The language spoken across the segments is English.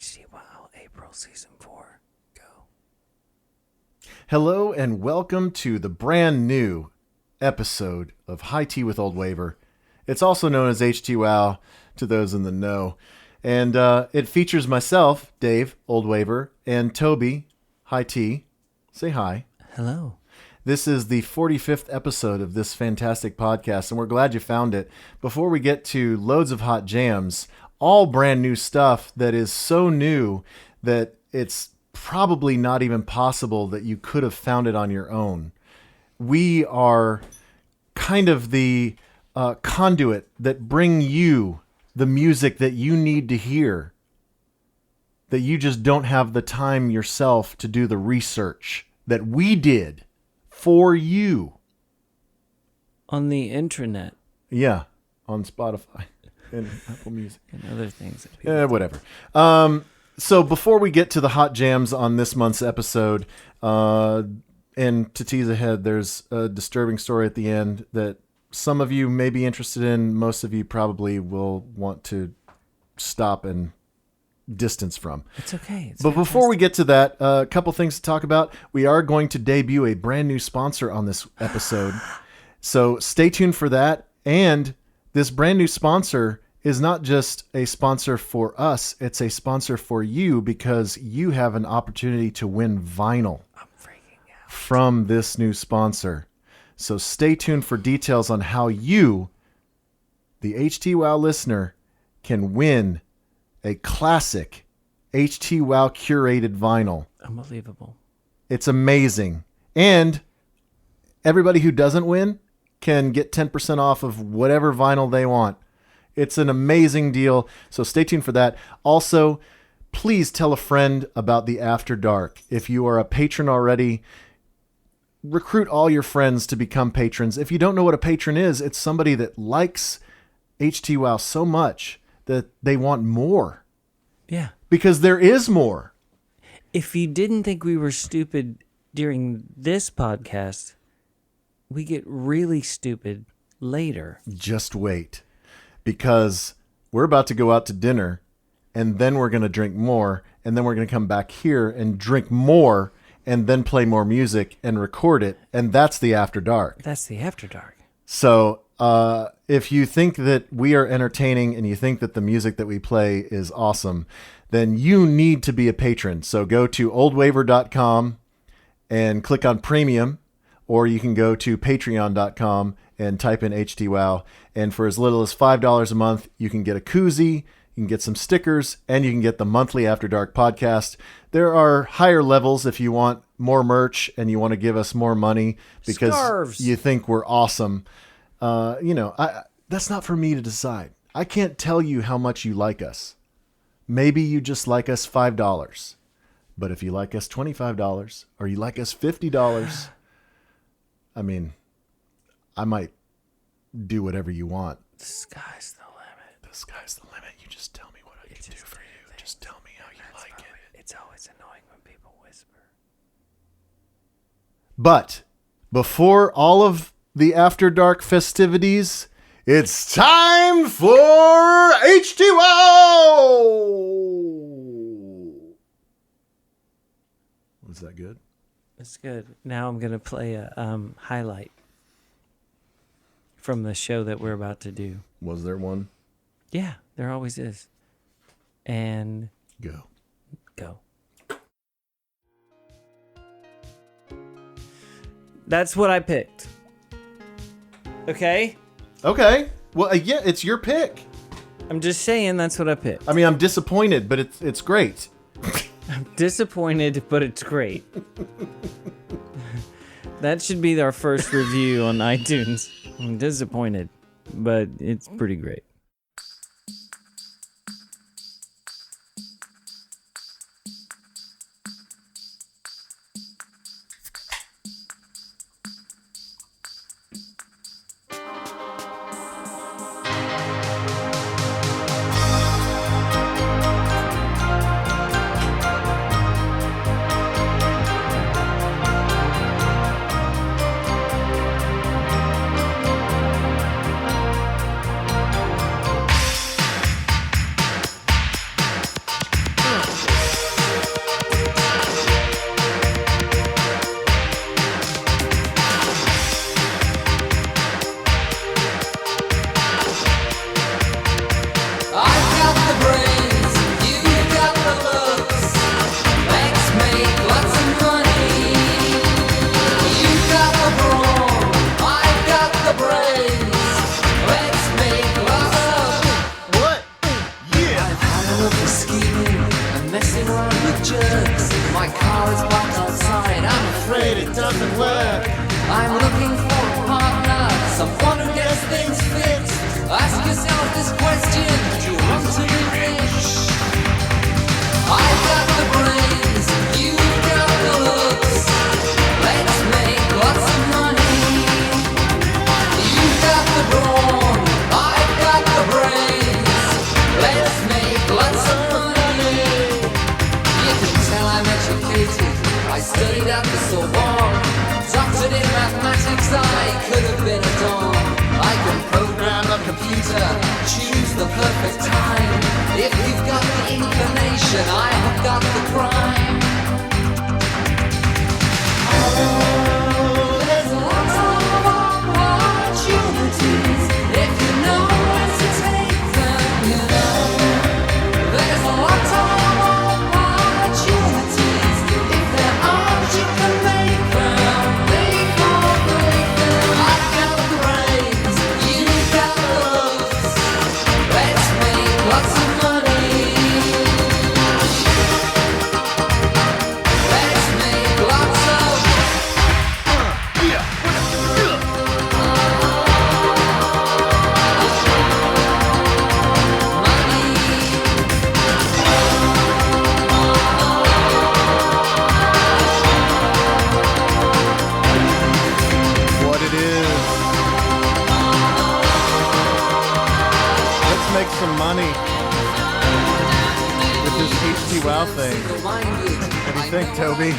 Htwow April Season 4. Go. Hello and welcome to the brand new episode of High Tea with Old Waver. It's also known as Htwow to those in the know. And it features myself, Dave, Old Waver, and Toby, High Tea. Say hi. Hello. This is the 45th episode of this fantastic podcast, and we're glad you found it. Before we get to loads of hot jams, all brand new stuff that is so new that it's probably not even possible that you could have found it on your own. We are kind of the conduit that bring you the music that you need to hear, that you just don't have the time yourself to do the research that we did for you. On the intranet. Yeah, on Spotify and Apple Music. And other things. That people Whatever. So before we get to the hot jams on this month's episode, and to tease ahead, there's a disturbing story at the end that some of you may be interested in. Most of you probably will want to stop and distance from. It's okay. But before we get to that, a couple things to talk about. We are going to debut a brand new sponsor on this episode. So stay tuned for that. And this brand new sponsor is not just a sponsor for us. It's a sponsor for you because you have an opportunity to win vinyl from this new sponsor. So stay tuned for details on how you, the Htwow listener, can win a classic Htwow curated vinyl. Unbelievable. It's amazing. And everybody who doesn't win can get 10% off of whatever vinyl they want. It's an amazing deal. So stay tuned for that. Also, please tell a friend about the After Dark. If you are a patron already, recruit all your friends to become patrons. If you don't know what a patron is, it's somebody that likes Htwow so much that they want more. Yeah. Because there is more. If you didn't think we were stupid during this podcast, we get really stupid later. Just wait. Because we're about to go out to dinner, and then we're going to drink more, and then we're going to come back here and drink more, and then play more music and record it, and that's the After Dark. That's the After Dark. So if you think that we are entertaining and you think that the music that we play is awesome, then you need to be a patron. So go to oldwaver.com and click on premium, or you can go to patreon.com and type in Htwow. And for as little as $5 a month, you can get a koozie, you can get some stickers, and you can get the monthly After Dark podcast. There are higher levels if you want more merch and you want to give us more money because Scarves. You think we're awesome. That's not for me to decide. I can't tell you how much you like us. Maybe you just like us $5. But if you like us $25 or you like us $50, I mean, I might do whatever you want. The sky's the limit. The sky's the limit. You just tell me what I can do for you. Just tell me how you like it. It's always annoying when people whisper. But before all of the After Dark festivities, it's time for Htwow! Was that good? It's good. Now I'm going to play a highlight from the show that we're about to do. Was there one? Yeah, there always is. And Go. That's what I picked. Okay? Okay. Well, yeah, it's your pick. I'm just saying that's what I picked. I mean, I'm disappointed, but it's great. I'm disappointed, but it's great. That should be our first review on iTunes. I'm disappointed, but it's pretty great. messing around with jerks. My car is parked outside, I'm afraid it doesn't work. I'm looking for a partner, someone who gets things fixed. Ask yourself this question, do you want to be rich? I've got the brains, you've got the looks. Let's make lots of money. You've got the brawn, I've got the brains. Let's make lots of money. You can tell I'm educated, I studied at the Sorbonne. Doctored in mathematics, I could have been a don. I can program a computer, choose the perfect time. If you've got the inclination, I have got the crime. Oh, there's lots of opportunities if you know where to take them, you know. There's lots of opportunities. If there aren't, you can make them. Make or break them. I've got the brains, you've got the looks. Let's make lots of money. Let's make lots of What it is. Let's make some money with this Htwow thing. What do you think, Toby?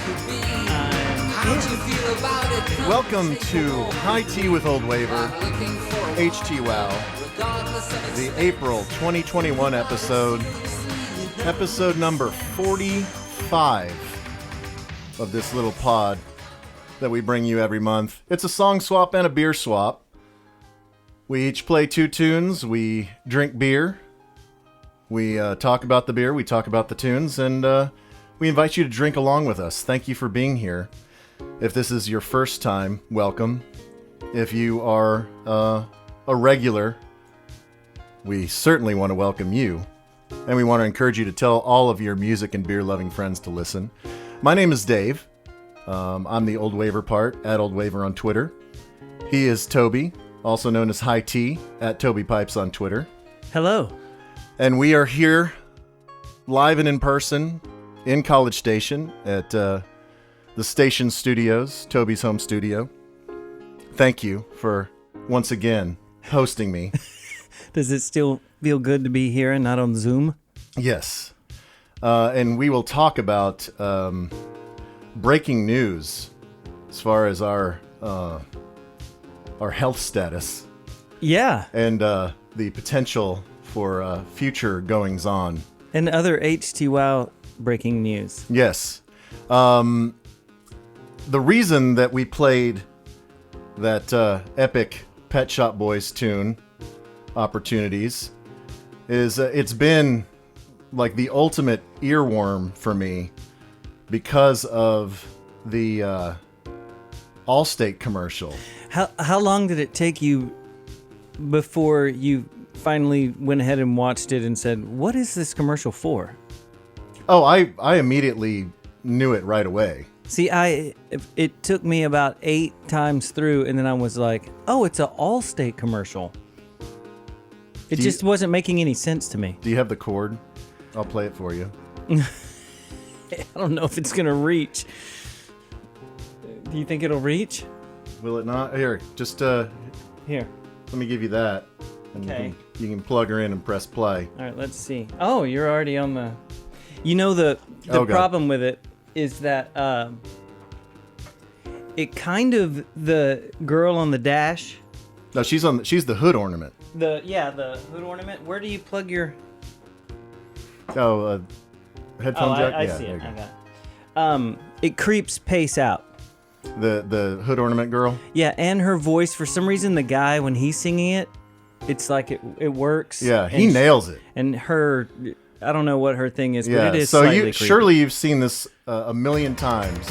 Welcome to High Tea with Old Waver, Htwow, the April 2021 episode number 45 of this little pod that we bring you every month. It's a song swap and a beer swap. We each play two tunes, we drink beer, we talk about the beer, we talk about the tunes, and we invite you to drink along with us. Thank you for being here. If this is your first time, welcome. If you are a regular, we certainly want to welcome you. And we want to encourage you to tell all of your music and beer-loving friends to listen. My name is Dave. I'm the Old Waver part, at Old Waver on Twitter. He is Toby, also known as High Tea, at Toby Pipes on Twitter. Hello. And we are here, live and in person, in College Station, at the station studios, Toby's home studio. Thank you for, once again, hosting me. Does it still feel good to be here and not on Zoom? Yes. And we will talk about breaking news as far as our health status. Yeah. And the potential for future goings on. And other Htwow breaking news. Yes. The reason that we played that epic Pet Shop Boys tune, Opportunities, is it's been like the ultimate earworm for me because of the Allstate commercial. How long did it take you before you finally went ahead and watched it and said, what is this commercial for? Oh, I immediately knew it right away. See, it took me about 8 times through, and then I was like, oh, it's an Allstate commercial. It just wasn't making any sense to me. Do you have the chord? I'll play it for you. I don't know if it's going to reach. Do you think it'll reach? Will it not? Here, just Here. let me give you that. And Okay. you can plug her in and press play. All right, let's see. Oh, you're already on the... You know, the Oh, God. problem with it is that it kind of... The girl on the dash... No, she's the hood ornament. The hood ornament. Where do you plug your... Oh, headphone jack? I Yeah, see there it. you I go. got it. It creeps pace out. The hood ornament girl? Yeah, and her voice, for some reason, the guy, when he's singing it, it's like it works. Yeah, he And nails it. And her, I don't know what her thing is, Yeah, but it is so slightly you creepy. surely you've seen this a million times.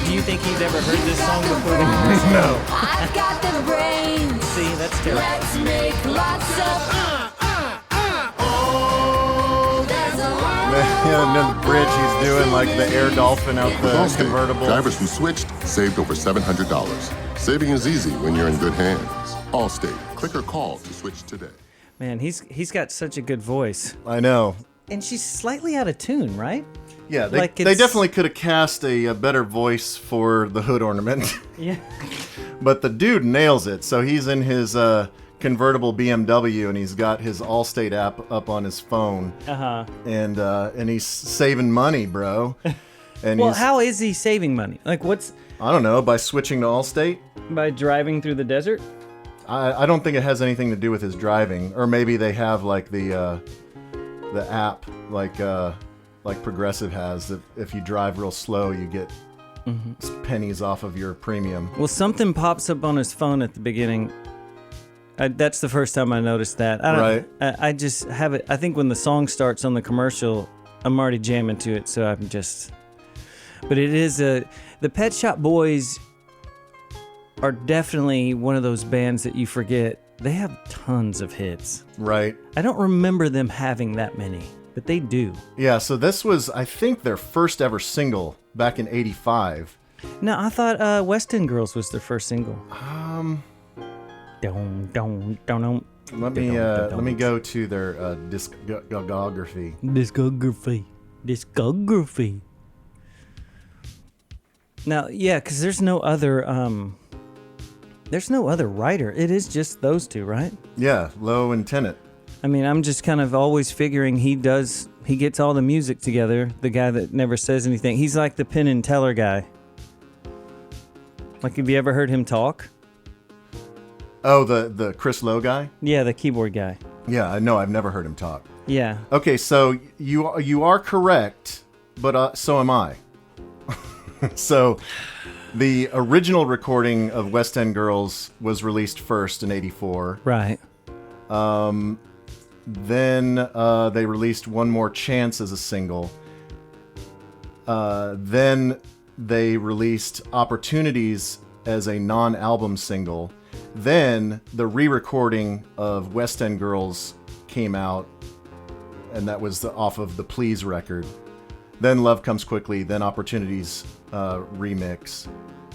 Do you think he's ever heard this song before? No. I've got the brains, See, that's terrible. Let's make lots of oh, there's a And then the bridge, he's doing like the air dolphin out With the Allstate, convertible. drivers who switched saved over $700. Saving is easy when you're in good hands. Allstate. Click or call to switch today. Man, he's got such a good voice. I know. And she's slightly out of tune, right? Yeah, they, Like they it's- definitely could have cast a better voice for the hood ornament. Yeah. But the dude nails it. So he's in his convertible BMW, and he's got his Allstate app up on his phone. Uh-huh. And he's saving money, bro. And Well, he's, how is he saving money? Like, what's I don't know, by switching to Allstate? by driving through the desert? I don't think it has anything to do with his driving. Or maybe they have like the app like Progressive has, that if you drive real slow, you get pennies off of your premium. Well, something pops up on his phone at the beginning. That's the first time I noticed that. I don't, Right. I just have it. I think when the song starts on the commercial, I'm already jamming to it, so I'm just. But it is the Pet Shop Boys are definitely one of those bands that you forget. They have tons of hits. Right. I don't remember them having that many, but they do. Yeah, so this was, I think, their first ever single back in '85. No, I thought West End Girls was their first single. Don't. Let me go to their discography. Discography. Now, yeah, because there's no other writer. It is just those two, right? Yeah, Low and Tennant. I mean, I'm just kind of always figuring he gets all the music together. The guy that never says anything. He's like the Penn and Teller guy. Like, have you ever heard him talk? Oh, the Chris Lowe guy? Yeah, the keyboard guy. Yeah, I know. I've never heard him talk. Yeah. Okay, so you are correct, but so am I. So the original recording of West End Girls was released first in '84. Right. Then they released One More Chance as a single. Then they released Opportunities as a non-album single. Then the re-recording of West End Girls came out, and that was off of the Please record. Then Love Comes Quickly, then Opportunities remix,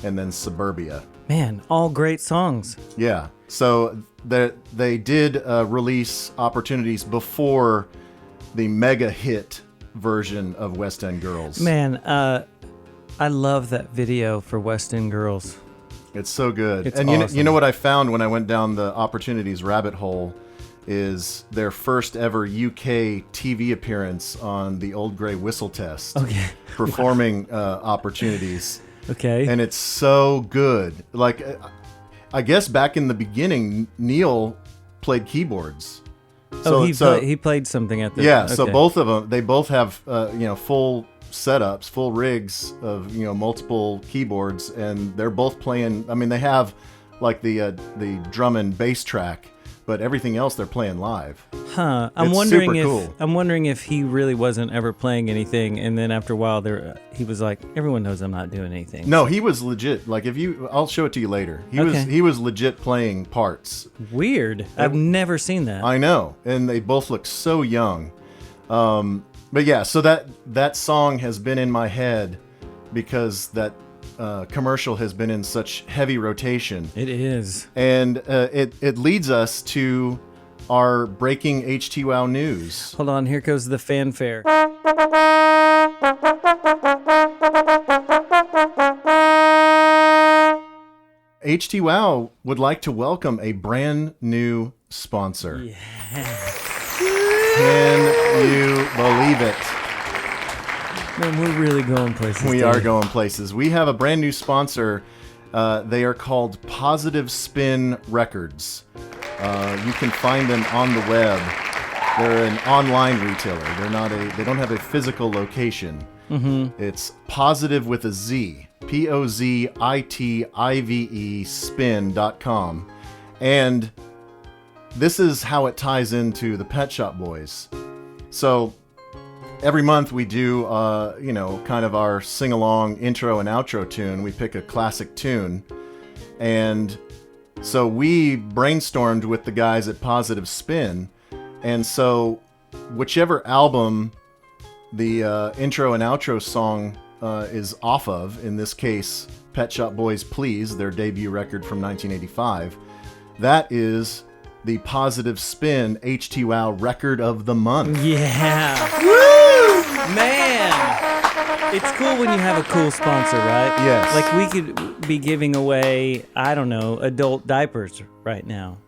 and then Suburbia. Man, all great songs. Yeah, so they did release Opportunities before the mega hit version of West End Girls. Man, I love that video for West End Girls. It's so good. It's and awesome. you know what I found when I went down the Opportunities rabbit hole is their first ever UK TV appearance on the Old Grey Whistle Test. Okay. Performing Opportunities. Okay. And it's so good. Like, I guess back in the beginning, Neil played keyboards. He played something at the... Yeah, so okay. both of them, they both have, full setups, full rigs of, multiple keyboards, and they're both playing. I mean, they have like the drum and bass track, but everything else they're playing live. Huh. It's super cool. I'm wondering if he really wasn't ever playing anything, and then after a while, he was like, "Everyone knows I'm not doing anything." No, he was legit. Like I'll show it to you later. He was legit playing parts. Weird. I've never seen that. I know, and they both look so young. But yeah, so that song has been in my head because that commercial has been in such heavy rotation. It is. And it leads us to our breaking Htwow news. Hold on, here goes the fanfare. Htwow would like to welcome a brand new sponsor. Yeah. Can you believe it? Man, we're really going places. We today. are going places. We have a brand new sponsor. They are called Positive Spin Records. You can find them on the web. They're an online retailer. They don't have a physical location. Mm-hmm. It's Positive with a Z. POZITIVE spin.com. And this is how it ties into the Pet Shop Boys. So every month we do, kind of our sing-along intro and outro tune. We pick a classic tune. And So we brainstormed with the guys at Positive Spin, and so whichever album the intro and outro song is off of, in this case, Pet Shop Boys Please, their debut record from 1985, that is the Positive Spin Htwow Record of the Month. Yeah. Woo! Man. It's cool when you have a cool sponsor, right? Yes. Like we could be giving away, I don't know, adult diapers right now.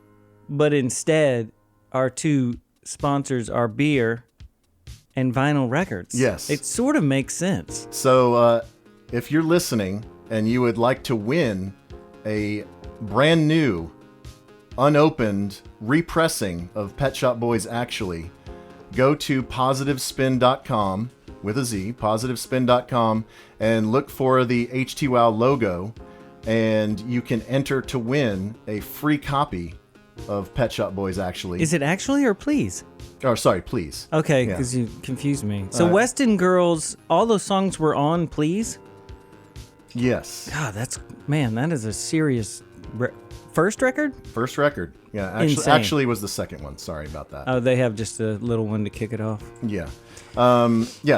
But instead, our two sponsors are beer and vinyl records. Yes. It sort of makes sense. So if you're listening and you would like to win a brand new, unopened repressing of Pet Shop Boys Actually, go to positivespin.com with a Z, positivespin.com, and look for the Htwow logo, and you can enter to win a free copy of Pet Shop Boys Actually. Is it actually or please? Oh, sorry, please. Okay, Yeah. because you confused me. So Weston Girls, all those songs were on Please? Yes. God, that is a serious first record? First record. Yeah, Insane. actually was the second one. Sorry about that. Oh, they have just a little one to kick it off. Yeah.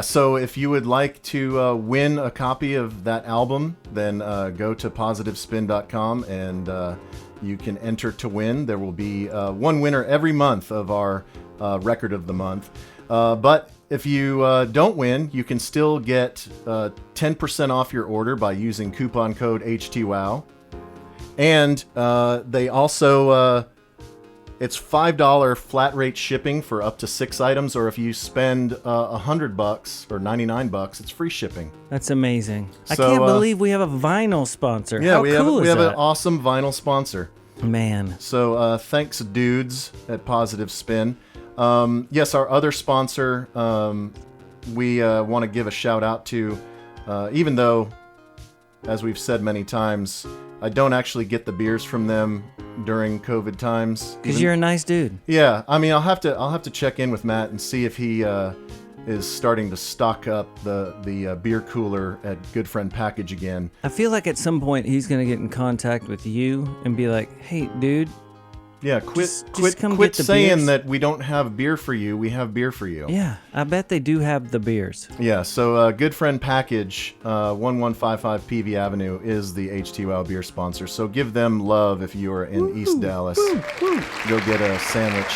So if you would like to win a copy of that album, then go to positivespin.com and you can enter to win. There will be one winner every month of our record of the month. But if you don't win, you can still get 10% off your order by using coupon code HTWOW. And they also... it's $5 flat rate shipping for up to 6 items, or if you spend $100 or $99, it's free shipping. That's amazing. I So, can't believe we have a vinyl sponsor. Yeah, How we cool have is an that? awesome vinyl sponsor. Man. So thanks, dudes at Positive Spin. Yes, our other sponsor, we want to give a shout out to, even though, as we've said many times, I don't actually get the beers from them during COVID times. Because you're a nice dude. Yeah, I mean, I'll have to check in with Matt and see if he is starting to stock up the beer cooler at Goodfriend Package again. I feel like at some point he's going to get in contact with you and be like, hey, dude. Yeah, quit come quit get the saying beers. that we don't have beer for you. We have beer for you. Yeah, I bet they do have the beers. Yeah, so Goodfriend Package, 1155 PV Avenue, is the Htwow beer sponsor. So give them love if you are in East Dallas. Go get a sandwich,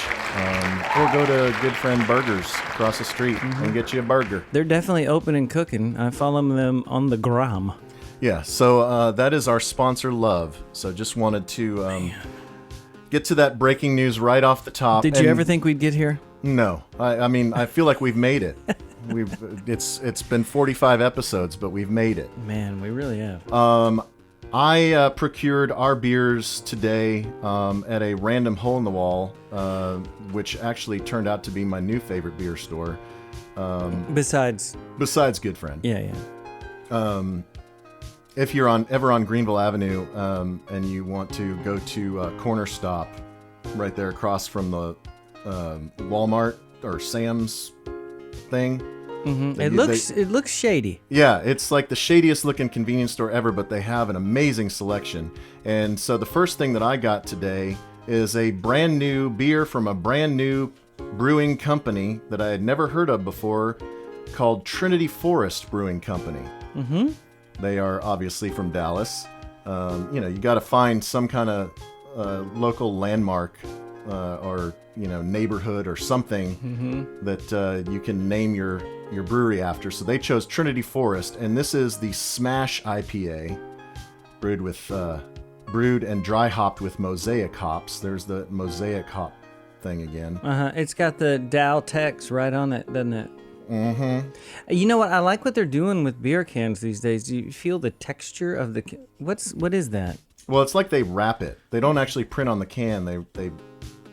or go to Goodfriend Burgers across the street and get you a burger. They're definitely open and cooking. I follow them on the gram. Yeah, so that is our sponsor, Love. So just wanted to get to that breaking news right off the top. Did you ever think we'd get here? No, I mean, I feel like we've made it. It's been 45 episodes, but we've made it. Man, we really have. I procured our beers today at a random hole in the wall, which actually turned out to be my new favorite beer store. Besides Goodfriend. Yeah. If you're ever on Greenville Avenue and you want to go to Corner Stop, right there across from the Walmart or Sam's thing. Mm-hmm. It looks shady. Yeah, it's like the shadiest looking convenience store ever, but they have an amazing selection. And so the first thing that I got today is a brand new beer from a brand new brewing company that I had never heard of before, called Trinity Forest Brewing Company. Mm-hmm. They are obviously from Dallas. You got to find some kind of local landmark or neighborhood or something that you can name your brewery after. So they chose Trinity Forest, and this is the Smash IPA, brewed and dry hopped with mosaic hops. There's the mosaic hop thing again. It's got the Dow Tex right on it, doesn't it? Mm-hmm. You know what? I like what they're doing with beer cans these days. Do you feel the texture of the what is that? Well, it's like they wrap it. They don't actually print on the can.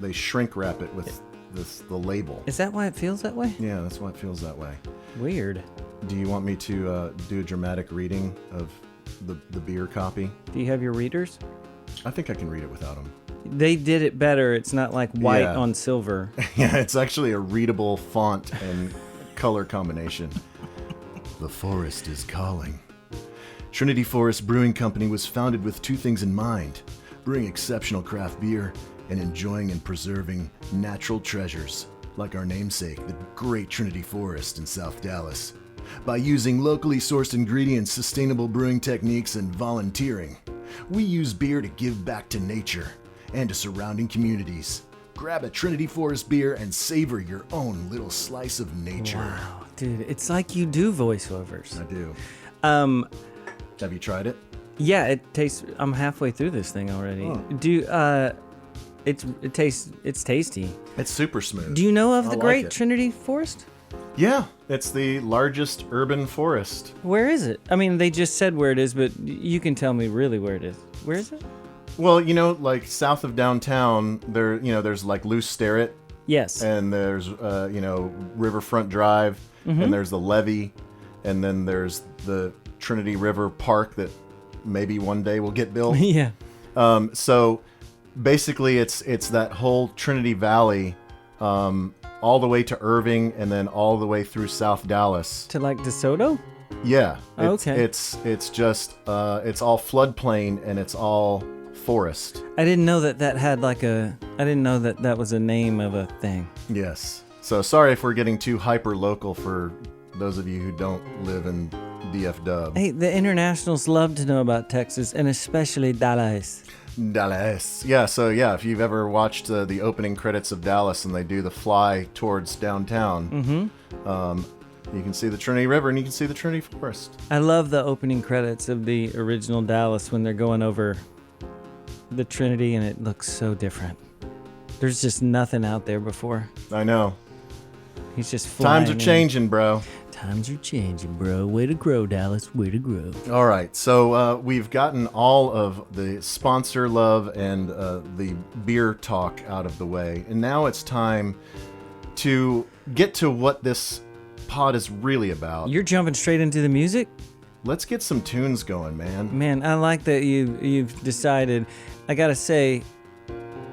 They shrink wrap it with the label. Is that why it feels that way? Yeah, that's why it feels that way. Weird. Do you want me to do a dramatic reading of the beer copy? Do you have your readers? I think I can read it without them. They did it better. It's not like white Yeah. on silver. Yeah, it's actually a readable font and color combination. The forest is calling. Trinity Forest Brewing Company was founded with two things in mind: brewing exceptional craft beer, and enjoying and preserving natural treasures like our namesake, the great Trinity Forest in South Dallas. By using locally sourced ingredients, sustainable brewing techniques, and volunteering, we use beer to give back to nature and to surrounding communities. Grab a Trinity Forest beer and savor your own little slice of nature. Wow, dude, it's like you do voiceovers. I do. Have you tried it? Yeah, it tastes. I'm halfway through this thing already. It's tasty. It's super smooth. Do you know of the like Great it. Trinity Forest? Yeah, it's the largest urban forest. Where is it? I mean, they just said where it is, but you can tell me really where it is. Where is it? Well, like south of downtown, there's like Loose Sterrett, Yes. and there's Riverfront Drive, and there's the Levee, and then there's the Trinity River Park that maybe one day will get built. Yeah. So basically, it's that whole Trinity Valley, all the way to Irving, and then all the way through South Dallas. To like DeSoto? Yeah. Okay. It's just it's all floodplain and it's all forest. I didn't know that had like a. I didn't know that was a name of a thing. Yes. So sorry if we're getting too hyper local for those of you who don't live in DF Dub. Hey, the internationals love to know about Texas, and especially Dallas. Dallas. Yeah, so yeah, if you've ever watched the opening credits of Dallas and they do the fly towards downtown, you can see the Trinity River and you can see the Trinity Forest. I love the opening credits of the original Dallas when they're going over the Trinity, and it looks so different. There's just nothing out there before. I know. He's just flying. Times are changing, bro. Times are changing, bro. Way to grow, Dallas. Way to grow. All right, so we've gotten all of the sponsor love and the beer talk out of the way, and now it's time to get to what this pod is really about. You're jumping straight into the music? Let's get some tunes going, man. Man, I like that you've decided. I gotta say,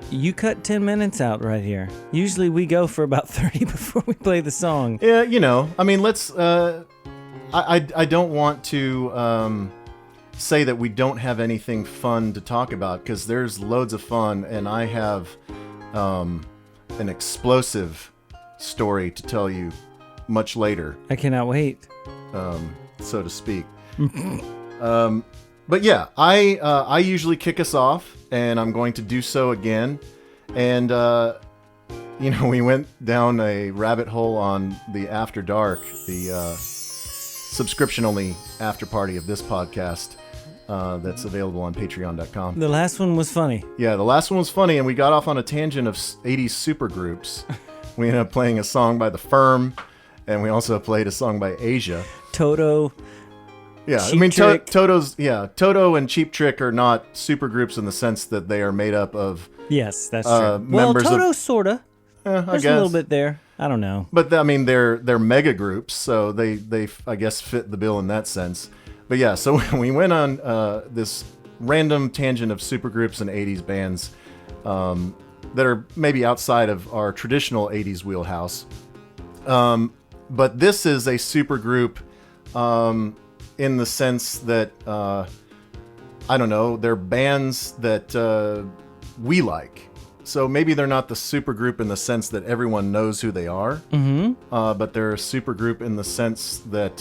you cut 10 minutes out right here. Usually we go for about 30 before we play the song. Yeah, I mean, let's... I don't want to say that we don't have anything fun to talk about, because there's loads of fun, and I have an explosive story to tell you much later. I cannot wait. So to speak. But yeah, I usually kick us off, and I'm going to do so again. And we went down a rabbit hole on the After Dark, the subscription-only after party of this podcast that's available on patreon.com. The last one was funny. Yeah, the last one was funny, and we got off on a tangent of 80s supergroups. We ended up playing a song by The Firm, and we also played a song by Asia. Toto. Yeah, Cheap I mean, Trick. Toto and Cheap Trick are not supergroups in the sense that they are made up of. Yes, that's true. Well, members of- Toto sorta. I There's guess a little bit there. I don't know. But I mean, they're mega groups, so they I guess fit the bill in that sense. But yeah, so we went on this random tangent of supergroups and 80s bands that are maybe outside of our traditional 80s wheelhouse. But this is a supergroup in the sense that I don't know, they're bands that we like. So maybe they're not the supergroup in the sense that everyone knows who they are, but they're a supergroup in the sense that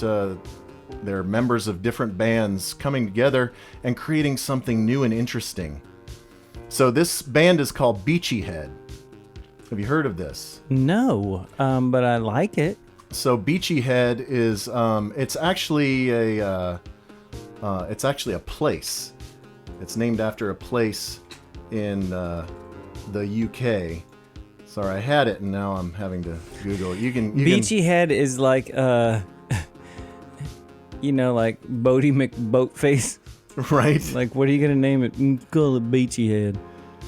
they're members of different bands coming together and creating something new and interesting. So this band is called Beachy Head. Have you heard of this? No, but I like it. So Beachy Head is it's actually a place. It's named after a place in the UK. Sorry, I had it and now I'm having to Google it. You can Beachy Head is like like Bodie McBoatface. right. Like, what are you gonna name it? Call it Beachy Head.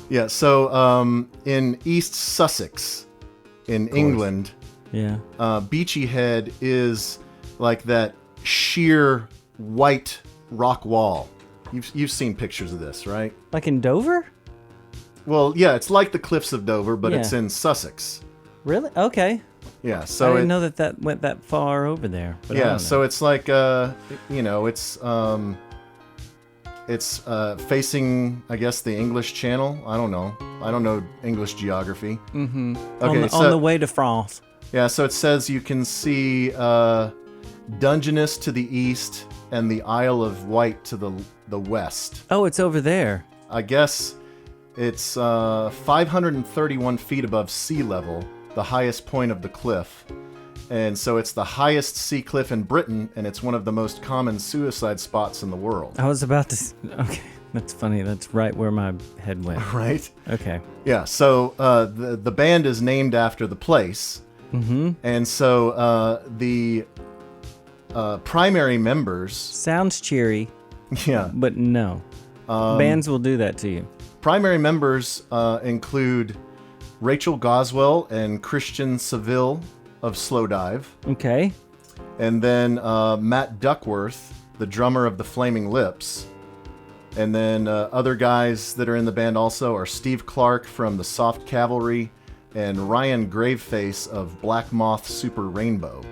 Yeah. So in East Sussex, in England, Yeah. Beachy Head is like that sheer white rock wall. You've seen pictures of this, right? Like in Dover? Well, yeah, it's like the Cliffs of Dover, but Yeah. it's in Sussex. Really? Okay. Yeah, so I didn't know that went that far over there. But I yeah, don't know. so it's like it's It's facing, I guess, the English Channel. I don't know English geography. Mm-hmm. Okay, On the way to France. Yeah, so it says you can see Dungeness to the east and the Isle of Wight to the west. Oh, it's over there. I guess it's 531 feet above sea level, the highest point of the cliff. And so it's the highest sea cliff in Britain, and it's one of the most common suicide spots in the world. I was about to... Okay, that's funny. That's right where my head went. Right? Okay. Yeah, so the band is named after the place. Mm-hmm. And so the primary members... Sounds cheery, Yeah. but no. Bands will do that to you. Primary members include Rachel Goswell and Christian Seville of Slowdive. Okay. And then Matt Duckworth, the drummer of the Flaming Lips. And then other guys that are in the band also are Steve Clark from the Soft Cavalry and Ryan Graveface of Black Moth Super Rainbow.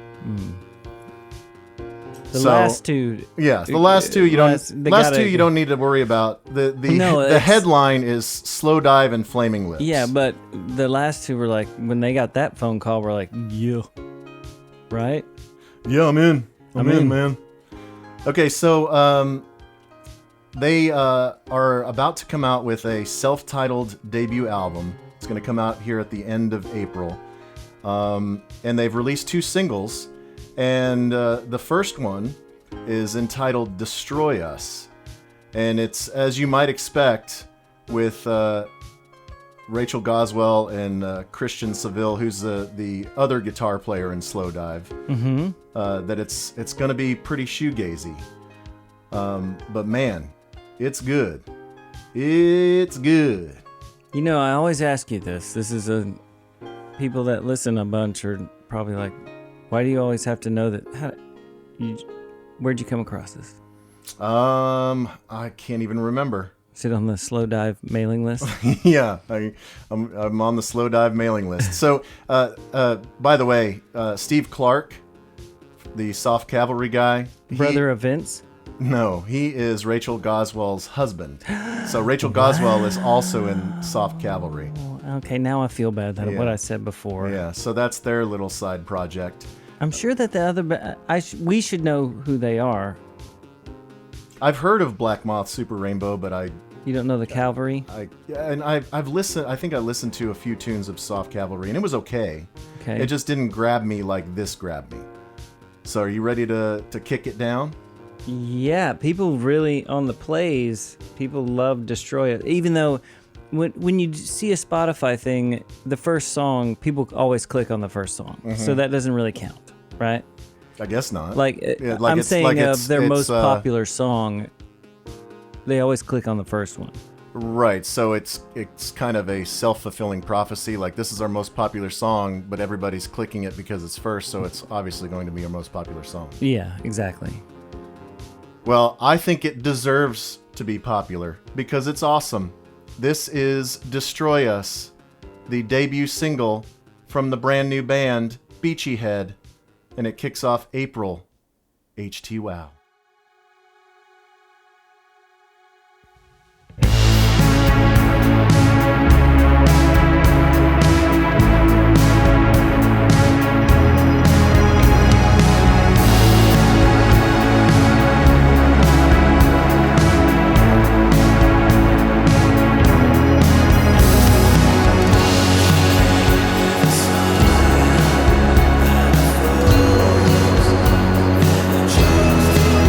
The last two... Yeah, the last two you don't need to worry about. The headline is Slowdive and Flaming Lips. Yeah, but the last two were like, when they got that phone call, we're like, yeah. Right? Yeah, I'm in. I'm in, man. Okay, so they are about to come out with a self-titled debut album. It's going to come out here at the end of April. And they've released 2 singles. And the first one is entitled Destroy Us. And it's, as you might expect, with Rachel Goswell and Christian Seville, who's the other guitar player in Slowdive, that it's going to be pretty shoegazy. But man, it's good. It's good. You know, I always ask you this. This is people that listen a bunch are probably like, why do you always have to know that? Where'd you come across this? I can't even remember. Is it on the Slowdive mailing list? Yeah, I'm on the Slowdive mailing list. So, by the way, Steve Clark, the Soft Cavalry guy, Brother of Vince? No, he is Rachel Goswell's husband. So Rachel Goswell is also in Soft Cavalry. Okay, now I feel bad that what I said before. Yeah, so that's their little side project. I'm sure that the other... we should know who they are. I've heard of Black Moth Super Rainbow, but You don't know the Cavalry? I've listened. I think I listened to a few tunes of Soft Cavalry, and it was okay. Okay. It just didn't grab me like this grabbed me. So, are you ready to kick it down? Yeah, people really on the plays. People love Destroy It, even though when you see a Spotify thing, the first song people always click on the first song, so that doesn't really count, right? I guess not. I'm saying their most popular song, they always click on the first one. Right, so it's kind of a self-fulfilling prophecy. Like, this is our most popular song, but everybody's clicking it because it's first, so it's obviously going to be our most popular song. Yeah, exactly. Well, I think it deserves to be popular because it's awesome. This is Destroy Us, the debut single from the brand new band Beachy Head, and it kicks off April. Htwow. Just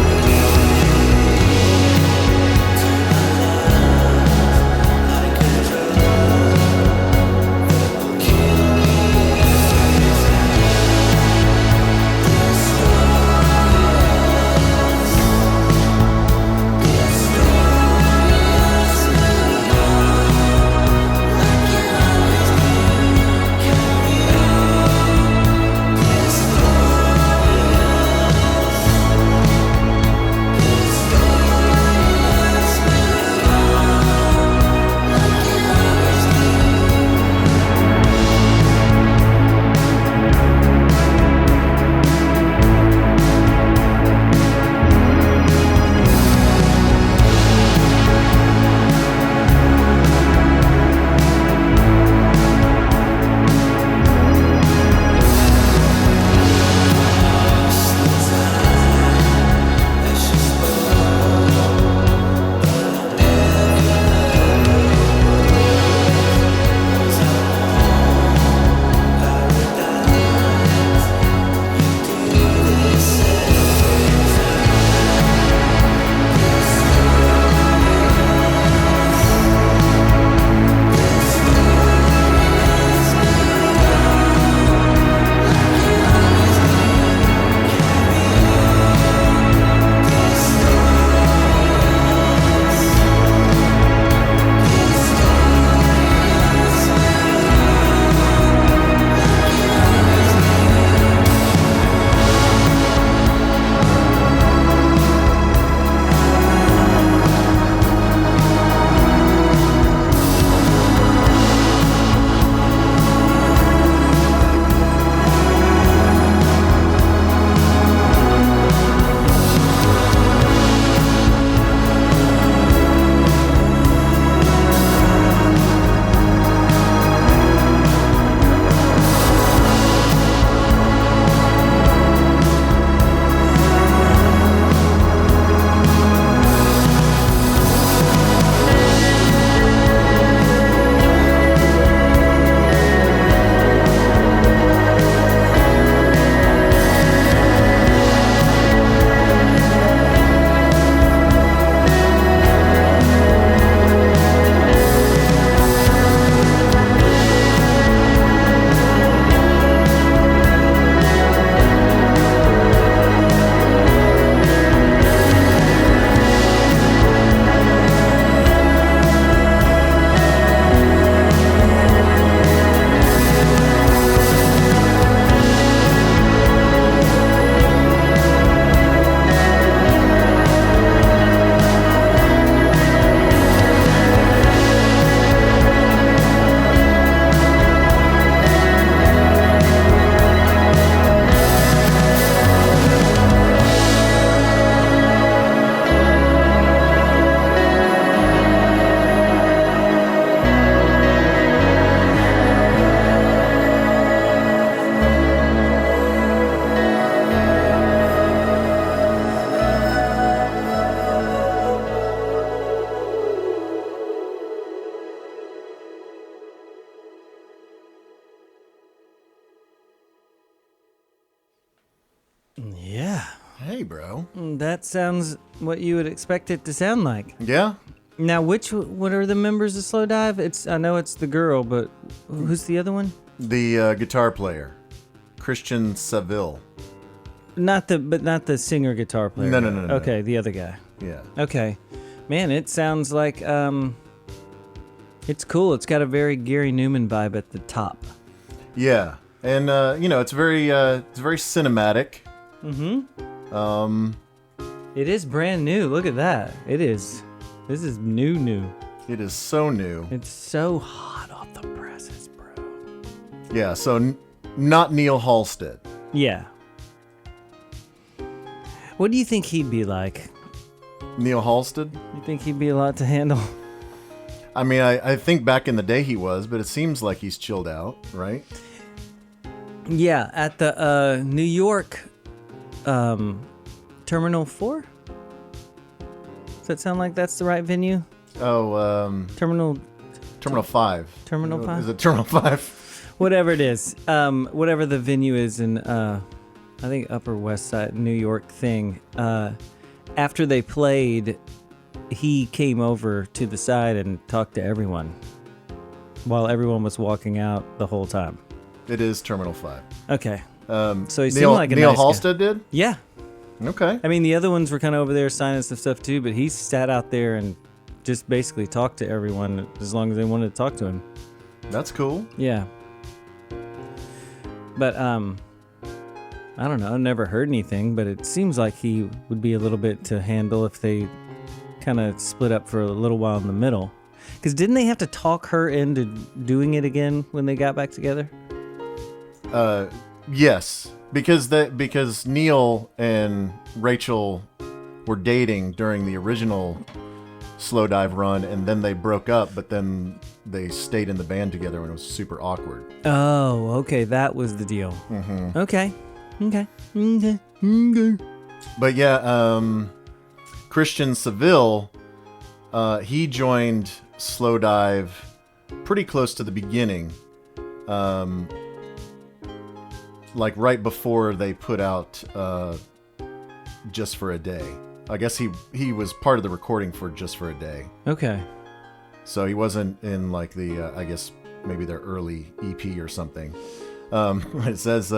Yeah. Hey, bro. That sounds what you would expect it to sound like. Yeah. Now, what are the members of Slow Dive? I know it's the girl, but who's the other one? The guitar player, Christian Saville. Not the singer guitar player. No. Okay, the other guy. Yeah. Okay, man, it sounds like it's cool. It's got a very Gary Newman vibe at the top. Yeah, and it's very cinematic. Mm-hmm. It is brand new. Look at that. It is. This is new. It is so new. It's so hot off the presses, bro. Yeah, so not Neil Halstead. Yeah. What do you think he'd be like? Neil Halstead? You think he'd be a lot to handle? I mean, I think back in the day he was, but it seems like he's chilled out, right? Yeah, at the New York Terminal 4? Does that sound like that's the right venue? Oh, Terminal 5. Terminal 5? Is it Terminal 5? Whatever it is. Whatever the venue is in, I think, Upper West Side, New York thing. After they played, he came over to the side and talked to everyone while everyone was walking out the whole time. It is Terminal 5. Okay. So he seemed Neil, like a Neil nice guy. Halstead did? Yeah. Okay. I mean, the other ones were kind of over there signing some stuff too, but he sat out there and just basically talked to everyone as long as they wanted to talk to him. That's cool. Yeah. But, I don't know. I've never heard anything, but it seems like he would be a little bit to handle if they kind of split up for a little while in the middle. Because didn't they have to talk her into doing it again when they got back together? Yes. Because Neil and Rachel were dating during the original Slow Dive run, and then they broke up, but then they stayed in the band together, and it was super awkward. Oh, okay. That was the deal. Mm-hmm. Okay. But yeah, Christian Saville, he joined Slow Dive pretty close to the beginning, like right before they put out Just for a Day. I guess he was part of the recording for Just for a Day. Okay. So he wasn't in like the, I guess maybe their early EP or something. It says,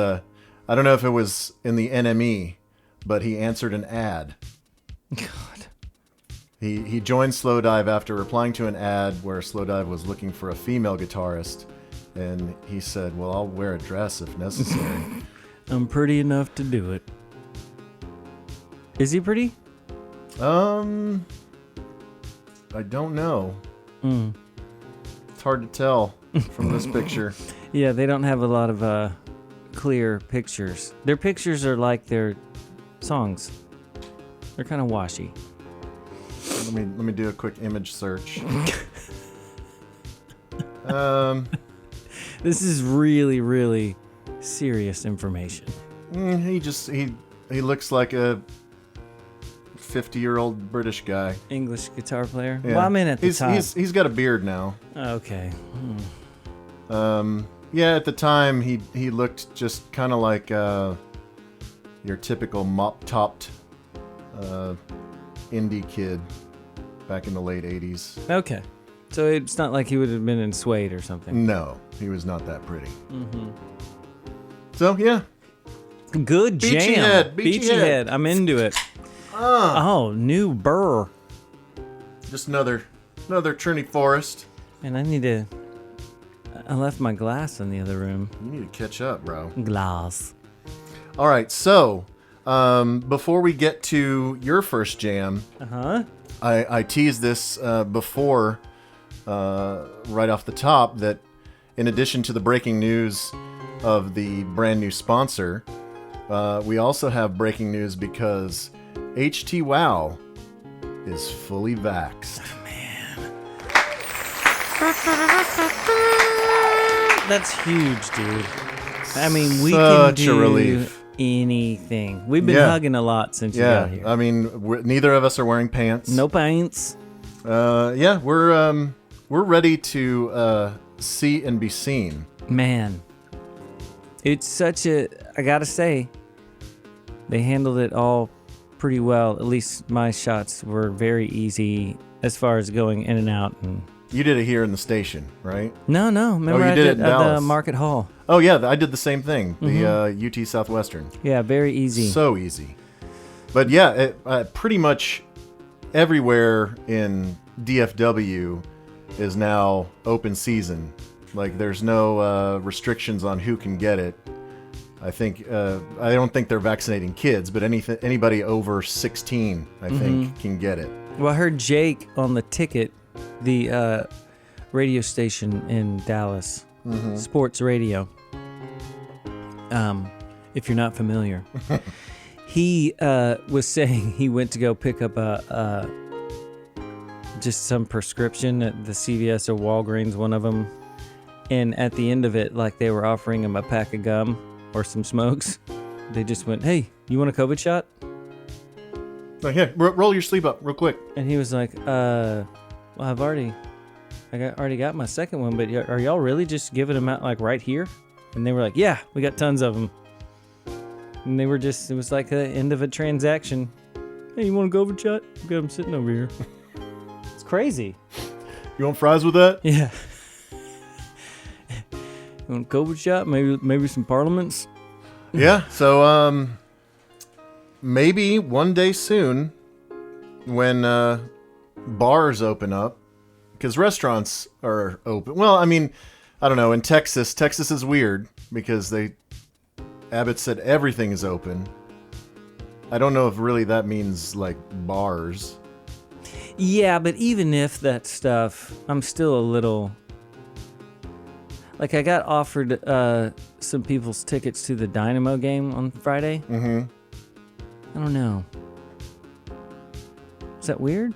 I don't know if it was in the NME, but he answered an ad. God. He joined Slow Dive after replying to an ad where Slow Dive was looking for a female guitarist, and he said, well, I'll wear a dress if necessary. I'm pretty enough to do it. Is he pretty? I don't know. It's hard to tell from this picture. Yeah, they don't have a lot of clear pictures. Their pictures are like their songs. They're kind of washy. Let me do a quick image search. This is really, really serious information. He looks like a 50-year-old British guy. English guitar player. Yeah. Well, I'm in at the time. He's got a beard now. Okay. Yeah, at the time he looked just kind of like your typical mop-topped indie kid back in the late 80s. Okay. So it's not like he would have been in Suede or something. No, he was not that pretty. Mm-hmm. So, yeah. Good jam. Beachy head. Beachy head. I'm into it. Oh, new burr. Just another Trinity Forest. And I left my glass in the other room. You need to catch up, bro. Glass. All right, so before we get to your first jam, I teased this before, right off the top, that in addition to the breaking news of the brand new sponsor, we also have breaking news because Htwow is fully vaxxed. Oh, man. That's huge, dude. I mean, we can do relief. Anything. We've been hugging a lot since you got here. I mean, neither of us are wearing pants. No pants. Yeah, we're ready to see and be seen. Man, it's such a. I gotta say, They handled it all pretty well. At least my shots were very easy as far as going in and out. And You did it here in the station, right? no. Remember you I did it did in at the Dallas. Market Hall. Oh, yeah, I did the same thing. The UT Southwestern. Yeah, very easy. So easy. But yeah, pretty much everywhere in DFW is now open season. Like, there's no restrictions on who can get it. I think I don't think they're vaccinating kids, but anybody over 16, I think, can get it. Well, I heard Jake on the Ticket, the radio station in Dallas, sports radio. If you're not familiar, he was saying he went to go pick up just some prescription at the CVS or Walgreens, one of them, and at the end of it, like they were offering him a pack of gum or some smokes. They just went, "Hey, you want a COVID shot?" Like, yeah, roll your sleeve up real quick. And he was like, "Well, I've already got my second one, but are y'all really just giving them out like right here?" And they were like, "Yeah, we got tons of them." And they were just, it was like the end of a transaction. "Hey, you want a COVID shot? We got them sitting over here." It's crazy. You want fries with that? Yeah. You want a COVID shot? Maybe some Parliaments? Yeah. So maybe one day soon, when bars open up, because restaurants are open. Well, I mean, I don't know. In Texas is weird because Abbott said everything is open. I don't know if really that means like bars. Yeah, but even if that stuff, I'm still a little... Like, I got offered some people's tickets to the Dynamo game on Friday. Mm-hmm. I don't know. Is that weird?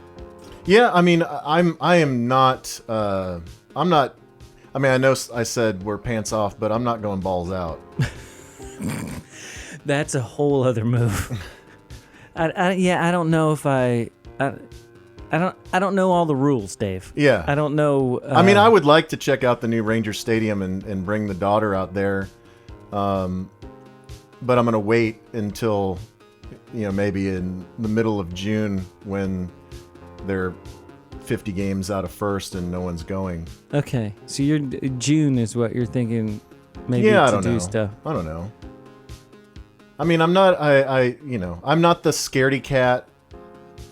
Yeah, I mean, I am not. I'm not. I mean, I know I said we're pants off, but I'm not going balls out. That's a whole other move. I don't know if I don't know all the rules, Dave. Yeah. I don't know. I mean, I would like to check out the new Ranger Stadium and bring the daughter out there. But I'm going to wait until, maybe in the middle of June when they're 50 games out of first and no one's going. Okay. So June is what you're thinking maybe to do know. stuff. I don't know. I mean, I'm not, I'm not the scaredy cat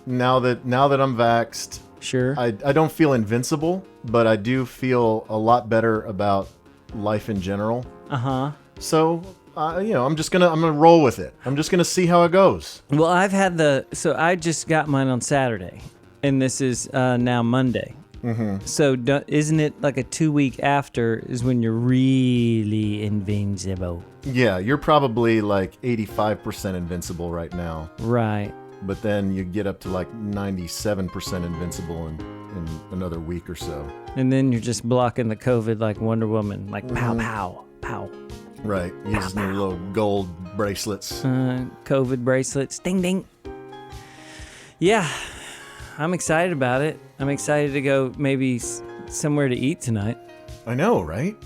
now that I'm vaxxed. Sure. I don't feel invincible, but I do feel a lot better about life in general. Uh-huh. So, I'm gonna roll with it. I'm just gonna see how it goes. Well, so I just got mine on Saturday, and this is now Monday. Mm-hmm. So isn't it like a 2 week after is when you're really invincible? Yeah, you're probably like 85% invincible right now. Right. But then you get up to like 97% invincible in another week or so. And then you're just blocking the COVID like Wonder Woman, like pow, pow, pow. Right, using your little gold bracelets. COVID bracelets, ding, ding. Yeah, I'm excited about it. I'm excited to go maybe somewhere to eat tonight. I know, right?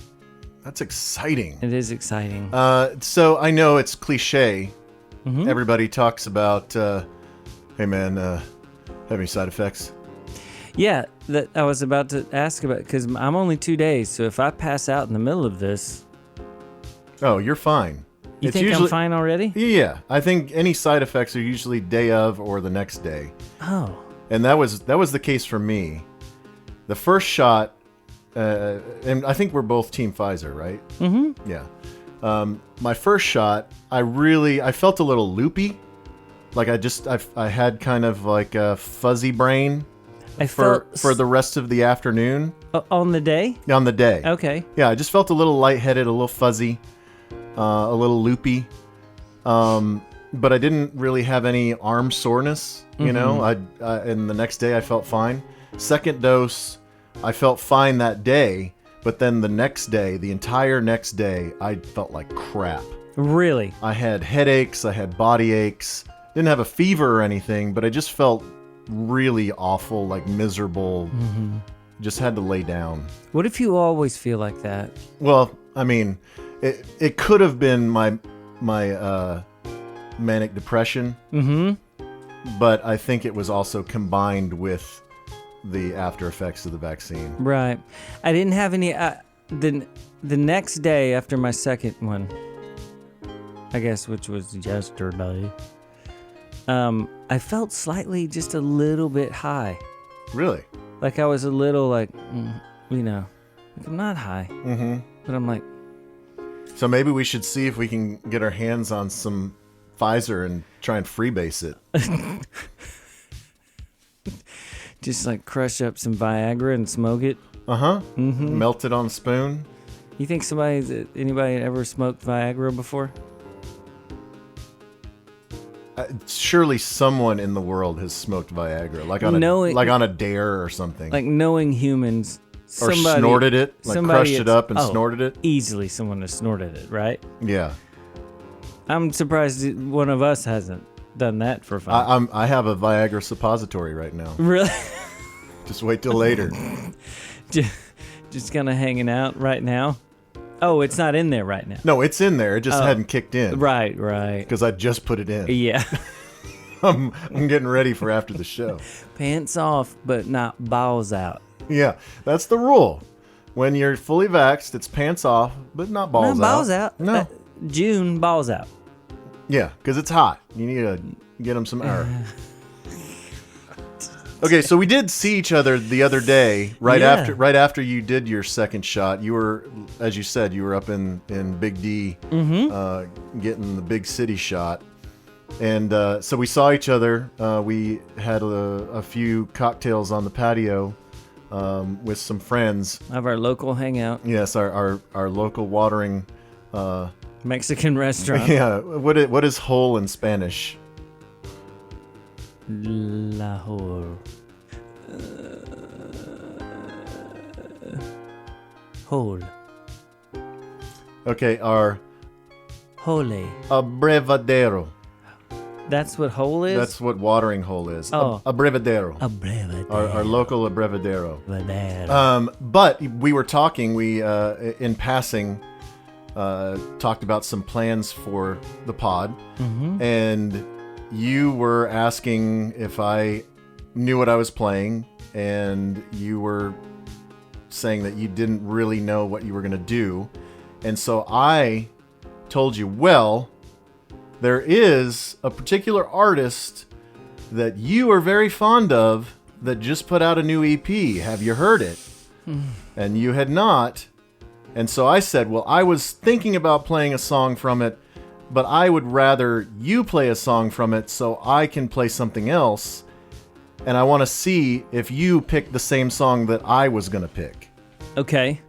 That's exciting. It is exciting. So I know it's cliche. Mm-hmm. Everybody talks about, hey man, have any side effects? Yeah, that I was about to ask about, because I'm only 2 days, so if I pass out in the middle of this... Oh, you're fine. You think I'm fine already? Yeah, I think any side effects are usually day of or the next day. Oh. And that was the case for me. The first shot, and I think we're both Team Pfizer, right? Mm-hmm. Yeah. My first shot, I felt a little loopy. Like I had kind of like a fuzzy brain for the rest of the afternoon. On the day? On the day. Okay. Yeah, I just felt a little lightheaded, a little fuzzy, a little loopy. But I didn't really have any arm soreness, you know. And the next day I felt fine. Second dose, I felt fine that day, but then the next day, the entire next day, I felt like crap. Really? I had headaches, I had body aches. Didn't have a fever or anything, but I just felt really awful, like miserable. Just had to lay down. What if you always feel like that? Well, I mean, it could have been my manic depression. Mm-hmm. But I think it was also combined with the after effects of the vaccine. Right. I didn't have any. The next day after my second one, I guess, which was yesterday, I felt slightly, just a little bit high. Really? Like I was a little like, like I'm not high. Mm-hmm. But I'm like. So maybe we should see if we can get our hands on some Pfizer and try and freebase it. Just like crush up some Viagra and smoke it. Uh-huh. Mm-hmm. Melt it on a spoon. You think anybody ever smoked Viagra before? Surely someone in the world has smoked Viagra, like on a dare or something. Like knowing humans, or snorted it, like crushed it up and snorted it. Easily, someone has snorted it, right? Yeah. I'm surprised one of us hasn't done that for fun. I have a Viagra suppository right now. Really? Just wait till later. Just kind of hanging out right now. Oh, it's not in there right now. No, it's in there. It just hadn't kicked in. Right. Because I just put it in. Yeah. I'm getting ready for after the show. Pants off, but not balls out. Yeah, that's the rule. When you're fully vaxxed, it's pants off, but not balls out. No, balls out. No. June, balls out. Yeah, because it's hot. You need to get them some air. Okay, so we did see each other the other day, right after you did your second shot. You were, as you said, you were up in Big D, getting the big city shot, and so we saw each other. We had a few cocktails on the patio with some friends of our local hangout. Yes, our local watering Mexican restaurant. Yeah, what is hole in Spanish? Lahore. Hole. Okay, our Hole. abrevadero. That's what hole is? That's what watering hole is. Oh. Abrevadero. Abrevadero. Our local abrevadero. Abrevadero. But we were talking, we in passing talked about some plans for the pod, and you were asking if I knew what I was playing, and you were saying that you didn't really know what you were going to do. And so I told you, well, there is a particular artist that you are very fond of that just put out a new EP. Have you heard it? And you had not. And so I said, well, I was thinking about playing a song from it, but I would rather you play a song from it so I can play something else. And I want to see if you picked the same song that I was going to pick. Okay.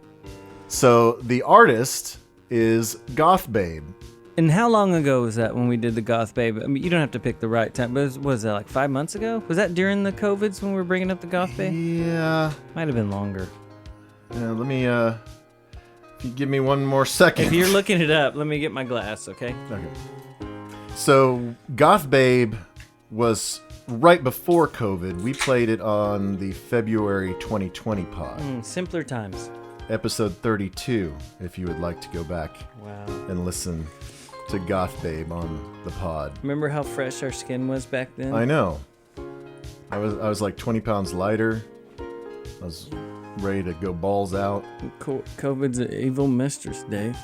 So the artist is Goth Babe. And how long ago was that when we did the Goth Babe? I mean, you don't have to pick the right time, but was that like 5 months ago? Was that during the COVIDs when we were bringing up the Goth Babe? Yeah. Might have been longer. Yeah, let me, if you give me one more second. If you're looking it up, let me get my glass, okay? Okay. So Goth Babe was right before COVID. We played it on the February 2020 pod. Simpler times. Episode 32, if you would like to go back and listen to Goth Babe on the pod. Remember how fresh our skin was back then? I know. I was like 20 pounds lighter. I was ready to go balls out. COVID's an evil mistress, Dave.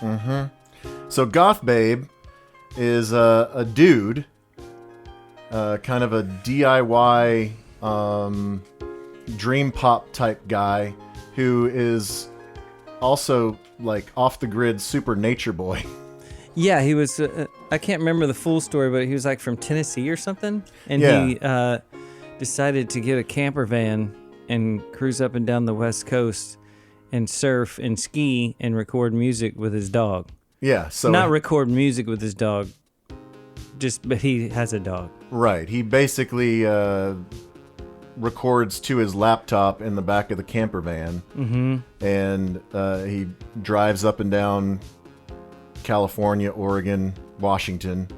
So Goth Babe is a dude, kind of a DIY dream pop type guy who is also like off the grid super nature boy. Yeah, he was, I can't remember the full story, but he was like from Tennessee or something. And he decided to get a camper van and cruise up and down the West Coast and surf and ski and record music with his dog. Yeah, so not record music with his dog, but he has a dog. Right. He basically records to his laptop in the back of the camper van, and he drives up and down California, Oregon, Washington,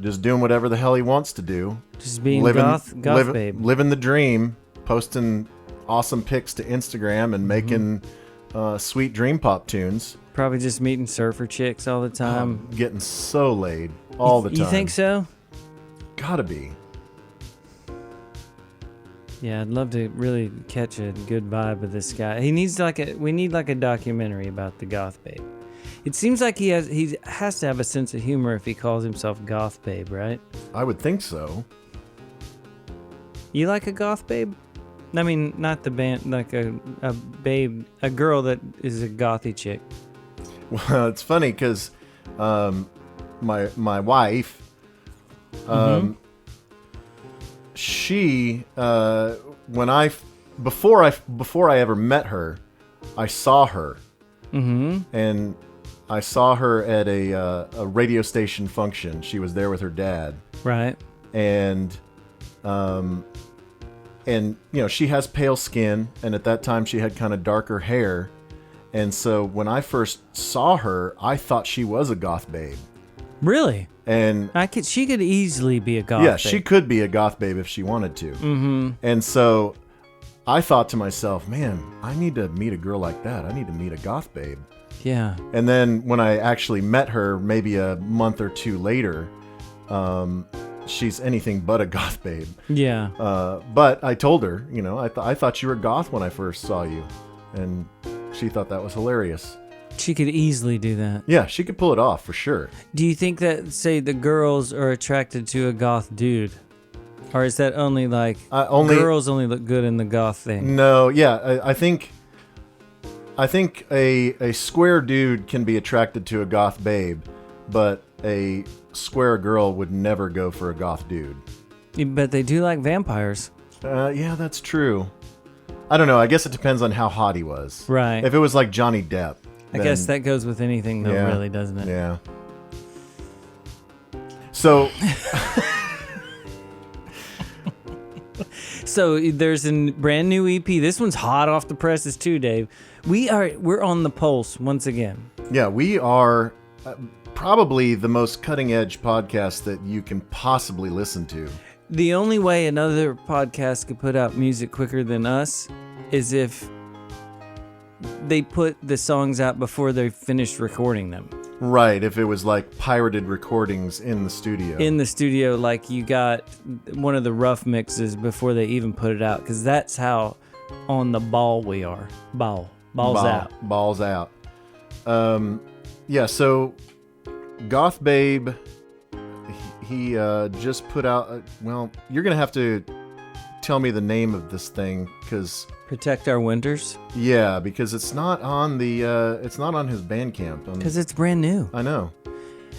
just doing whatever the hell he wants to do. Just being goth babe. Living the dream, posting awesome pics to Instagram and making sweet dream pop tunes. Probably just meeting surfer chicks all the time. Getting so laid all the time. You think so? Gotta be. Yeah, I'd love to really catch a good vibe of this guy. We need like a documentary about the Goth Babe. It seems like he has to have a sense of humor if he calls himself Goth Babe, right? I would think so. You like a Goth Babe? I mean, not the band, like a babe, a girl that is a gothy chick. Well, it's funny because my wife, she before I ever met her, I saw her, and I saw her at a radio station function. She was there with her dad, Right. and she has pale skin, and at that time she had kind of darker hair, and so when I first saw her, I thought she was a goth babe. Really? And She could easily be a goth yeah, babe. she could be a goth babe if she wanted to. Mm-hmm. And so I thought to myself, man, I need to meet a girl like that. I need to meet a goth babe. Yeah. And then when I actually met her, maybe a month or two later, she's anything but a goth babe. Yeah. But I told her, I thought you were goth when I first saw you, and she thought that was hilarious. She could easily do that. Yeah, she could pull it off for sure. Do you think that, say, the girls are attracted to a goth dude? Or is that only like girls only look good in the goth thing? No, yeah, I think a square dude can be attracted to a goth babe, but a square girl would never go for a goth dude. But they do like vampires. Yeah, that's true. I don't know. I guess it depends on how hot he was. Right. If it was like Johnny Depp. I guess that goes with anything, though, Yeah. really, doesn't it? Yeah. So. So there's a brand new EP. This one's hot off the presses too, Dave. We're on the pulse once again. Yeah, we are probably the most cutting edge podcast that you can possibly listen to. The only way another podcast could put out music quicker than us is if they put the songs out before they finished recording them. Right, if it was like pirated recordings in the studio. In the studio, like you got one of the rough mixes before they even put it out, because that's how on the ball we are. Balls out. Balls out. Yeah, so Goth Babe, he just put out, well, you're going to have to tell me the name of this thing, because... Protect Our Winters? Yeah, because it's not on the it's not on his Bandcamp. Because it's brand new. I know.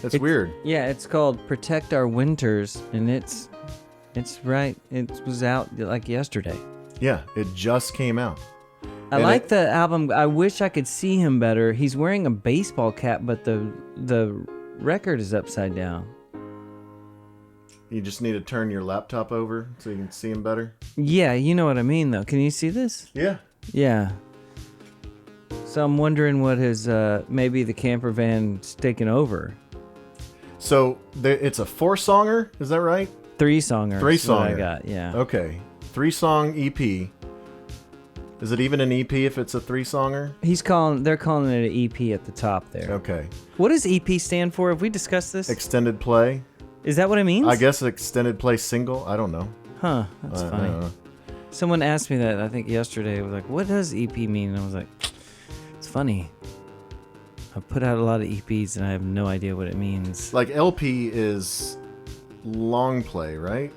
It's weird. Yeah, it's called Protect Our Winters, and it's right. It was out like yesterday. Yeah, it just came out. I like the album. I wish I could see him better. He's wearing a baseball cap, but the record is upside down. You just need to turn your laptop over so you can see him better. Yeah, you know what I mean, though. Can you see this? Yeah. Yeah. So I'm wondering what his maybe the camper van's taking over. So it's a 4-songer, is that right? 3-songer. 3-songer. I got, yeah. Okay, 3-song EP. Is it even an EP if it's a 3-songer? They're calling it an EP at the top there. Okay. What does EP stand for? Have we discussed this? Extended play. Is that what it means? I guess extended play single. I don't know. Huh, that's funny. I don't know. Someone asked me that, I think yesterday. It was like, what does EP mean? And I was like, it's funny. I put out a lot of EPs and I have no idea what it means. Like LP is long play, right?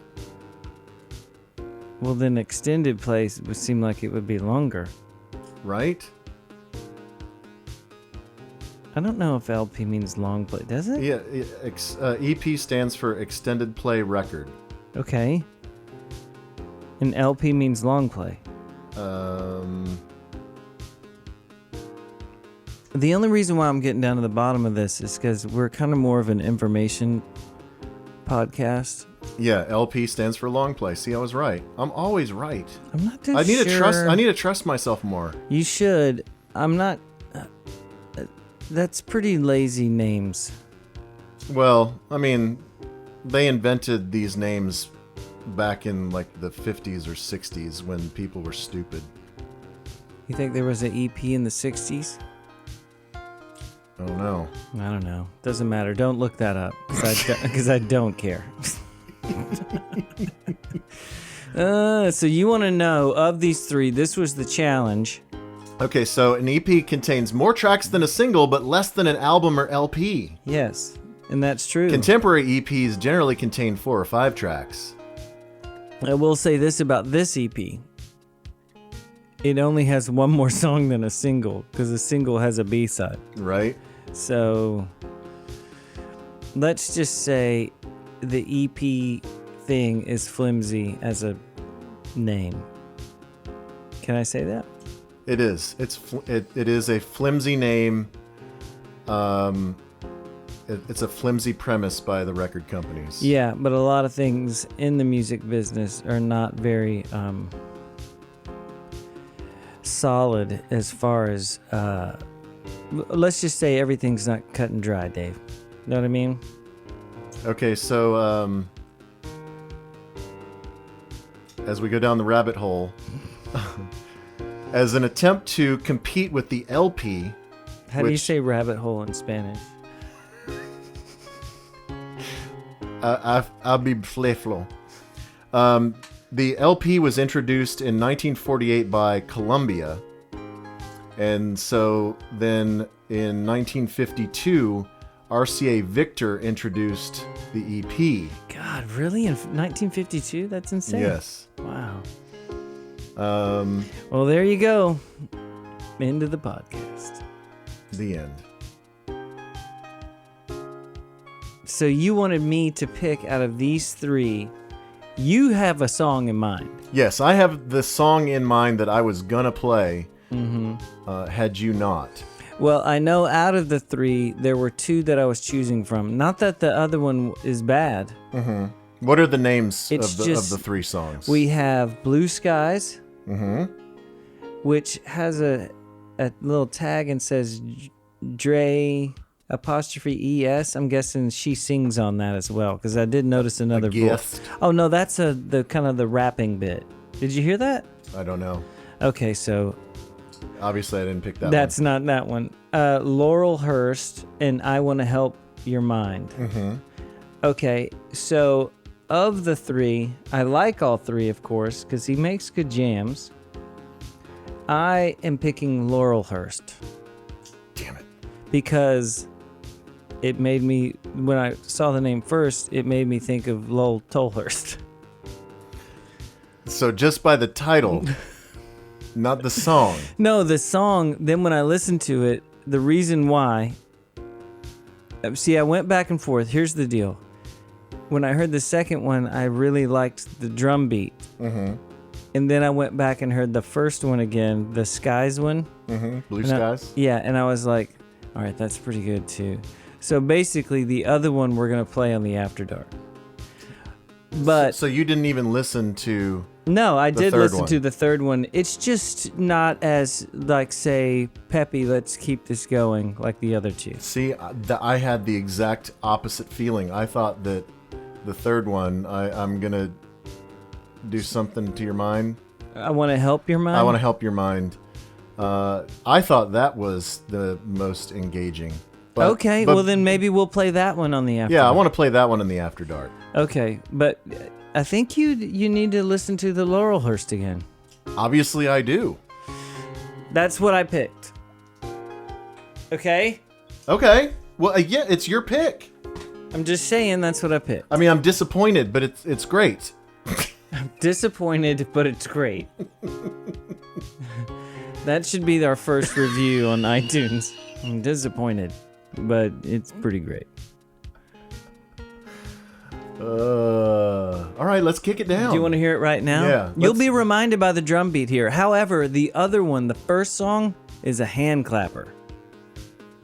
Well, then extended play would seem like it would be longer. Right? I don't know if LP means long play. Does it? Yeah, EP stands for extended play record. Okay. And LP means long play. The only reason why I'm getting down to the bottom of this is because we're kind of more of an information podcast. Yeah, LP stands for long play. See, I was right. I'm always right. I'm not too I need sure. to trust myself more. You should. I'm not. That's pretty lazy names. Well, I mean, they invented these names back in like the 50s or 60s when people were stupid. You think there was an EP in the 60s? I don't know. I don't know. Doesn't matter. Don't look that up because I don't care. So you want to know, of these three, this was the challenge. Okay, so an EP contains more tracks than a single, but less than an album or LP. Yes, and that's true. Contemporary EPs generally contain 4 or 5 tracks. I will say this about this EP. It only has one more song than a single, because a single has a B-side. Right. So let's just say the EP thing is flimsy as a name. Can I say that? It is. It is a flimsy name. It's a flimsy premise by the record companies. Yeah, but a lot of things in the music business are not very solid as far as let's just say everything's not cut and dry, Dave. Know what I mean? Okay, so as we go down the rabbit hole, as an attempt to compete with the LP. How do you say rabbit hole in Spanish? Abibfleflo. The LP was introduced in 1948 by Columbia, and so then in 1952, RCA Victor introduced the EP. God, really? In 1952? That's insane. Yes. Wow. Well, there you go. End of the podcast. The end. So you wanted me to pick out of these three. You have a song in mind. Yes, I have the song in mind that I was gonna play. Had you not. Well, I know out of the three, there were two that I was choosing from. Not that the other one is bad. Mm-hmm. What are the names of It's the just- 3 songs? We have Blue Skies, which has a little tag and says Dre apostrophe ES. I'm guessing she sings on that as well, because I did notice another voice. Oh no, that's the kind of the rapping bit. Did you hear that? I don't know. Okay, so Obviously, I didn't pick that that's not that one. Laurelhurst and I Want to Help Your Mind. Okay, so of the three, I like all three, of course, because he makes good jams. I am picking Laurelhurst. Damn it. Because it made me, when I saw the name first, it made me think of Lowell Tolhurst. So just by the title, not the song. No, the song, then when I listened to it, the reason why, see, I went back and forth. Here's the deal. When I heard the second one, I really liked the drum beat. And then I went back and heard the first one again, the Skies one. Blue Skies? Yeah, and I was like, all right, that's pretty good too. So basically, the other one we're going to play on the After Dark. But So you didn't even listen to... no, I did third listen one. to the third one. It's just not as, like, say, peppy, let's keep this going, like the other two. See, I had the exact opposite feeling. I thought that the third one, I'm going to do something to your mind. I Want to Help Your Mind? I want to help your mind. I thought that was the most engaging. But, Okay, but- well then maybe we'll play that one on the After Yeah, I Dark. want to play that one in the After Dark. Okay, but I think you need to listen to the Laurelhurst again. Obviously, I do. That's what I picked. Okay? Okay. Well, yeah, it's your pick. I'm just saying that's what I picked. I mean, I'm disappointed, but it's great. Disappointed, but it's great. That should be our first review on iTunes. I'm disappointed, but it's pretty great. All right, let's kick it down. Do you want to hear it right now? Yeah, You'll let's- be reminded by the drum beat here. However, the other one, the first song, is a hand clapper.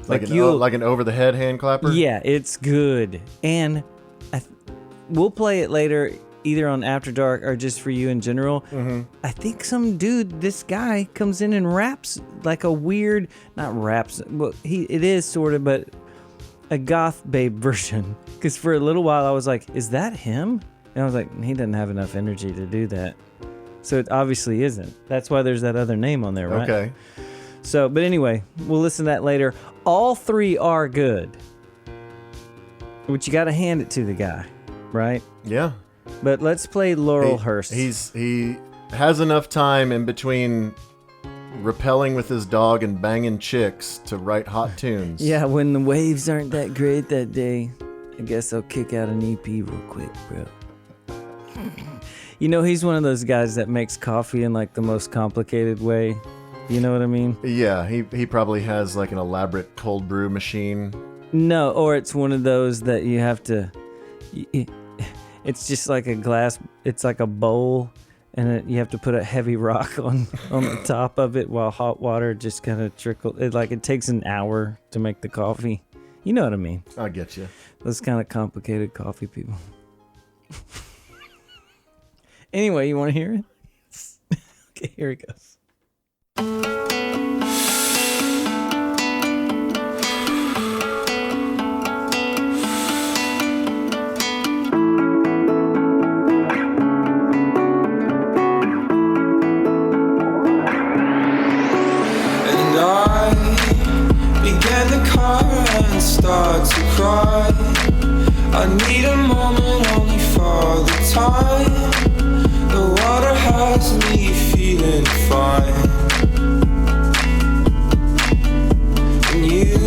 like you'll- an over the head hand clapper? Yeah, it's good. And we'll play it later, either on After Dark or just for you in general. I think some dude, this guy, comes in and raps like a weird, not raps, well, it is sort of, but a goth babe version. Because for a little while I was like, is that him? And I was like, he doesn't have enough energy to do that. So it obviously isn't. That's why there's that other name on there, right? Okay. So, but anyway, we'll listen to that later. All three are good. But you got to hand it to the guy, right? Yeah. But let's play Laurelhurst. He has enough time in between rappelling with his dog and banging chicks to write hot tunes. Yeah, when the waves aren't that great that day, I guess I'll kick out an EP real quick, bro. You know, he's one of those guys that makes coffee in like the most complicated way. You know what I mean? Yeah, he probably has like an elaborate cold brew machine. No, or it's one of those that you have to... It's just like a glass... It's like a bowl, and you have to put a heavy rock on the top of it while hot water just kind of trickles. It takes an hour to make the coffee. You know what I mean? I get you. Those kind of complicated coffee people. Anyway, you want to hear it? Okay, here it goes. And start to cry. I need a moment only for the time. The water has me feeling fine. And you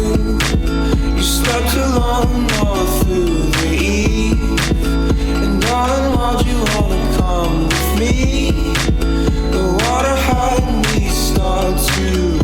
slept alone all through the eve. And darling, why'd you wanna come with me? The water had me start to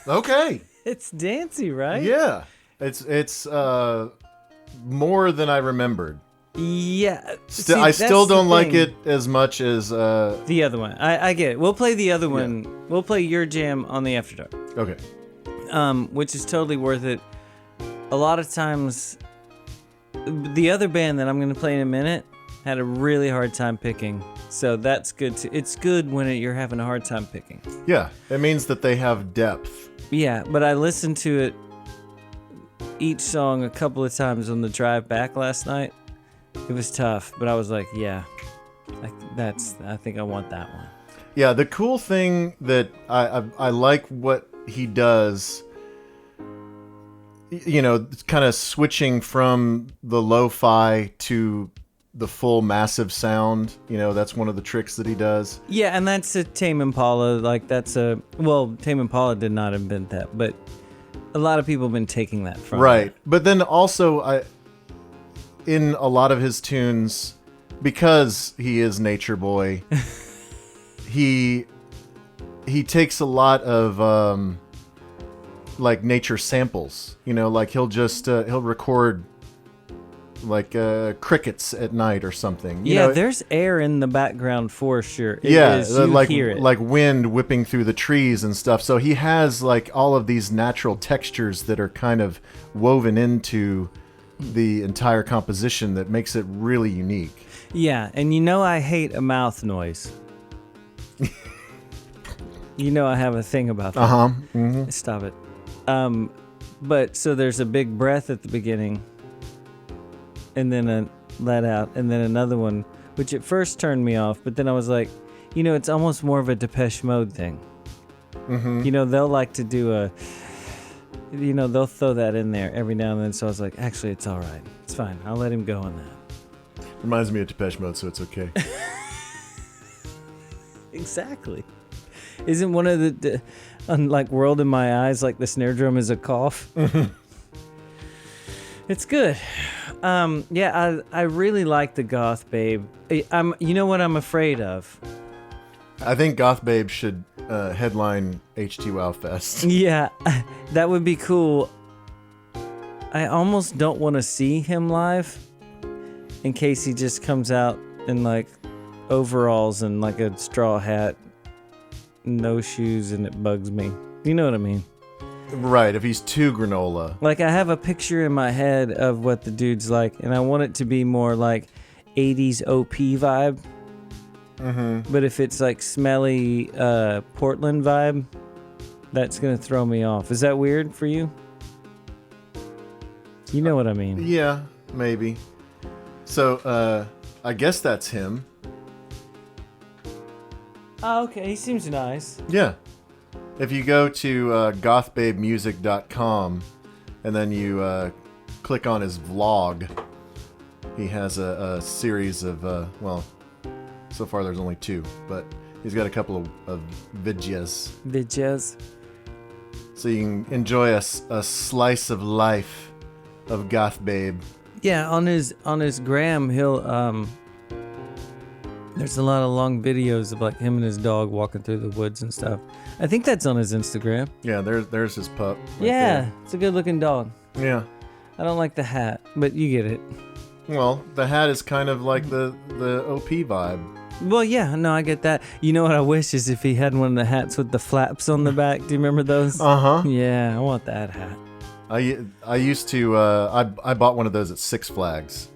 Okay. It's dancey, right? Yeah. It's more than I remembered. Yeah. I still don't like it as much as the other one. I get it. We'll play the other one. Yeah. We'll play your jam on the After Dark. Okay. Which is totally worth it. A lot of times, the other band that I'm going to play in a minute had a really hard time picking. So that's good too. It's good when you're having a hard time picking. Yeah, it means that they have depth. Yeah, but I listened to it, each song, a couple of times on the drive back last night. It was tough, but I was like, yeah, I think I want that one. Yeah, the cool thing that I like what he does, you know, kind of switching from the lo-fi to the full massive sound. You know, that's one of the tricks that he does. Yeah, and that's a Tame Impala. Like Tame Impala did not invent that, but a lot of people have been taking that from Right. it. But then also in a lot of his tunes, because he is Nature Boy, he takes a lot of like nature samples. You know, like he'll just he'll record like crickets at night or something. You know, there's air in the background for sure. It yeah, is, you like hear it. like wind whipping through the trees and stuff. So he has like all of these natural textures that are kind of woven into the entire composition that makes it really unique. Yeah, and you know I hate a mouth noise. You know I have a thing about that. Mm-hmm. Stop it. But so there's a big breath at the beginning, and then a let out, and then another one, which at first turned me off, but then I was like, you know, it's almost more of a Depeche Mode thing. Mm-hmm. You know, they'll like to do they'll throw that in there every now and then, so I was like, actually, it's all right. It's fine. I'll let him go on that. Reminds me of Depeche Mode, so it's okay. Exactly. Isn't one of the like World in My Eyes, like the snare drum is a cough? It's good. Yeah, I really like the Goth Babe. You know what I'm afraid of? I think Goth Babe should headline Htwow Fest. Yeah, that would be cool. I almost don't want to see him live in case he just comes out in like overalls and like a straw hat, no shoes, and it bugs me. You know what I mean? Right, if he's too granola. Like, I have a picture in my head of what the dude's like, and I want it to be more like 80s OP vibe. Mm-hmm. But if it's like smelly Portland vibe, that's going to throw me off. Is that weird for you? You know what I mean? Yeah, maybe. So, I guess that's him. Oh, okay. He seems nice. Yeah. If you go to gothbabemusic.com and then you click on his vlog, he has a series of, well, so far there's only 2, but he's got a couple of videos. Videos. So you can enjoy a slice of life of Goth Babe. Yeah, on his gram, he'll there's a lot of long videos of like him and his dog walking through the woods and stuff. I think that's on his Instagram. Yeah, there's his pup. Right Yeah, there. it's a good looking dog. Yeah. I don't like the hat, but you get it. Well, the hat is kind of like the OP vibe. Well, yeah, no, I get that. You know what I wish is if he had one of the hats with the flaps on the back. Do you remember those? Uh-huh. Yeah, I want that hat. I used to I bought one of those at Six Flags.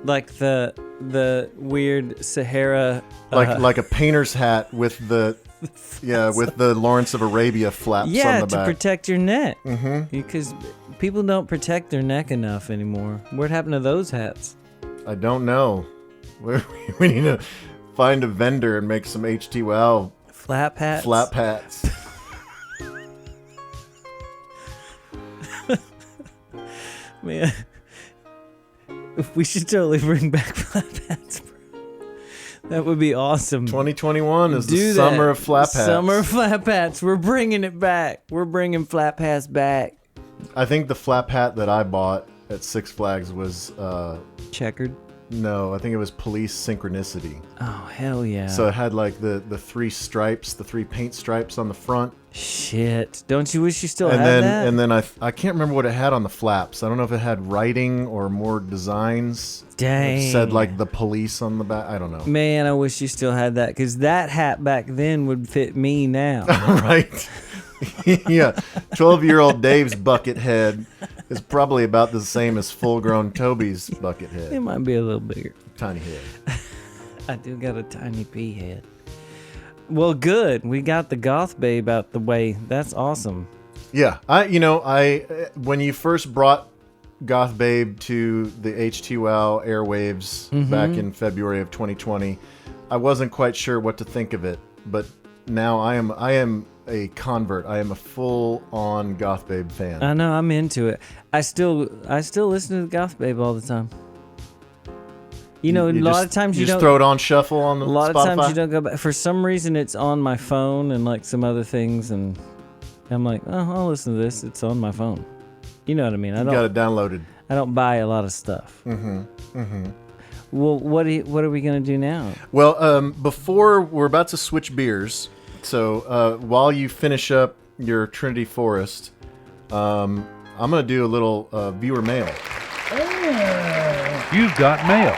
Like the weird Sahara Like a painter's hat with the with the Lawrence of Arabia flaps on the back. to protect your neck. Mm-hmm. Because people don't protect their neck enough anymore. What happened to those hats? I don't know. We need to find a vendor and make some Htwow Flap hats? flap hats. Man, we should totally bring back flap hats, bro. That would be awesome. 2021 is Do the that. summer of flap hats. Summer of flap hats. We're bringing it back. We're bringing flap hats back. I think the flap hat that I bought at Six Flags was Checkered. no, I think it was Police Synchronicity. Oh, hell yeah. So it had like the 3 stripes, the 3 paint stripes on the front. Shit. Don't you wish you still And had then that? and then I can't remember what it had on the flaps. I don't know if it had writing or more designs. Dang. It said like the police on the back. I don't know. Man, I wish you still had that, because that hat back then would fit me now. Right. Yeah. 12-year-old Dave's bucket head is probably about the same as full-grown Toby's bucket It head. might be a little bigger. Tiny head. I do got a tiny pea head. Well, good. We got the Goth Babe out the way. That's awesome. Yeah. I when you first brought Goth Babe to the Htwow airwaves back in February of 2020, I wasn't quite sure what to think of it, but now I am a convert. I am a full-on Goth Babe fan. I know, I'm into it. I still listen to the Goth Babe all the time. You know, a lot of times you just don't throw it on shuffle on the A lot Spotify? of times you don't go back. For some reason, it's on my phone and like some other things, and I'm like, oh, I'll listen to this. It's on my phone. You know what I mean? I You got it downloaded. I don't buy a lot of stuff. Well, what are we gonna do now? Well, before we're about to switch beers, so while you finish up your Trinity Forest, I'm gonna do a little viewer mail. You've got mail.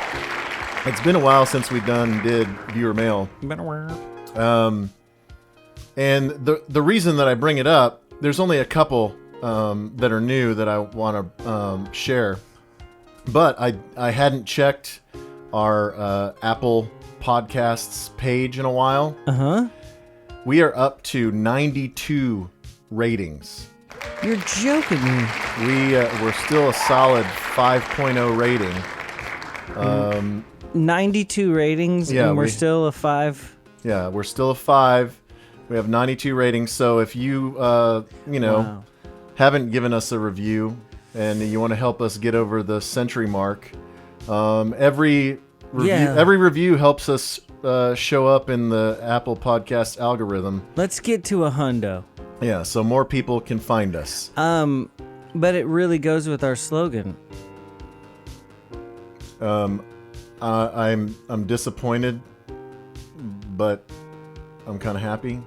It's been a while since we did viewer mail. And the reason that I bring it up, there's only a couple that are new that I want to share. But I hadn't checked our Apple Podcasts page in a while. Uh-huh. We are up to 92 ratings. You're joking me. We're still a solid 5.0 rating. 92 ratings, Yeah, and we're we- still a 5. Yeah, we're still a 5. We have 92 ratings. So if you, Wow. haven't given us a review and you want to help us get over the century mark, every review helps us show up in the Apple Podcast algorithm. Let's get to a hundo. Yeah, so more people can find us. But it really goes with our slogan. I'm disappointed, but I'm kind of happy.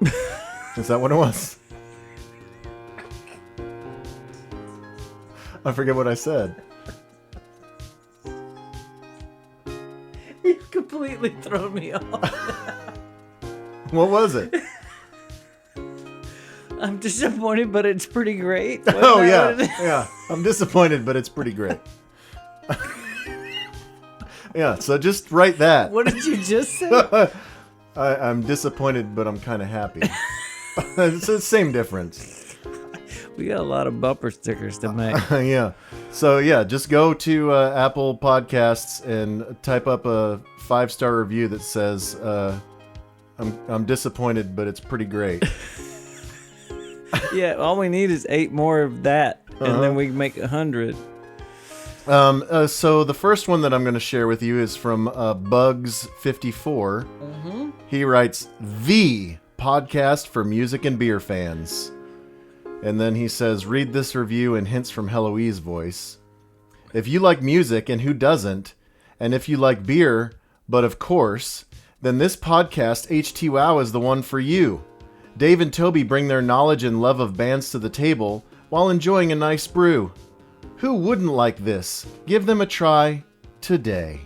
Is that what it was? I forget what I said. You've completely thrown me off. What was it? I'm disappointed, but it's pretty great. Oh Wasn't that yeah, what it is? yeah. I'm disappointed, but it's pretty great. Yeah, so just write that. What did you just say? I'm disappointed, but I'm kind of happy. It's the same difference. We got a lot of bumper stickers to make. Yeah. So yeah, just go to Apple Podcasts and type up a 5-star review that says, "I'm disappointed, but it's pretty great." Yeah, all we need is 8 more of that, and then we can make 100. So the first one that I'm going to share with you is from Bugs54. He writes, "The podcast for music and beer fans." And then he says, "Read this review in Hints from Heloise voice. If you like music, and who doesn't, and if you like beer, but of course, then this podcast, Htwow, is the one for you. Dave and Toby bring their knowledge and love of bands to the table while enjoying a nice brew. Who wouldn't like this? Give them a try today."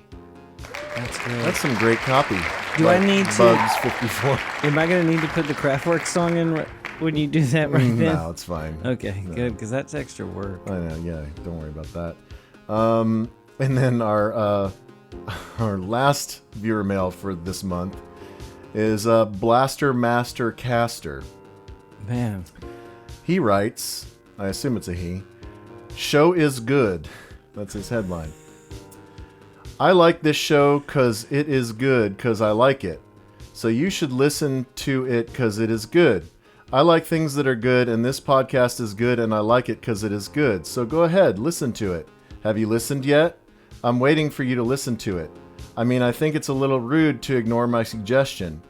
That's good. That's some great copy. Do I need to- Bugs54. Am I going to need to put the Kraftwerk song in when you do that right then? No, it's fine. Okay, good, because that's extra work. I know, yeah, don't worry about that. And then our last viewer mail for this month is Blaster Master Caster. Man, He writes, I assume it's a he, "Show is good." That's his headline. "I like this show cause it is good cause I like it. So you should listen to it cause it is good. I like things that are good, and this podcast is good, and I like it cause it is good. So go ahead, listen to it. Have you listened yet? I'm waiting for you to listen to it. I mean, I think it's a little rude to ignore my suggestion.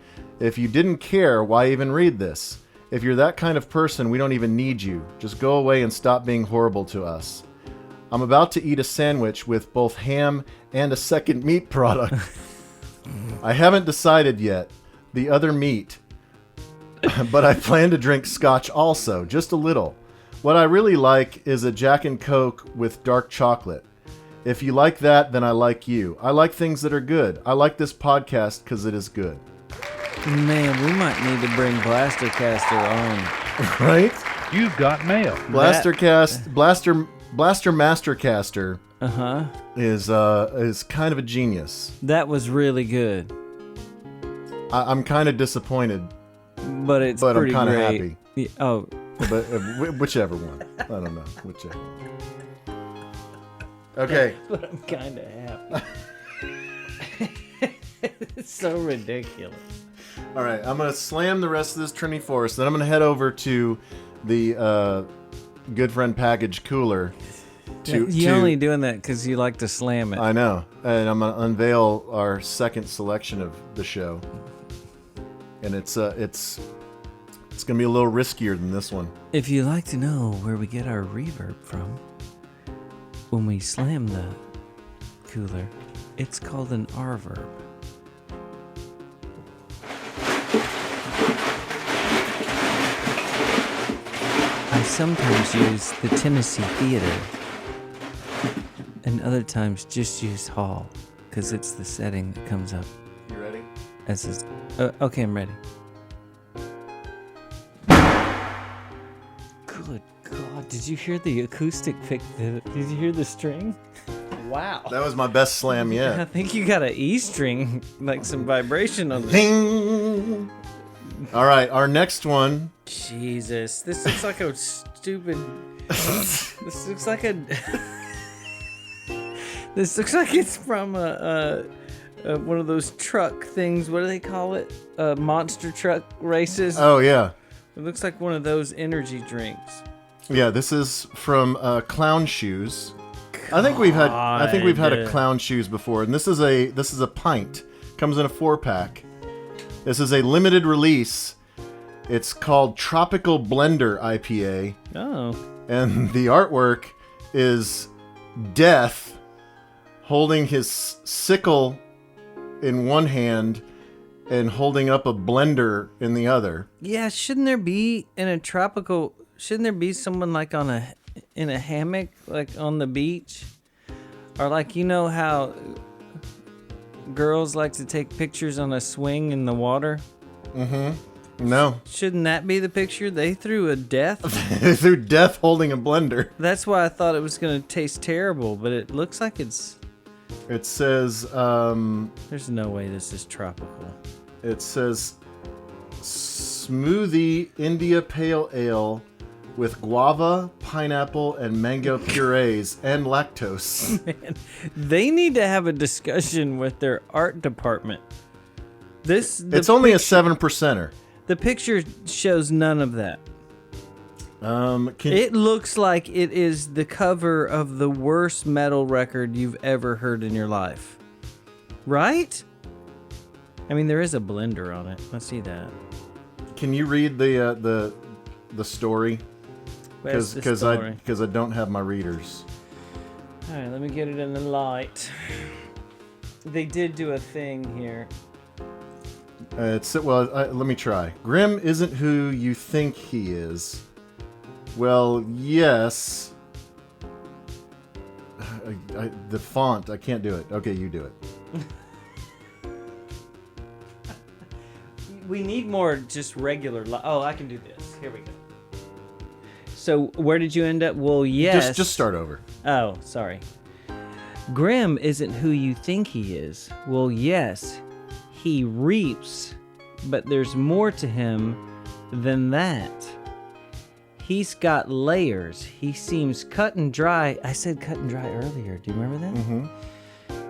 If you didn't care, why even read this? If you're that kind of person, we don't even need you. Just go away and stop being horrible to us. I'm about to eat a sandwich with both ham and a second meat product. I haven't decided yet. The other meat. But I plan to drink scotch also, just a little. What I really like is a Jack and Coke with dark chocolate. If you like that, then I like you. I like things that are good. I like this podcast because it is good." man, we might need to bring Blastercaster on. Right? You've got mail. Blaster Mastercaster Uh-huh. is kind of a genius. That was really good, I'm kind of disappointed, but it's but I'm pretty kind of great. happy. Yeah, oh, But whichever one. I don't know. Whichever one. Okay. but I'm kind of happy. It's so ridiculous. All right. I'm going to slam the rest of this Trinity Forest. Then I'm going to head over to the Goodfriend Package cooler You're only doing that because you like to slam it. I know. And I'm going to unveil our second selection of the show. And it's going to be a little riskier than this one. If you'd like to know where we get our reverb from, when we slam the cooler, it's called an R-verb. I sometimes use the Tennessee Theater, and other times just use Hall, because it's the setting that comes up. You ready? Okay, I'm ready. Good God, did you hear the acoustic pick? Did you hear the string? Wow. That was my best slam I yet. think you got an E string, like some vibration on the. Ding! All right, our next one. Jesus, this looks like a stupid. This looks like a. This looks like it's from one of those truck things. What do they call it? Monster truck races. Oh, yeah. It looks like one of those energy drinks. Yeah, this is from Clown Shoes. I think we've had a Clown Shoes before, and this is a pint. Comes in a 4-pack. This is a limited release. It's called Tropical Blender IPA. Oh. And the artwork is Death holding his sickle in one hand and holding up a blender in the other. Yeah, shouldn't there be someone like in a hammock, like on the beach? Or like, you know how girls like to take pictures on a swing in the water? Mm-hmm. No. Shouldn't that be the picture? They threw a Death? They threw Death holding a blender. That's why I thought it was going to taste terrible, but it looks like it's... It says... There's no way this is tropical. It says Smoothie India Pale Ale with guava, pineapple, and mango purees and lactose. Man, they need to have a discussion with their art department. It's only a 7%er. The picture shows none of that. It looks like it is the cover of the worst metal record you've ever heard in your life. Right? I mean, there is a blender on it. Let's see that. Can you read the story? Because I don't have my readers. All right, let me get it in the light. They did do a thing here. Let me try. Grimm isn't who you think he is. Well, yes. The font, I can't do it. Okay, you do it. We need more just regular... Oh, I can do this. Here we go. So, where did you end up? Well, yes. Just start over. Oh, sorry. Grimm isn't who you think he is. Well, yes, he reaps, but there's more to him than that. He's got layers. He seems cut and dry. I said cut and dry earlier. Do you remember that? Mm-hmm.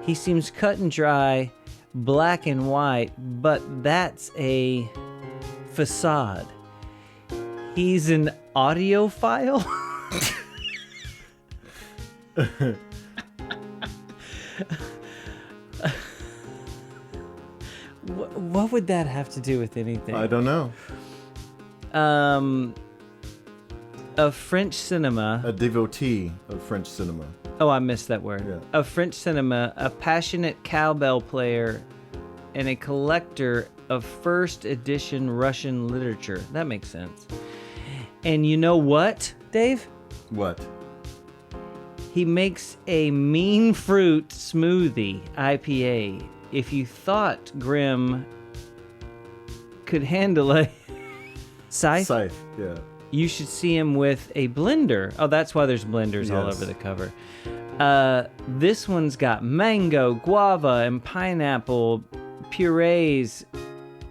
He seems cut and dry, black and white, but that's a facade. He's an audiophile? What would that have to do with anything? I don't know. Of French cinema. A devotee of French cinema. Oh, I missed that word. Yeah. Of French cinema, a passionate cowbell player, and a collector of first edition Russian literature. That makes sense. And you know what, Dave? What? He makes a mean fruit smoothie IPA. If you thought Grimm could handle a scythe, yeah. You should see him with a blender. Oh, that's why there's blenders all over the cover. This one's got mango, guava, and pineapple purees,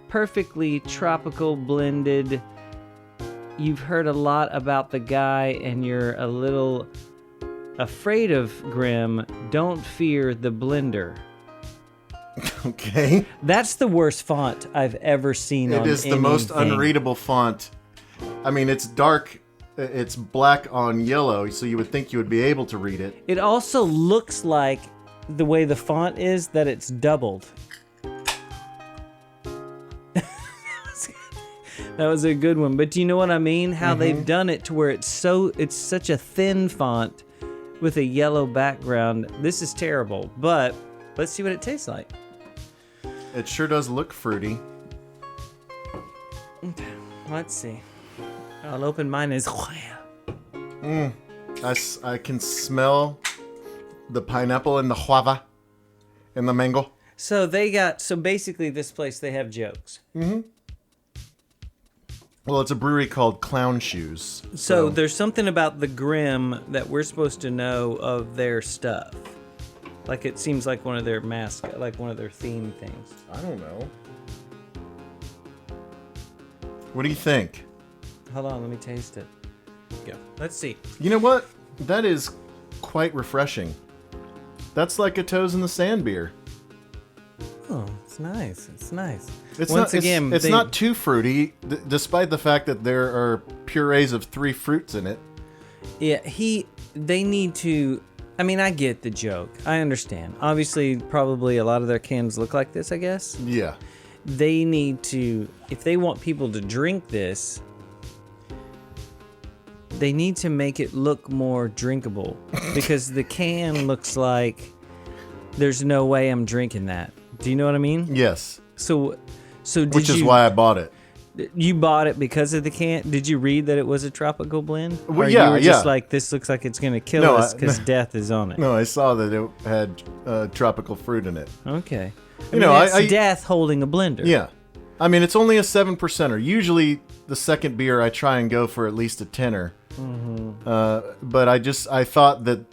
perfectly tropical blended. You've heard a lot about the guy and you're a little afraid of Grimm. Don't fear the blender. Okay. That's the worst font I've ever seen on anything. It is the most unreadable font. I mean, it's dark it's black on yellow, so you would think you would be able to read it. It also looks like the way the font is that it's doubled. That was a good one. But do you know what I mean? How they've done it to where it's such a thin font with a yellow background. This is terrible, but let's see what it tastes like. It sure does look fruity. Let's see. I'll open mine as I can smell the pineapple and the guava and the mango. So basically this place, they have jokes. Well, it's a brewery called Clown Shoes. So there's something about the Grimm that we're supposed to know of their stuff. Like it seems like one of their like one of their theme things. I don't know. What do you think? Hold on, let me taste it. Go. Let's see. You know what? That is quite refreshing. That's like a Toes in the Sand beer. Oh, it's nice. It's nice. It's It's not too fruity, despite the fact that there are purees of 3 fruits in it. Yeah, they need to. I mean, I get the joke. I understand. Obviously, probably a lot of their cans look like this, I guess. Yeah. They need to, if they want people to drink this, they need to make it look more drinkable. Because the can looks like there's no way I'm drinking that. Do you know what I mean? Yes. So Which is why I bought it. You bought it because of the can? Did you read that it was a tropical blend? Well, or yeah, you were just like, this looks like it's going to kill us because death is on it? No, I saw that it had tropical fruit in it. Okay. I death holding a blender. Yeah. I mean, it's only a 7%er. Usually, the second beer, I try and go for at least a 10er. But I thought that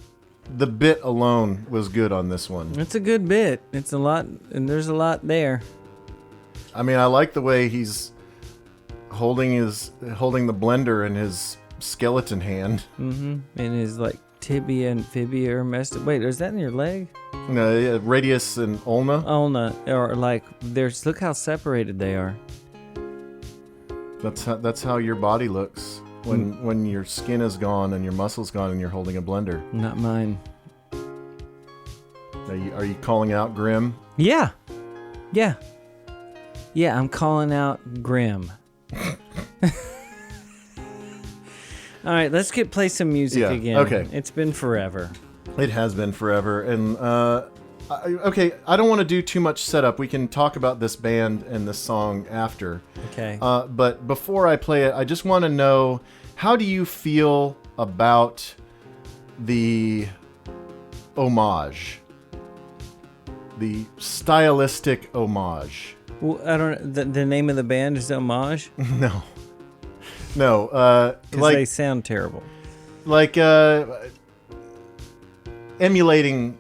the bit alone was good on this one. It's a good bit. It's a lot, and there's a lot there. I mean, I like the way he's holding the blender in his skeleton hand. And his like tibia and fibia are messed up. Wait, is that in your leg? No, yeah, radius and ulna. Ulna, or like look how separated they are. That's how your body looks when your skin is gone and your muscle's gone and you're holding a blender. Not mine. Are you calling out Grimm? Yeah. I'm calling out Grimm. All right, let's play some music again. Okay. It's been forever. It has been forever, and I don't want to do too much setup. We can talk about this band and this song after. Okay. But before I play it, I just want to know, how do you feel about the homage, the stylistic homage? Well, I don't. The name of the band is Homage. No. Because they sound terrible. Like emulating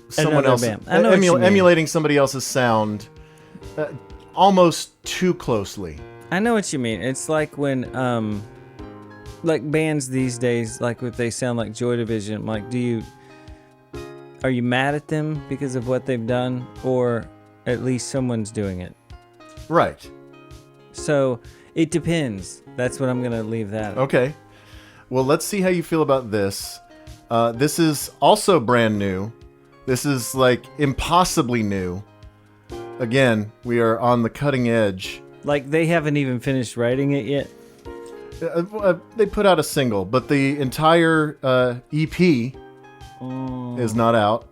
someone else. Emulating somebody else's sound, almost too closely. I know what you mean. It's like when like bands these days, like if they sound like Joy Division. Like, are you mad at them because of what they've done, or at least someone's doing it? Right. So it depends. That's what I'm going to leave that. Okay. Well, let's see how you feel about this. This is also brand new. This is like impossibly new. Again, we are on the cutting edge. Like they haven't even finished writing it yet? They put out a single, but the entire EP is not out.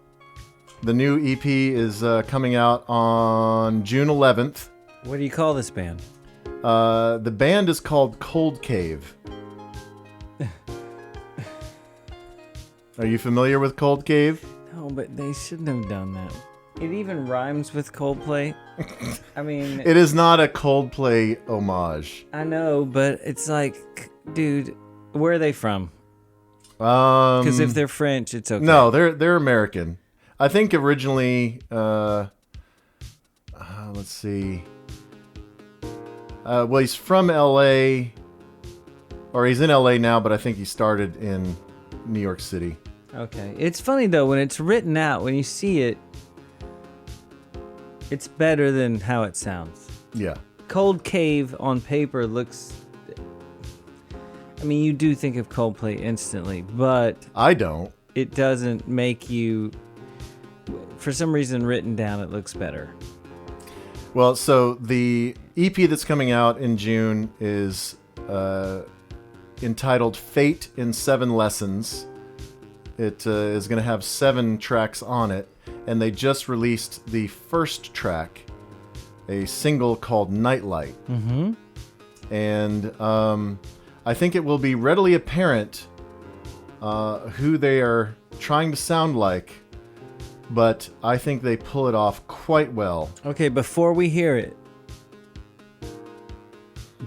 The new EP is coming out on June 11th. What do you call this band? The band is called Cold Cave. Are you familiar with Cold Cave? No, but they shouldn't have done that. It even rhymes with Coldplay. I mean... It is not a Coldplay homage. I know, but it's like, dude, where are they from? Because if they're French, it's okay. No, they're American. I think originally... let's see... well, he's from LA, or he's in LA now, but I think he started in New York City. Okay. It's funny, though, when it's written out, when you see it, it's better than how it sounds. Yeah. Cold Cave on paper looks... I mean, you do think of Coldplay instantly, but I don't. it doesn't make you. For some reason, written down, it looks better. Well, so the EP that's coming out in June is entitled Fate in 7 Lessons. It is going to have 7 tracks on it, and they just released the first track, a single called Nightlight. Mm-hmm. And I think it will be readily apparent who they are trying to sound like, but I think they pull it off quite well. Okay, before we hear it,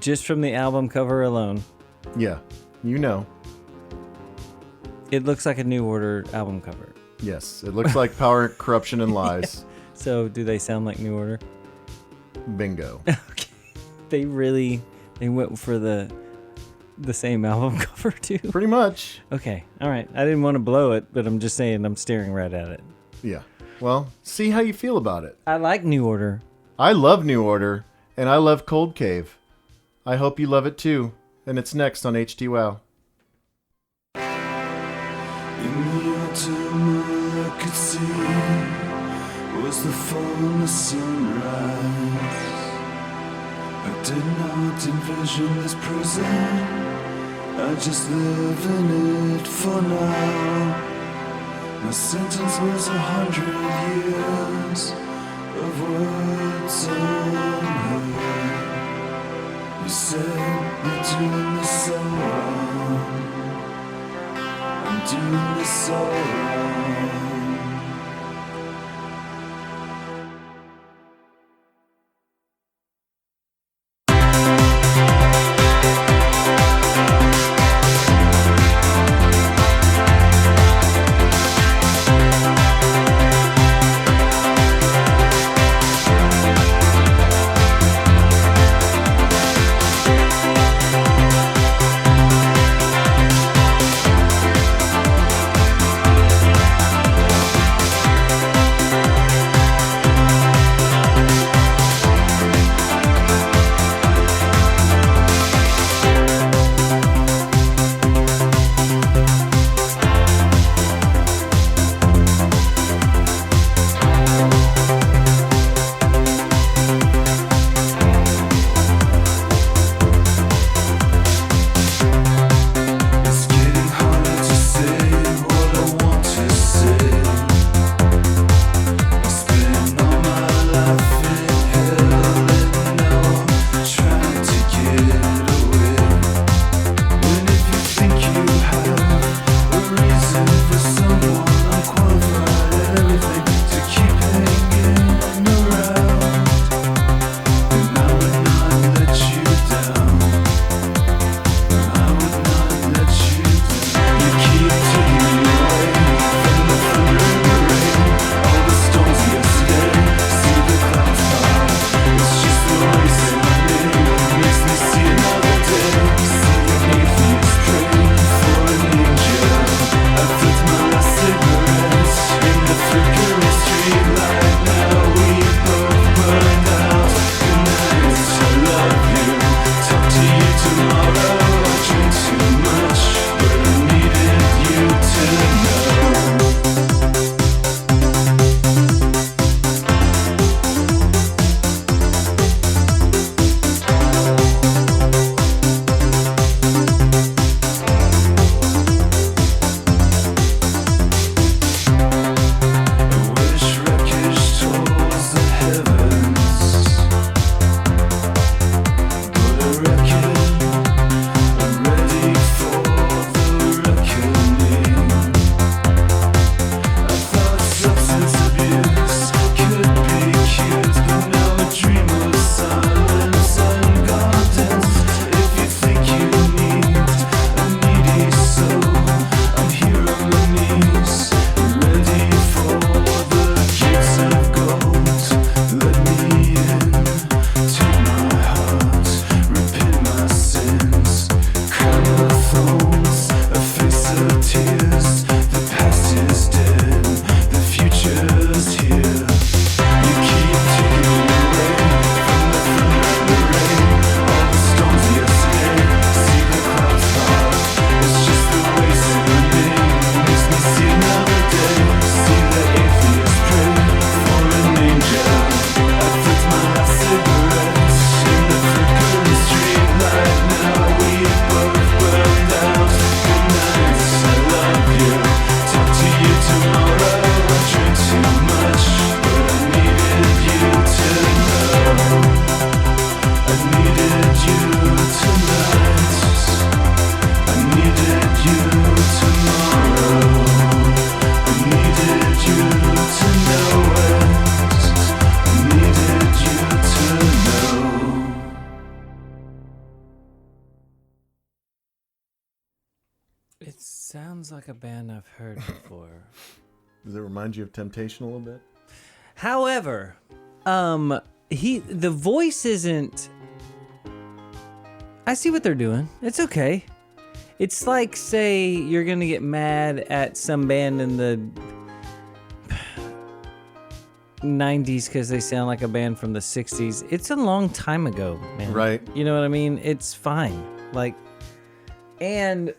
just from the album cover alone, Yeah, you know. it looks like a New Order album cover. Yes, it looks like Power, Corruption, and Lies. So, do they sound like New Order? Bingo. Okay. They went for the same album cover too. Pretty much. Okay, all right. I didn't want to blow it, but I'm just saying I'm staring right at it. Yeah. Well, see how you feel about it. I like New Order. I love New Order, and I love Cold Cave. I hope you love it too. And it's next on Htwow. In the autumn, all I could see was the fall of sunrise. I did not envision this prison. I just live in it for now. My sentence was 100 years of words unheard. You said you're doing this all wrong. I'm doing this all wrong. It sounds like a band I've heard before. Does it remind you of Temptation a little bit? However, the voice isn't. I see what they're doing. It's okay. It's like, say, you're gonna get mad at some band in the 90s because they sound like a band from the 60s. It's a long time ago, man. Right. You know what I mean? It's fine. Like, and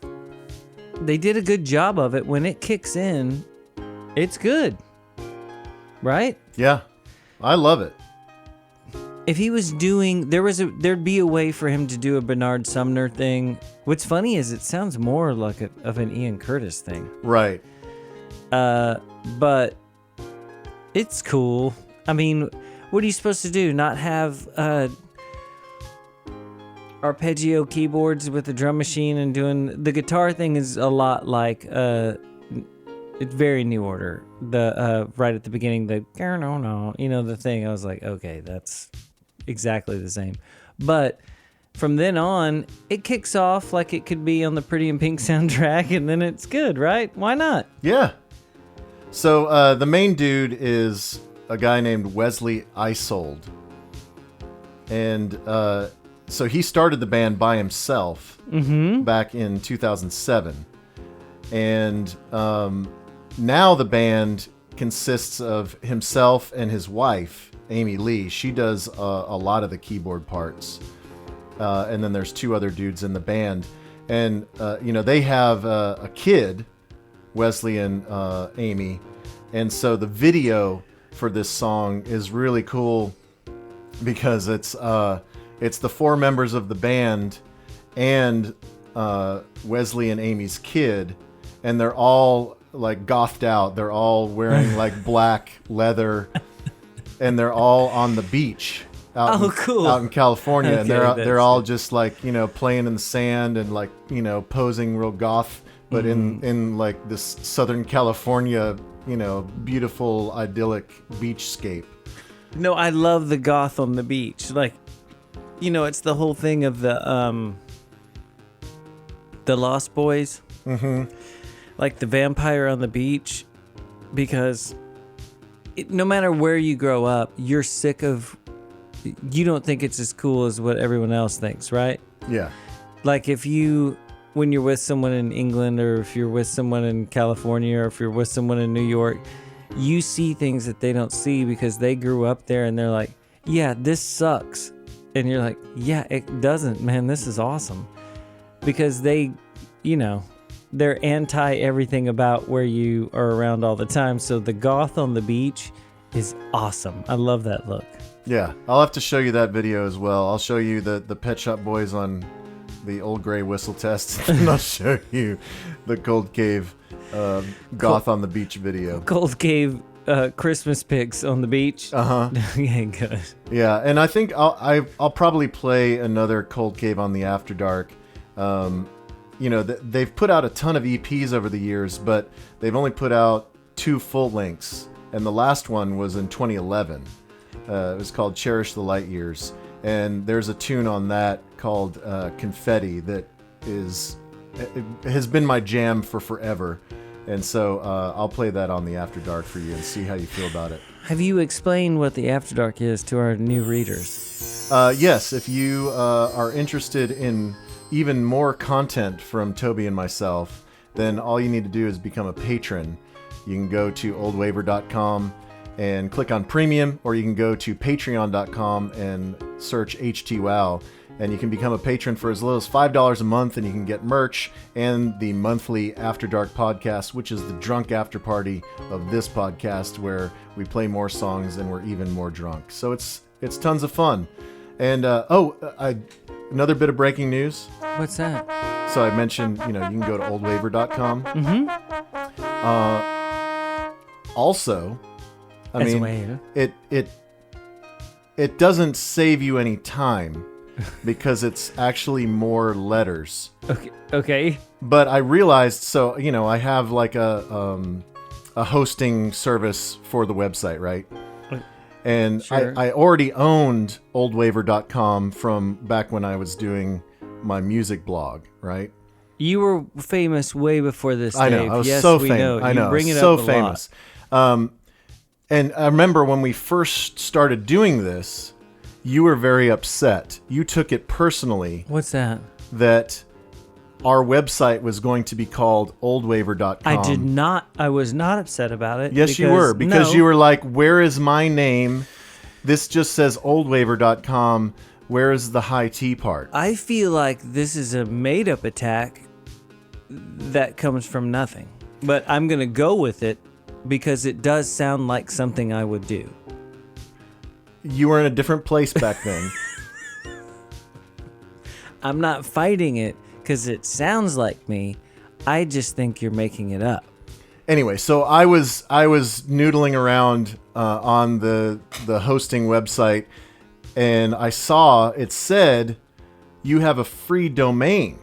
they did a good job of it. When it kicks in, it's good. Right? Yeah. I love it. If he was doing, there'd be a way for him to do a Bernard Sumner thing. What's funny is it sounds more like of an Ian Curtis thing. Right. But it's cool. I mean, what are you supposed to do? Not have arpeggio keyboards with the drum machine and doing the guitar thing is a lot like it's very New Order. The right at the beginning, the the thing. I was like, okay, that's exactly the same. But from then on, it kicks off like it could be on the Pretty in Pink soundtrack, and then it's good, right? Why not? Yeah. So the main dude is a guy named Wesley Isold. And so he started the band by himself back in 2007. And now the band consists of himself and his wife, Amy Lee. She does a lot of the keyboard parts. And then there's two other dudes in the band. And, they have a kid, Wesley and Amy. And so the video for this song is really cool because it's the four members of the band and Wesley and Amy's kid. And they're all like gothed out. They're all wearing like black leather and they're all on the beach. Cool. Out in California. Okay, And they're all just like, playing in the sand and like, posing real goth, but in like this Southern California, beautiful idyllic beachscape. No, I love the goth on the beach. Like, it's the whole thing of the Lost Boys. Mm-hmm. Like the vampire on the beach, because no matter where you grow up, you're sick of. You don't think it's as cool as what everyone else thinks, right? Yeah. Like when you're with someone in England, or if you're with someone in California, or if you're with someone in New York, you see things that they don't see because they grew up there and they're like, yeah, this sucks. And you're like, yeah, it doesn't, man. This is awesome. Because they're anti everything about where you are around all the time. So the goth on the beach is awesome. I love that look. Yeah, I'll have to show you that video as well. I'll show you the Pet Shop Boys on the Old Grey Whistle test, and I'll show you the Cold Cave Goth on the Beach video. Cold Cave Christmas pics on the beach. Uh-huh. Yeah, good. Yeah, and I think I'll probably play another Cold Cave on the After Dark. They've put out a ton of EPs over the years, but they've only put out 2 full lengths, and the last one was in 2011. It was called Cherish the Light Years, and there's a tune on that called Confetti that has been my jam for forever. And so I'll play that on the After Dark for you and see how you feel about it. Have you explained what the After Dark is to our new readers? Yes, if you are interested in even more content from Toby and myself, then all you need to do is become a patron. You can go to oldwaver.com and click on premium, or you can go to patreon.com and search Htwow, and you can become a patron for as little as $5 a month, and you can get merch and the monthly After Dark podcast, which is the drunk after party of this podcast, where we play more songs and we're even more drunk. So it's tons of fun. And another bit of breaking news. What's that? So I mentioned, you can go to oldwaver.com. Mm-hmm. Also, I As a mean, way, it doesn't save you any time because it's actually more letters. Okay. But I realized, so I have like a hosting service for the website, right? And Sure. I already owned oldwaver.com from back when I was doing my music blog, right? You were famous way before this, I know. Dave. I was yes, so we famous. know. I know. You bring it so up a famous. lot. And I remember when we first started doing this, you were very upset. You took it personally What's that? that our website was going to be called oldwaver.com. I did not. I was not upset about it. Yes, you were. Because no, you were like, where is my name? This just says oldwaver.com. Where is the high T part? I feel like this is a made-up attack that comes from nothing. But I'm going to go with it because it does sound like something I would do. You were in a different place back then. I'm not fighting it because it sounds like me. I just think you're making it up. Anyway, so I was noodling around on the hosting website, and I saw it said you have a free domain,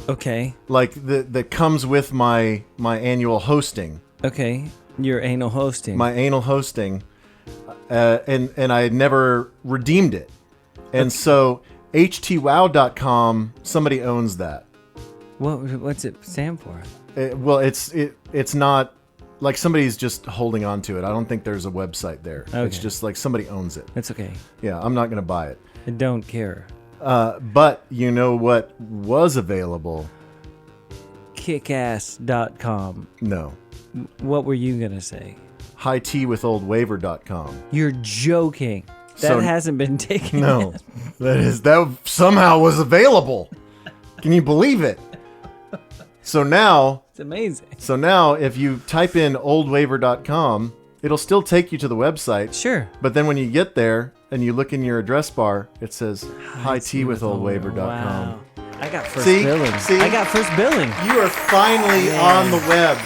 Okay. like that comes with my annual hosting, Okay. Your anal hosting. my anal hosting, and I had never redeemed it, and so htwow.com, somebody owns that. What's it stand for? Well, it's not like somebody's just holding on to it. I don't think there's a website there. It's Okay. just like somebody owns it. It's okay. Yeah, I'm not going to buy it. I don't care. But you know what was available? Kickass.com. No. What were you going to say? HighTeaWithOldWaver.com. You're joking. That So- hasn't been taken. No. that somehow was available. Can you believe it? So now It's amazing. if you type in oldwaver.com, it'll still take you to the website. Sure. But then when you get there and you look in your address bar, it says highteawitholdwaver.com. Wow. I got first See? billing. See? I got first billing. You are finally on the web,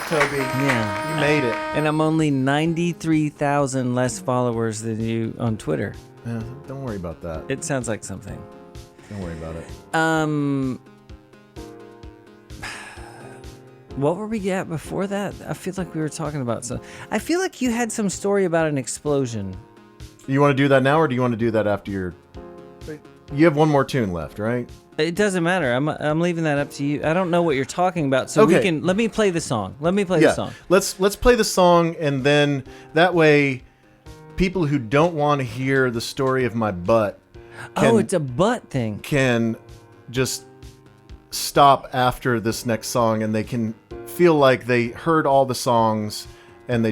Toby. Yeah. You made it. And I'm only 93,000 less followers than you on Twitter. Yeah, don't worry about that. It sounds like something. Don't worry about it. What were we at before that? I feel like we were talking about some. I feel like you had some story about an explosion. You want to do that now, or do you want to do that after your... You have one more tune left, right? It doesn't matter. I'm leaving that up to you. I don't know what you're talking about, so Okay. we can. Let me play the song. The song. Let's play the song, and then that way, people who don't want to hear the story of my butt Oh, it's a butt thing. can just stop after this next song, and they can feel like they heard all the songs, and they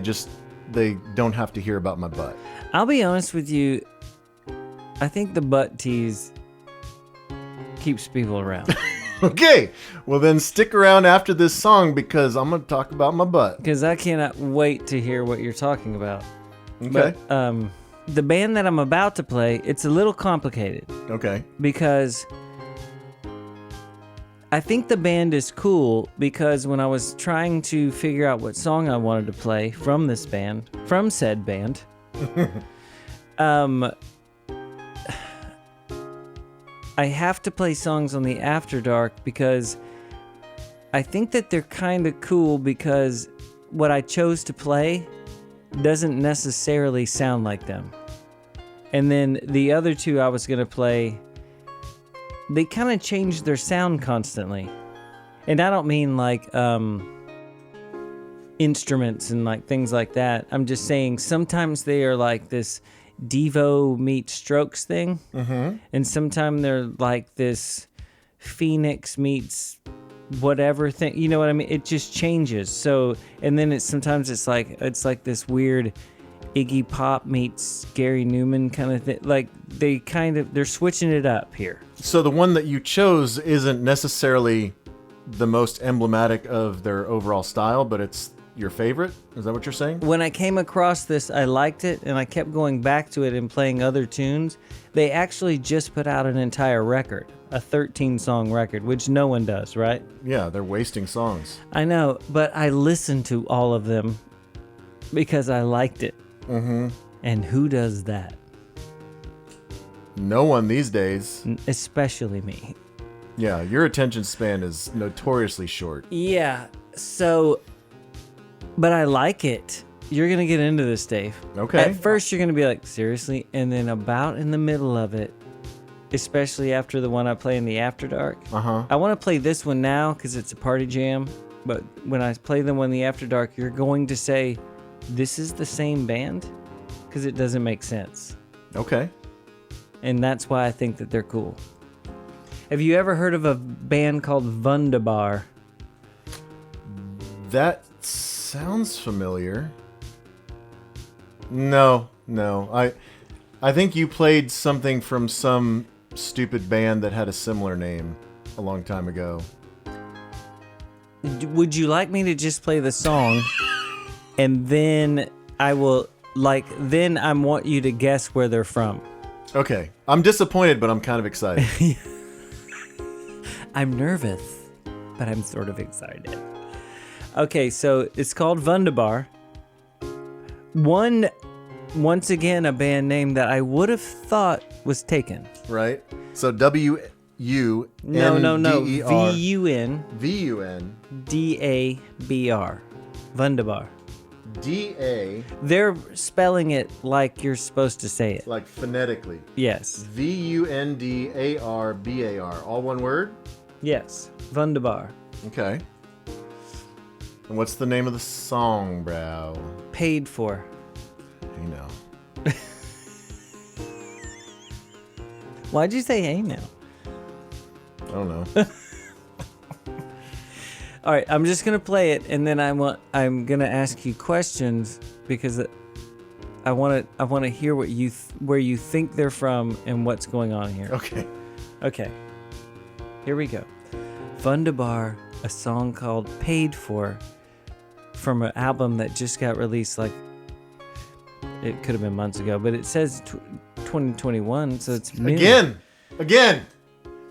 don't have to hear about my butt. I'll be honest with you. I think the butt tease keeps people around Okay, well then stick around after this song because I'm going to talk about my butt. because I cannot wait to hear what you're talking about. Okay. But the band that I'm about to play, it's a little complicated Okay. because I think the band is cool because when I was trying to figure out what song I wanted to play from this band, from said band, I have to play songs on the After Dark because I think that they're kind of cool because what I chose to play doesn't necessarily sound like them. And then the other two I was going to play, they kind of changed their sound constantly. And I don't mean like instruments and like things like that. I'm just saying sometimes they are like this Devo meets Strokes thing. Mm-hmm. And sometimes they're like this Phoenix meets whatever thing. You know what I mean? It just changes. So, and then sometimes it's like this weird Iggy Pop meets Gary Newman kind of thing. Like they're switching it up here. So the one that you chose isn't necessarily the most emblematic of their overall style, but it's your favorite? Is that what you're saying? When I came across this, I liked it, and I kept going back to it and playing other tunes. They actually just put out an entire record, a 13-song record, which no one does, right? Yeah, they're wasting songs. I know, but I listened to all of them because I liked it. Mm-hmm. And who does that? No one these days. Especially me. Yeah, your attention span is notoriously short. Yeah, so... But I like it. You're going to get into this, Dave. Okay. At first, you're going to be like, seriously? And then about in the middle of it, especially after the one I play in the After Dark. Uh-huh. I want to play this one now because it's a party jam. But when I play the one in the After Dark, you're going to say, this is the same band? Because it doesn't make sense. Okay. And that's why I think that they're cool. Have you ever heard of a band called Vundabar? That sounds familiar. No. I think you played something from some stupid band that had a similar name a long time ago. Would you like me to just play the song and then I will, then I want you to guess where they're from? Okay. I'm disappointed, but I'm kind of excited. I'm nervous, but I'm sort of excited. Okay, so it's called Vundabar. Once again, a band name that I would have thought was taken. Right? So W-U-N-D-E-R. No. V-U-N. V-U-N. D-A-B-R. Vundabar. D-A. They're spelling it like you're supposed to say it. Like phonetically. Yes. V-U-N-D-A-R-B-A-R. All one word? Yes. Vundabar. Okay. And what's the name of the song, bro? Paid for. You know. Why'd you say hey now? I don't know. All right, I'm just gonna play it, and then I'm gonna ask you questions because I want to hear where you think they're from and what's going on here. Okay. Here we go. Vundabar, a song called "Paid For," from an album that just got released. Like it could have been months ago, but it says 2021, so it's new. Again.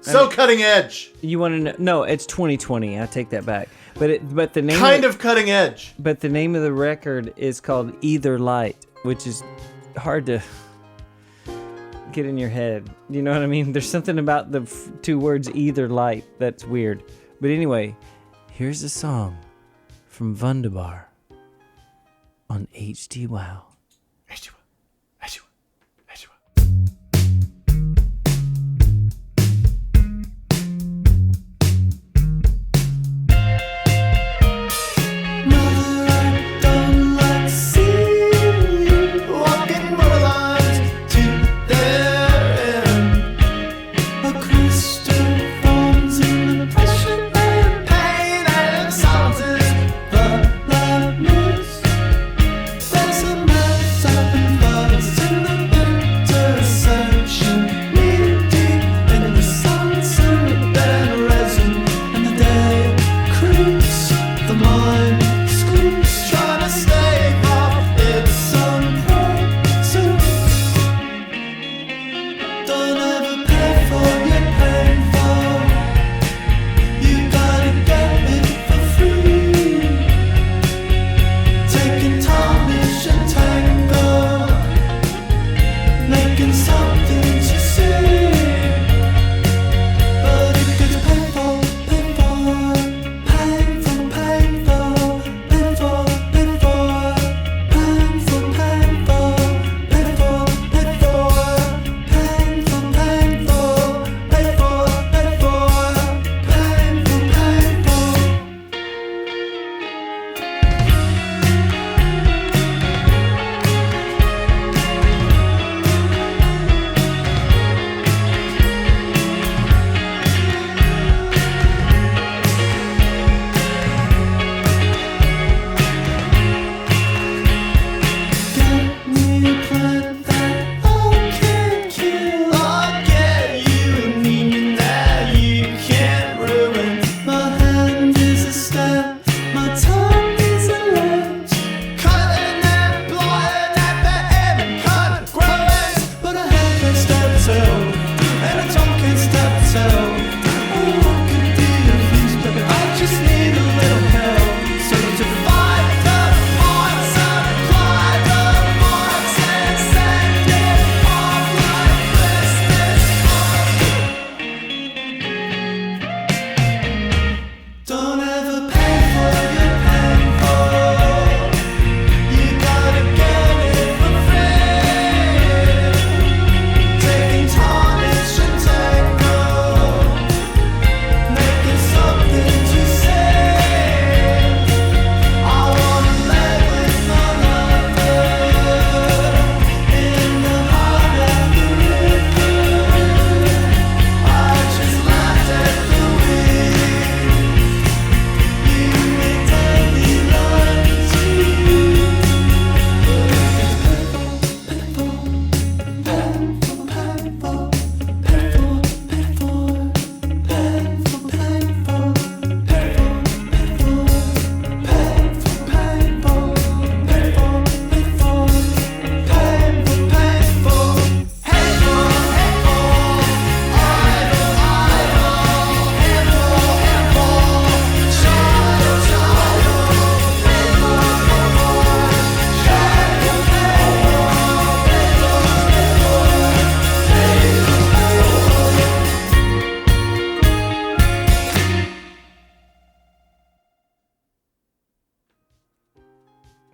So cutting edge. You want to know? No, it's 2020. I take that back. But the name kind of cutting edge. But the name of the record is called Either Light, which is hard to get in your head. You know what I mean? There's something about the two words either light that's weird. But anyway, here's a song from Vundabar on Htwow. There's a man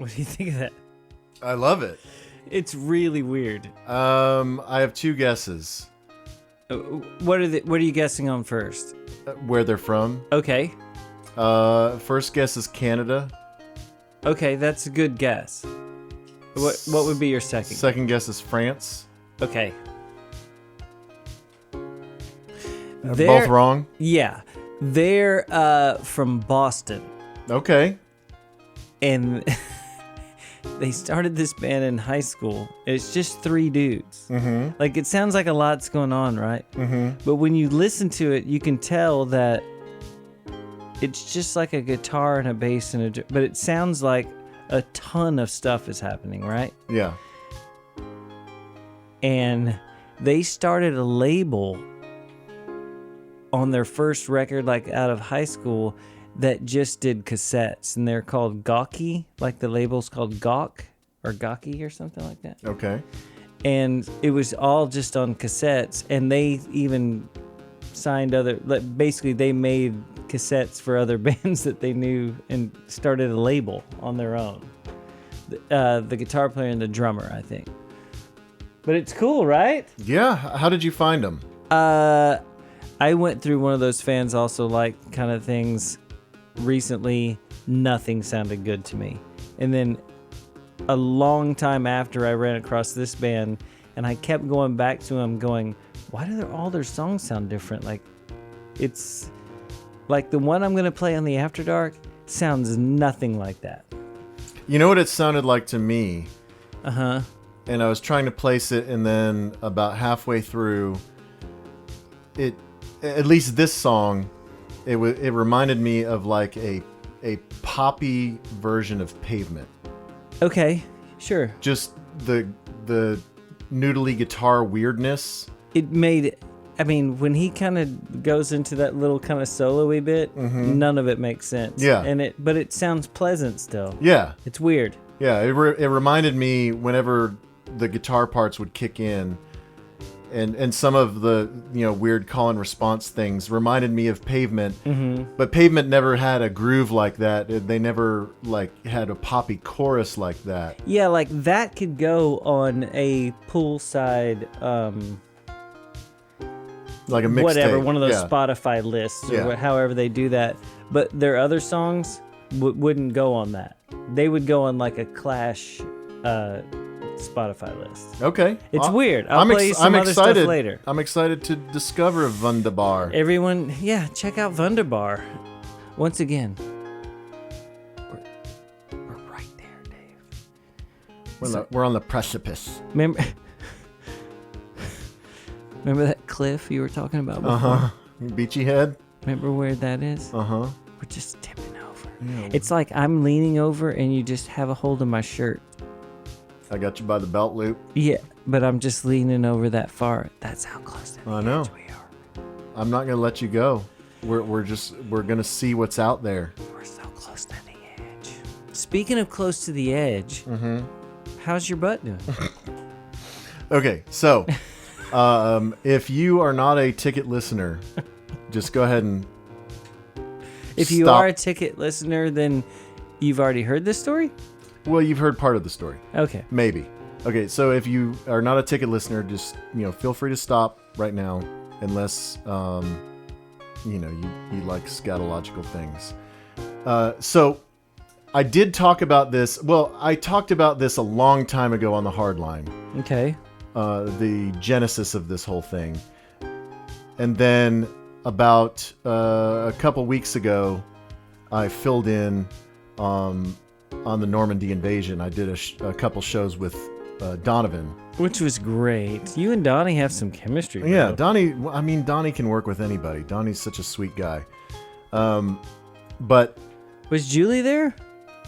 What do you think of that? I love it. It's really weird. I have two guesses. What are you guessing on first? Where they're from. Okay. First guess is Canada. Okay, that's a good guess. What would be your second? Second guess is France. Okay. Both wrong? Yeah. They're from Boston. Okay. And they started this band in high school. It's just 3 dudes. Mm-hmm. Like, it sounds like a lot's going on, right? Mm-hmm. But when you listen to it, you can tell that it's just like a guitar and a bass but it sounds like a ton of stuff is happening, right? Yeah. And they started a label on their first record, like out of high school, that just did cassettes, and they're called Gawky, like the label's called Gawk or Gawky or something like that. Okay. And it was all just on cassettes, and they even signed basically they made cassettes for other bands that they knew and started a label on their own. The guitar player and the drummer, I think. But it's cool, right? Yeah. How did you find them? I went through one of those fans also like kind of things recently. Nothing sounded good to me. And then a long time after, I ran across this band, and I kept going back to them going, why do all their songs sound different? Like, it's like the one I'm going to play on the After Dark sounds nothing like that. You know what it sounded like to me? Uh-huh. And I was trying to place it, and then about halfway through, at least this song, it reminded me of like a poppy version of Pavement. Okay, sure. Just the noodly guitar weirdness. It made, I mean, when he kind of goes into that little kind of solo-y bit, none of it makes sense. Yeah. But it sounds pleasant still. Yeah. It's weird. Yeah, it reminded me whenever the guitar parts would kick in, and some of the weird call and response things reminded me of Pavement. Mm-hmm. But Pavement never had a groove like that. They never had a poppy chorus like that. Yeah, like that could go on a poolside, like a mixtape. Whatever, one of those Yeah. Spotify lists or Yeah. however they do that. But their other songs wouldn't go on that. They would go on like a Clash Spotify list. Okay. It's weird. I'll play you some other stuff later. I'm excited to discover Vundabar. Everyone, yeah, check out Vundabar. Once again, we're right there, Dave. We're on the precipice. Remember that cliff you were talking about before? Uh-huh. Beachy Head? Remember where that is? Uh-huh. We're just tipping over. Yeah. It's like I'm leaning over and you just have a hold of my shirt. I got you by the belt loop. Yeah, but I'm just leaning over that far. That's how close to the I know. edge we are. I'm not gonna let you go. We're gonna see what's out there. We're so close to the edge. Speaking of close to the edge, how's your butt doing? Okay, so if you are not a ticket listener, just go ahead and If you stop. are a ticket listener, then you've already heard this story? Well, you've heard part of the story. Okay. Maybe. Okay, so if you are not a ticket listener, just feel free to stop right now, unless you like scatological things. So I did talk about this. Well, I talked about this a long time ago on the Hardline. Okay. The genesis of this whole thing, and then about a couple weeks ago, I filled in on the Normandy invasion. I did a couple shows with Donovan. Which was great. You and Donnie have some chemistry. Bro. Yeah, Donnie can work with anybody. Donnie's such a sweet guy. But Was Julie there?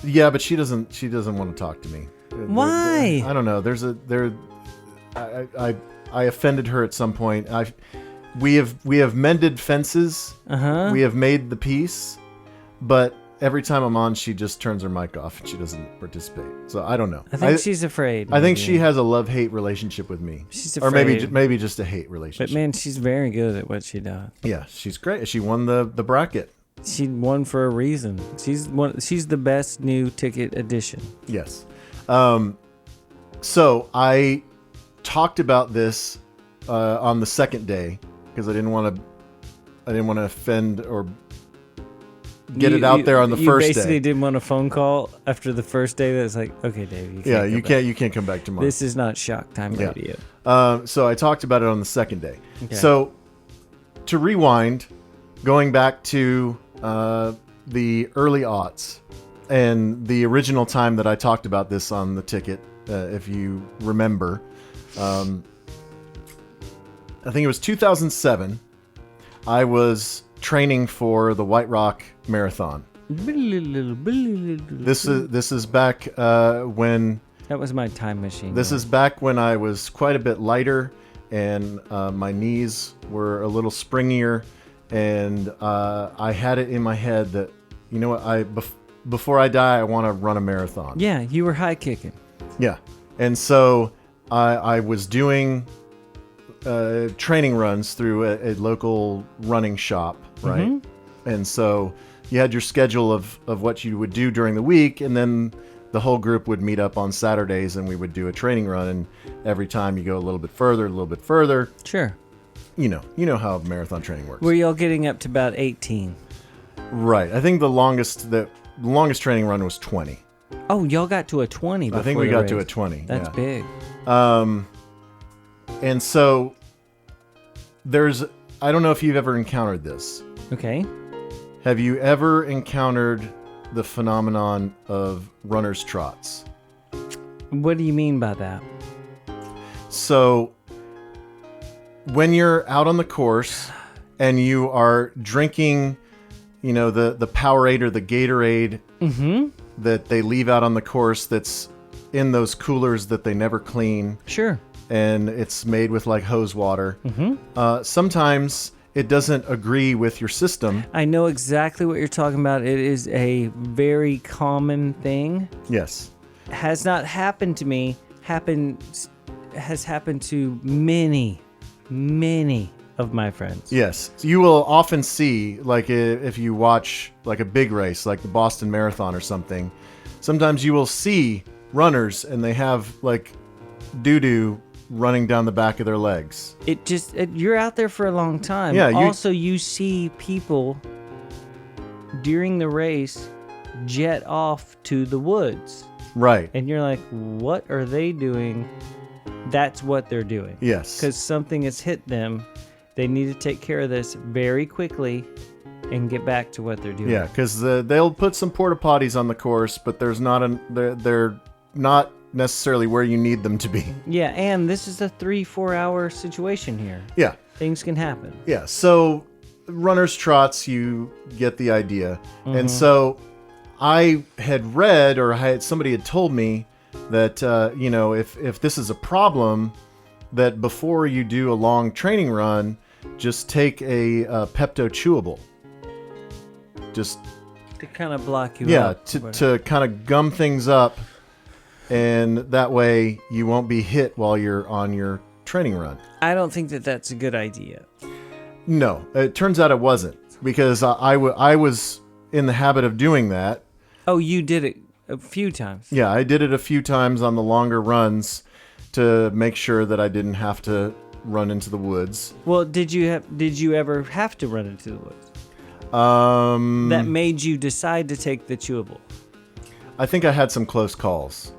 yeah, but she doesn't want to talk to me. Why? I don't know. I offended her at some point. We have mended fences. Uh-huh. We have made the peace, but every time I'm on, she just turns her mic off and she doesn't participate. So I don't know. I think she's afraid. I think maybe. she has a love-hate relationship with me. She's or maybe afraid. maybe just a hate relationship. But man, she's very good at what she does. Yeah, she's great. She won the bracket. She won for a reason. She's the best new ticket addition. Yes. So I talked about this on the second day because I didn't want to offend or get it out there on the first day. You basically didn't want a phone call after the first day that's like, okay, Dave, you can't come back tomorrow. This is not Shock Time Radio. So I talked about it on the second day. Okay. So to rewind, going back to the early aughts and the original time that I talked about this on the ticket, if you remember, I think it was 2007. I was training for the White Rock Marathon. This is back when that was my time machine. This is back when I was quite a bit lighter and my knees were a little springier, and I had it in my head that, you know what, before I die, I want to run a marathon. Yeah, you were high kicking. Yeah, and so I was doing training runs through a local running shop, right? Mm-hmm. And so you had your schedule of what you would do during the week, and then the whole group would meet up on Saturdays and we would do a training run, and every time you go a little bit further. Sure. You know how marathon training works. Were y'all getting up to about 18? Right. I think the longest training run was 20. Oh, y'all got to a 20 before I think we got to race. a 20. That's big. And so I don't know if you've ever encountered this. Okay. Have you ever encountered the phenomenon of runner's trots? What do you mean by that? So when you're out on the course and you are drinking, the Powerade or the Gatorade that they leave out on the course that's in those coolers that they never clean. Sure. And it's made with like hose water. Mm-hmm. Sometimes it doesn't agree with your system. I know exactly what you're talking about. It is a very common thing. Yes. Has not happened to me. Has happened to many of my friends. Yes. So you will often see, like if you watch like a big race, like the Boston Marathon or something, sometimes you will see runners and they have like doo-doo running down the back of their legs. You're out there for a long time. Yeah. Also, you see people during the race jet off to the woods. Right. And you're like, what are they doing? That's what they're doing. Yes. Because something has hit them. They need to take care of this very quickly and get back to what they're doing. Yeah, because they'll put some porta potties on the course, but they're not necessarily where you need them to be. Yeah, and this is a 3-4 hour situation here. Yeah. Things can happen. Yeah, so runner's trots, you get the idea. Mm-hmm. And so I had read, or somebody had told me that, if this is a problem, that before you do a long training run, just take a Pepto chewable. Just to kind of block you up. Yeah, to kind of gum things up, and that way you won't be hit while you're on your training run. I don't think that that's a good idea. No, it turns out it wasn't, because I was in the habit of doing that. Oh, you did it a few times. Yeah, I did it a few times on the longer runs to make sure that I didn't have to run into the woods. Well, did you ever have to run into the woods? That made you decide to take the chewable? I think I had some close calls.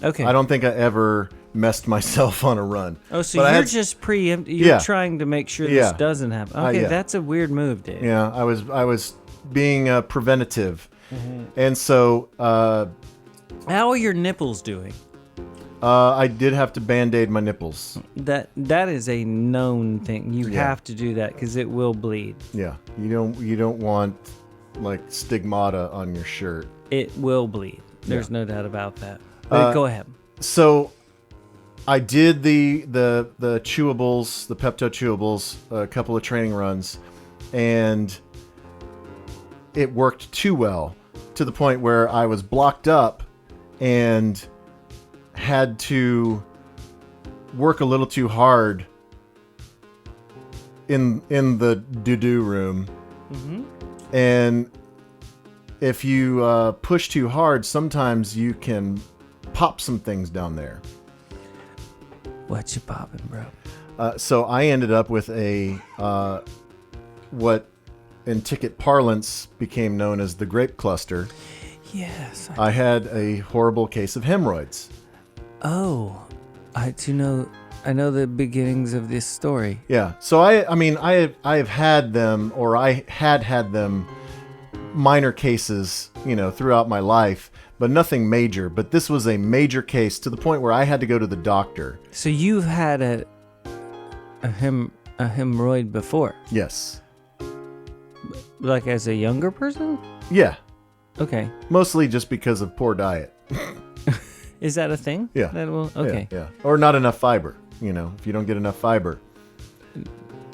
Okay. I don't think I ever messed myself on a run. Oh, so but you're just you're trying to make sure this doesn't happen. Okay, that's a weird move, Dave. Yeah, I was being preventative. Mm-hmm. And so how are your nipples doing? I did have to Band-Aid my nipples. That is a known thing. You have to do that because it will bleed. Yeah, you don't want like stigmata on your shirt. It will bleed. There's no doubt about that. But go ahead. So I did the chewables, the Pepto chewables, a couple of training runs, and it worked too well to the point where I was blocked up and had to work a little too hard in the doo-doo room. Mm-hmm. And if you push too hard, sometimes you can pop some things down there. What you popping, bro? So I ended up with a what in ticket parlance became known as the grape cluster. Yes. I had a horrible case of hemorrhoids. Oh, I know the beginnings of this story. Yeah. So I have had them, or I had them, minor cases, throughout my life, but nothing major. But this was a major case to the point where I had to go to the doctor. So you've had a hemorrhoid before, Yes. like as a younger person? Yeah. Okay. Mostly just because of poor diet. Is that a thing? Yeah. Okay. Yeah. Or not enough fiber. If you don't get enough fiber.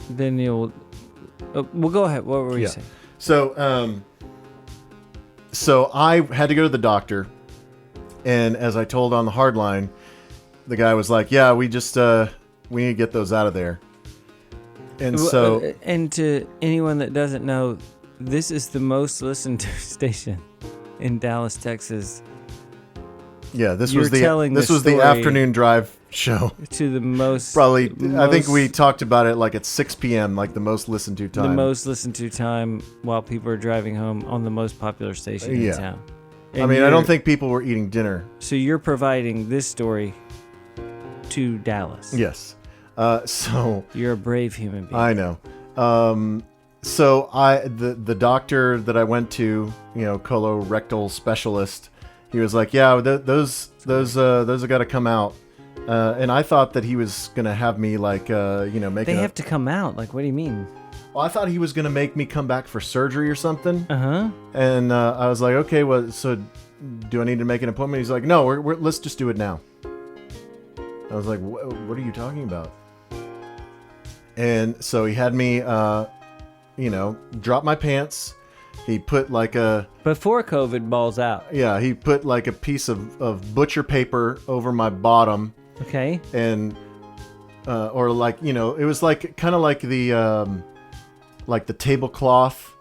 Then you'll. Well, go ahead. What were you saying? So I had to go to the doctor, and as I told on the hard line, the guy was like, "Yeah, we need to get those out of there." And so, and to anyone that doesn't know, this is the most listened to station in Dallas, Texas. yeah, this You're was telling the story afternoon drive show. To the most Probably, I think most- we talked about it like at 6 p.m., like the most listened to time. the most listened to time while people are driving home on the most popular station in Yeah. town. I And mean, I don't you're- think people were eating dinner. So you're providing this story to Dallas. Yes. So You're a brave human being. I know. So the doctor that I went to, colorectal specialist, he was like, "Yeah, those have got to come out." And I thought that he was gonna have me make. They have to come out. Like, what do you mean? Well, I thought he was gonna make me come back for surgery or something. Uh-huh. And I was like, "Okay, well, so do I need to make an appointment?" He's like, "No, let's just do it now." I was like, "What are you talking about?" And so he had me, drop my pants. He put like Before COVID balls out. he put like a piece of butcher paper over my bottom, Okay. and or like it was like kind of like the tablecloth,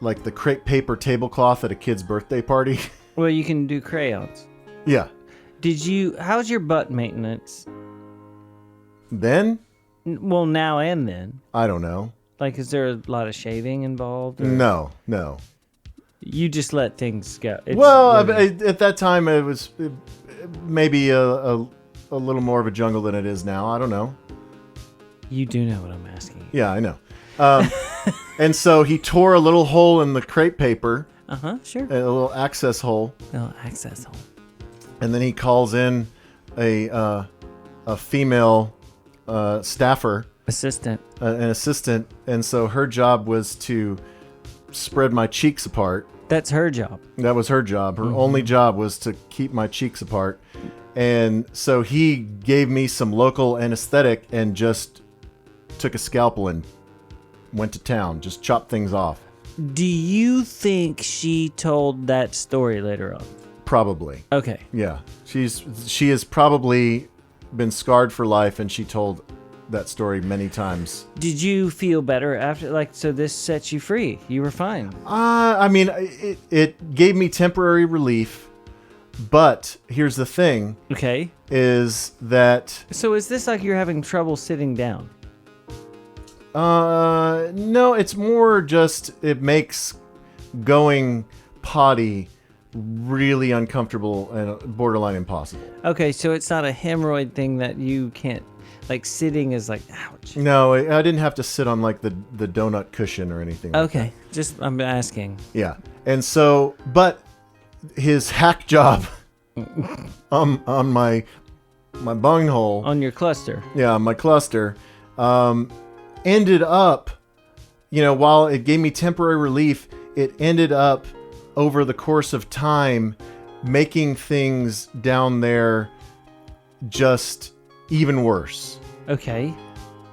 like the crepe paper tablecloth at a kid's birthday party. Well, you can do crayons. Yeah. How's your butt maintenance? Then Well, now and then. I don't know. Like, is there a lot of shaving involved? Or No. You just let things go. At that time it was maybe a little more of a jungle than it is now. I don't know. You do know what I'm asking. Yeah, I know. And so he tore a little hole in the crepe paper, Sure. a little access hole, No, access hole. and then he calls in a female staffer, an assistant, and so her job was to spread my cheeks apart. That's her job. That was her job. Her only job was to keep my cheeks apart. And so he gave me some local anesthetic and just took a scalpel and went to town, just chopped things off. Do you think she told that story later on? Probably. Okay. Yeah. She has probably been scarred for life, and she told that story many times. Did you feel better after, so this set you free? You were fine. I mean, it gave me temporary relief, but here's the thing. Okay. Is that... So is this like you're having trouble sitting down? No, it's more just it makes going potty really uncomfortable and borderline impossible. Okay, so it's not a hemorrhoid thing that you can't, sitting is ouch. No, I didn't have to sit on the donut cushion or anything. Okay, I'm asking. Yeah. And so, but his hack job on my bunghole, On your cluster. yeah, my cluster, ended up, while it gave me temporary relief, it ended up over the course of time making things down there just even worse. Okay.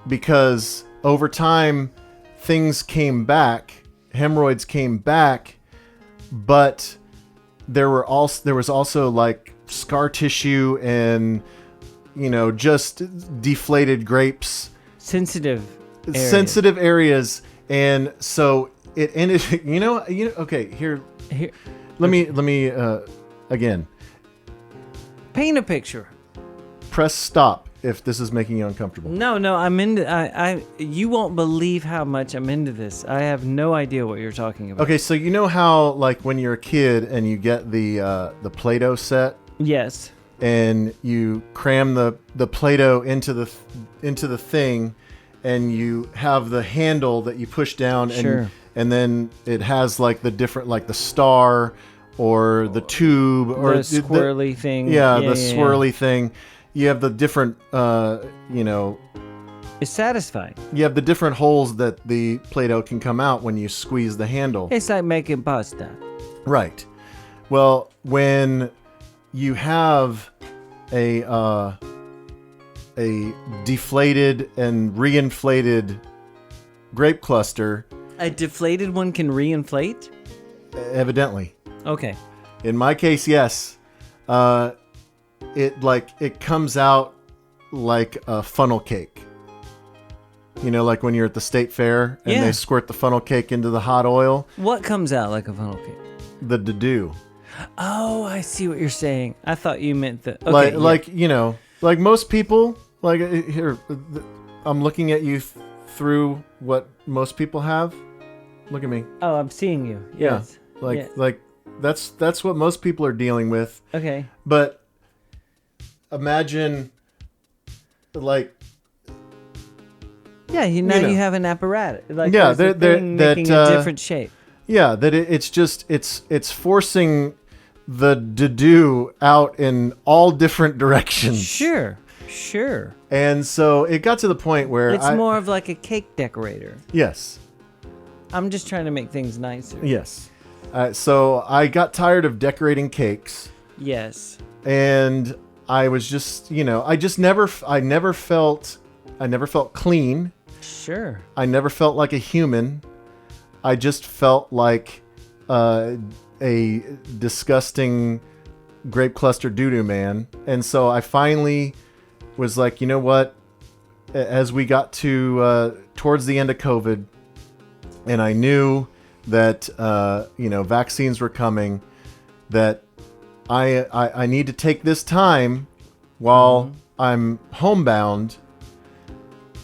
Because over time things came back, hemorrhoids came back, but there was also scar tissue and just deflated grapes, Sensitive areas. sensitive areas. And so it ended. Okay, here. Here, Let me again. paint a picture. Press stop if this is making you uncomfortable. No, I'm into. You won't believe how much I'm into this. I have no idea what you're talking about. Okay, so you know how like when you're a kid and you get the Play-Doh set Yes. and you cram the Play-Doh into the thing, and you have the handle that you push down, Sure. and then it has like the different, like the star or the tube or The swirly thing. Yeah, the swirly thing. You have the different, It's satisfying. you have the different holes that the Play-Doh can come out when you squeeze the handle. It's like making pasta. Right. Well, when you have a deflated and reinflated grape cluster, A deflated one can reinflate? evidently, Okay. in my case, yes, it comes out like a funnel cake. You know, like when you're at the state fair and Yeah. they squirt the funnel cake into the hot oil, What comes out like a funnel cake? the dew. Oh, I see what you're saying. I thought you meant the... Okay, like most people, like here, I'm looking at you through what most people have. Look at me. Oh, I'm seeing you. Yes. Yeah. Yeah. That's what most people are dealing with. Okay. But imagine, like, Yeah, now you have an apparatus. Like, Yeah, there's a they're- thing that, making a different shape. yeah, that it's forcing the dew out in all different directions. Sure. And so it got to the point where It's more of like a cake decorator. Yes. I'm just trying to make things nicer. Yes. So I got tired of decorating cakes, Yes. and I was just, I never felt clean. Sure. I never felt like a human. I just felt like a disgusting grape cluster doo-doo man. And so I finally was like, you know what? As we got to towards the end of COVID, and I knew that vaccines were coming, that I need to take this time while I'm homebound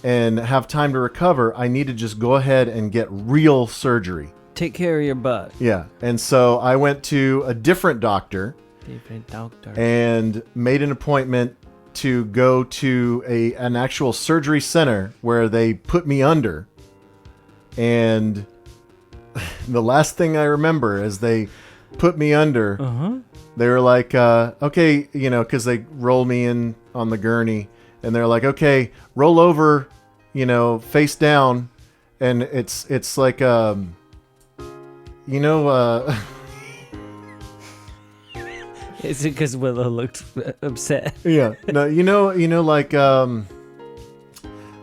and have time to recover. I need to just go ahead and get real surgery. Take care of your butt. Yeah. And so I went to a different doctor and made an appointment to go to an actual surgery center where they put me under. And the last thing I remember is they put me under. They were like, okay, because they rolled me in on the gurney, and they're like, okay, roll over, face down, and it's like, Is it because Willow looked upset? yeah, no,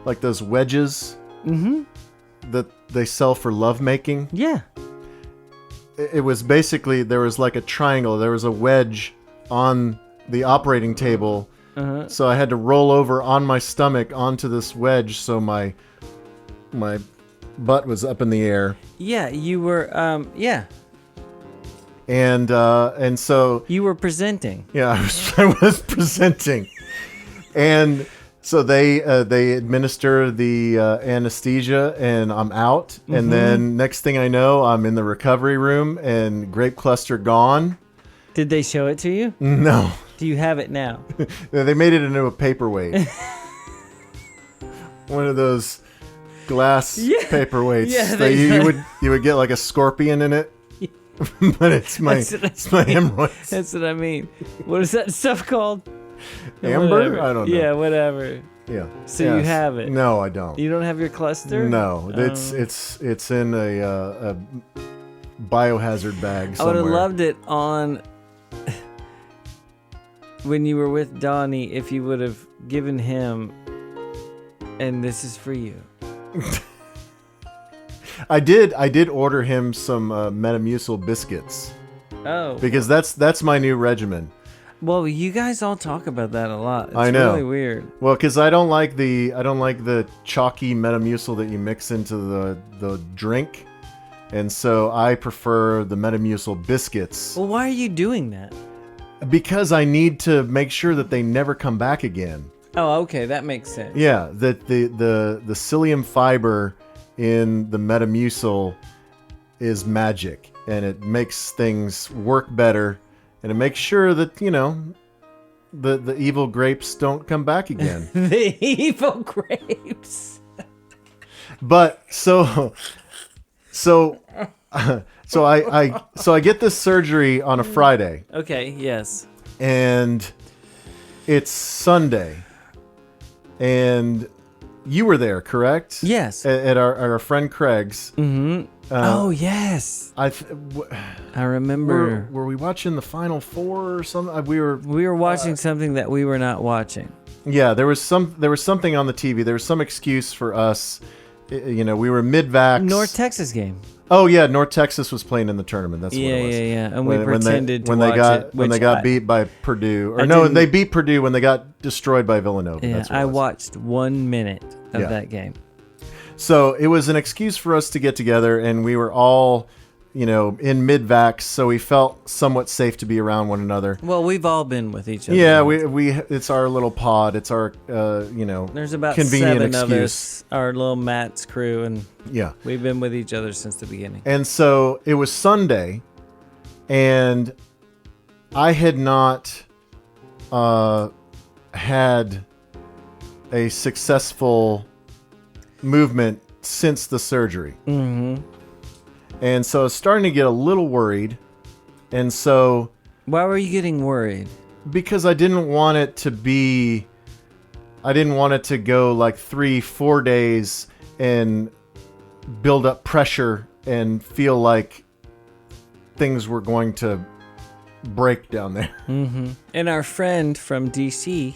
like those wedges that they sell for lovemaking. Yeah. It was basically, there was like a triangle. There was a wedge on the operating table. So I had to roll over on my stomach onto this wedge, so my butt was up in the air. Yeah, you were, And so you were presenting. yeah, I was presenting, and so they administer the anesthesia, and I'm out. And then next thing I know, I'm in the recovery room, and grape cluster gone. Did they show it to you? No, Do you have it now? they made it into a paperweight. One of those glass paperweights Yeah, that you would get like a scorpion in it. But it's my hemorrhoids. That's what I mean. What is that stuff called? Amber? Whatever. I don't know. Yeah, whatever. Yeah. So you have it? No, I don't. You don't have your cluster? No, it's in a biohazard bag I somewhere. would have loved it on when you were with Donnie if you would have given him, and this is for you. I did order him some Metamucil biscuits Oh. because that's my new regimen. Well, you guys all talk about that a lot. It's I know. really weird. Well, because I don't like the chalky Metamucil that you mix into the drink. And so I prefer the Metamucil biscuits Well, why are you doing that? because I need to make sure that they never come back again. Oh, okay, that makes sense. Yeah, that the psyllium fiber in the Metamucil is magic, and it makes things work better, and it makes sure that, you know, the evil grapes don't come back again. The evil grapes. But so I get this surgery on a Friday, Okay, yes. and it's Sunday, and you were there, correct? Yes. At our friend Craig's. Mm-hmm. Oh, yes. I remember. Were we watching the Final Four or something? We were watching something that we were not watching. Yeah, there was something on the TV. There was some excuse for us. You know, we were mid-vax. North Texas game. Oh yeah, North Texas was playing in the tournament. That's what it was. Yeah. And we pretended to watch it. When they got beat by Purdue, or no, they beat Purdue when they got destroyed by Villanova. Yeah, That's what I it was. watched 1 minute of that game. So it was an excuse for us to get together, and we were all, you know, in mid-vax, so we felt somewhat safe to be around one another. Well, we've all been with each other. Yeah, we it's our little pod. It's our you know, There's about convenient 7 of excuse. us, our little Matt's crew, and Yeah. we've been with each other since the beginning. And so it was Sunday, and I had not had a successful movement since the surgery. Mm-hmm. And so I was starting to get a little worried. And so, Why were you getting worried? because I didn't want it to go like 3-4 days and build up pressure and feel like things were going to break down there. Mm-hmm. And our friend from DC,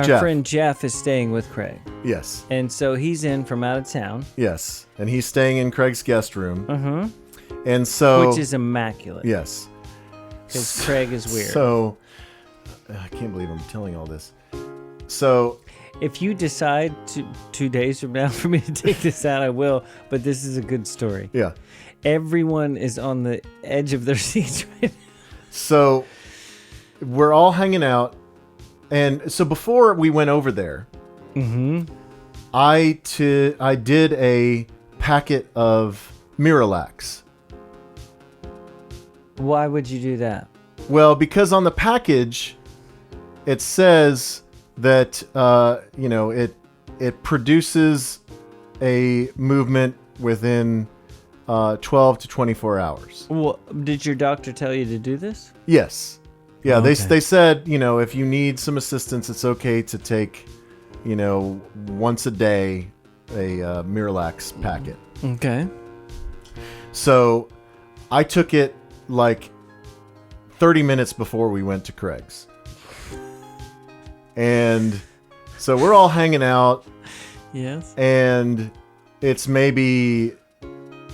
Jeff. friend Jeff, is staying with Craig. Yes. And so he's in from out of town. Yes. And he's staying in Craig's guest room. Mm-hmm. And so, Which is immaculate. yes. Because Craig is weird. So I can't believe I'm telling all this. So If you decide 2 days from now for me to take this out, I will. But this is a good story. yeah. Everyone is on the edge of their seats right now. So we're all hanging out. And so before we went over there, I did a packet of Miralax. Why would you do that? Well, because on the package, it says that, you know, it produces a movement within 12 to 24 hours. Well, did your doctor tell you to do this? Yes. Yeah, Okay. they said, you know, if you need some assistance, it's okay to take, you know, once a day a Miralax packet. Okay. So I took it like 30 minutes before we went to Craig's. And so we're all hanging out, Yes. and it's maybe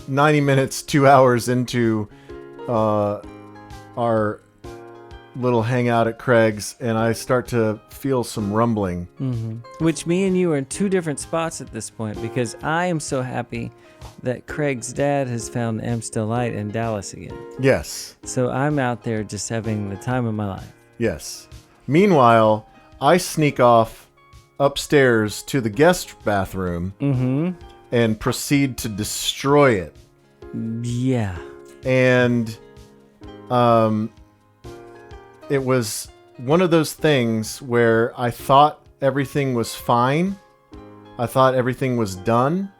90 minutes, 2 hours into our little hangout at Craig's, and I start to feel some rumbling. Which me and you are in 2 different spots at this point, because I am so happy that Craig's dad has found Amstel Light in Dallas again. Yes. So I'm out there just having the time of my life. Yes. Meanwhile, I sneak off upstairs to the guest bathroom and proceed to destroy it. Yeah. And it was one of those things where I thought everything was fine. I thought everything was done.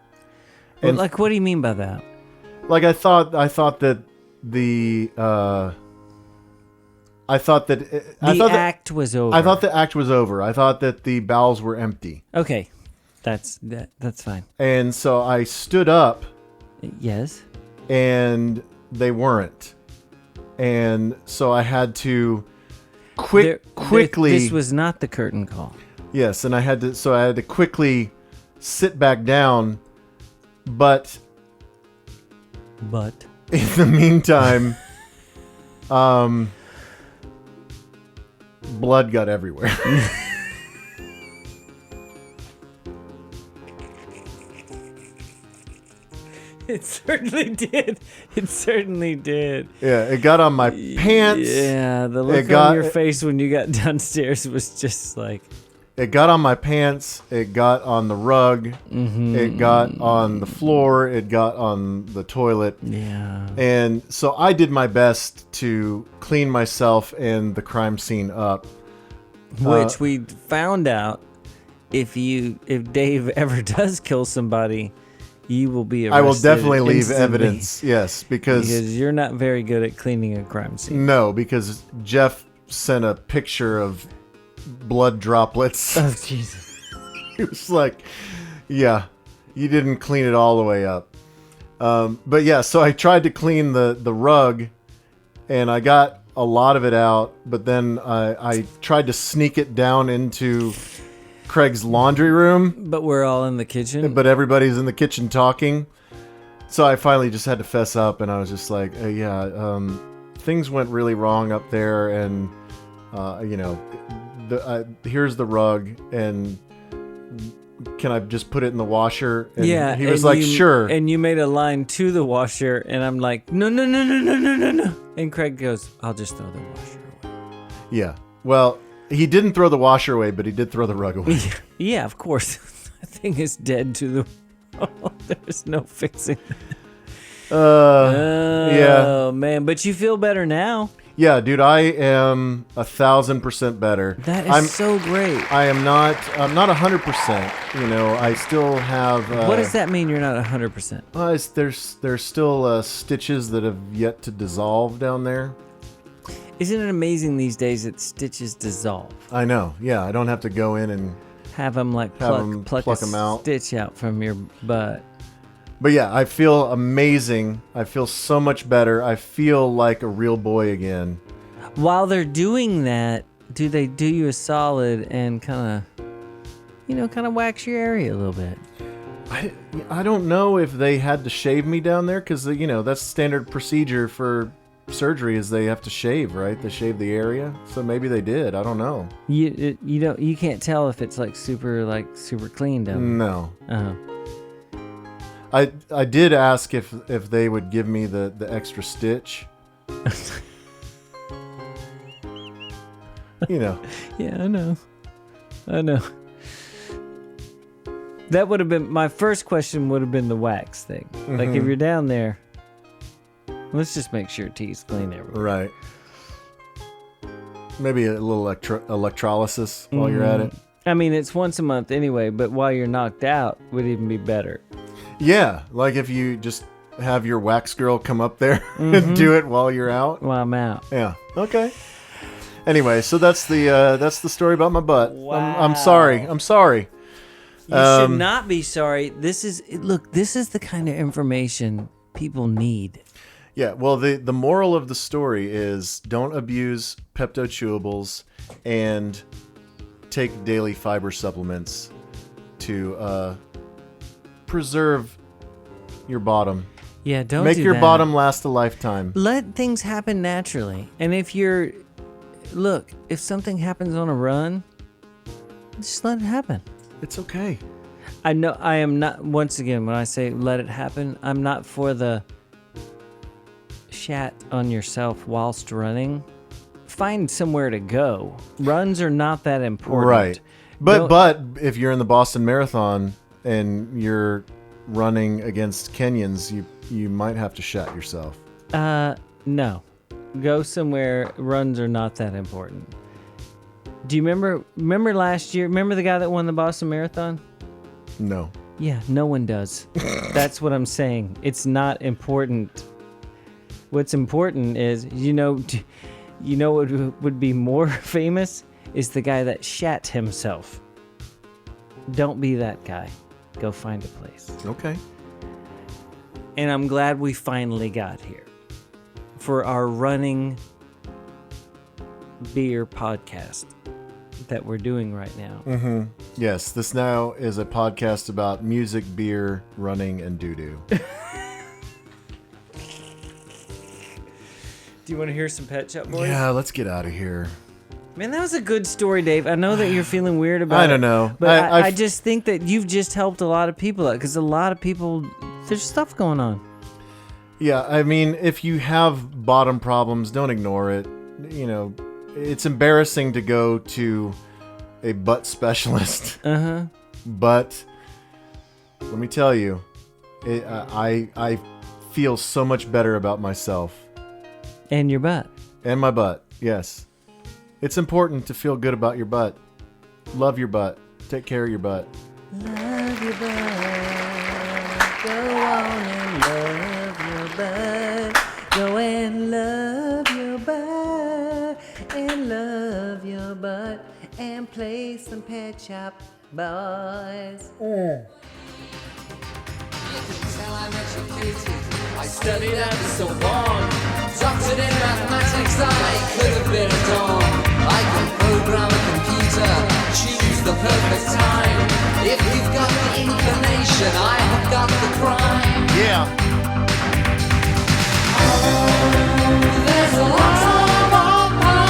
Well, And like, what do you mean by that? like I thought that the Act was over. I thought the act was over. I thought that the bowels were empty. Okay. That's fine. And so I stood up, Yes. and they weren't. And so I had to quickly. This was not the curtain call. Yes, and I had to quickly sit back down. But But in the meantime, blood got everywhere. It certainly did. It certainly did. Yeah, it got on my pants. Yeah, the look on your face when you got downstairs was just like... It got on my pants. It got on the rug. It got on the floor. It got on the toilet. Yeah. And so I did my best to clean myself and the crime scene up. Which we found out, if Dave ever does kill somebody, you will be arrested. I will definitely leave instantly. evidence. Yes, because you're not very good at cleaning a crime scene. No, because Jeff sent a picture of blood droplets. Oh, Jesus. He was like, yeah, you didn't clean it all the way up. But yeah, so I tried to clean the rug, and I got a lot of it out, but then I tried to sneak it down into Craig's laundry room. But we're all in the kitchen. But everybody's in the kitchen talking. So I finally just had to fess up, and I was just like, things went really wrong up there, and, here's the rug, and can I just put it in the washer? And yeah. he was like, sure. And you made a line to the washer, and I'm like, no. And Craig goes, I'll just throw the washer away. Yeah. Well, he didn't throw the washer away, but he did throw the rug away. Yeah, of course. That thing is dead to the wall. There's no fixing it. Yeah. Oh, man. But you feel better now. Yeah, dude, I am 1,000% better. That is so great. I'm not 100%. You know, I still have. What does that mean? You're not 100%. There's still stitches that have yet to dissolve down there. Isn't it amazing these days that stitches dissolve? I know. Yeah, I don't have to go in and have them like pluck them out. Stitch out from your butt. But yeah, I feel amazing. I feel so much better. I feel like a real boy again. While they're doing that, do they do you a solid and kind of wax your area a little bit? I don't know if they had to shave me down there, because that's standard procedure for surgery is they have to shave, right? They shave the area, so maybe they did. I don't know. You can't tell if it's like super clean down there. No. Uh-huh. I did ask if they would give me the extra stitch. Yeah, I know. That would have been my first question. Would have been the wax thing. Mm-hmm. Like if you're down there, let's just make sure teeth's clean everywhere. Right. Maybe a little electrolysis while you're at it. I mean, it's once a month anyway, but while you're knocked out, would even be better. Yeah, like if you just have your wax girl come up there and do it while you're out. While I'm out. Yeah. Okay. Anyway, so that's the story about my butt. Wow. I'm sorry. You should not be sorry. This is the kind of information people need. Yeah. Well, the moral of the story is don't abuse Pepto chewables and take daily fiber supplements to preserve your bottom. Yeah, don't make do your that. bottom last a lifetime. Let things happen naturally. And if something happens on a run, just let it happen. It's okay. I know I am not, once again, when I say let it happen, I'm not for the shat on yourself whilst running. Find somewhere to go. Runs are not that important. Right. But if you're in the Boston Marathon and you're running against Kenyans, you might have to shat yourself. No. Go somewhere. Runs are not that important. Do you remember last year? Remember the guy that won the Boston Marathon? No. Yeah, no one does. That's what I'm saying. It's not important. What's important is, what would be more famous is the guy that shat himself. Don't be that guy. Go find a place. Okay. And I'm glad we finally got here for our running beer podcast that we're doing right now. Mm-hmm. Yes, this now is a podcast about music, beer, running, and doo-doo. Do you want to hear some Pet Shop Boys? Yeah, let's get out of here. Man, that was a good story, Dave. I know that you're feeling weird about it. I don't know. But I just think that you've just helped a lot of people out, because a lot of people There's stuff going on. Yeah, I mean, if you have bottom problems, don't ignore it. You know, it's embarrassing to go to a butt specialist. Uh-huh. But let me tell you, I feel so much better about myself. And your butt. And my butt, yes. It's important to feel good about your butt. Love your butt. Take care of your butt. Love your butt. Go on and love your butt. Go and love your butt. And love your butt. And play some Pet Shop Boys. You can tell I'm educated. I studied at the Sorbonne. Doctored in mathematics, I could have been a don. I can program a computer, choose the perfect time. If you've got the inclination, I have got the crime. Yeah. There's a lot of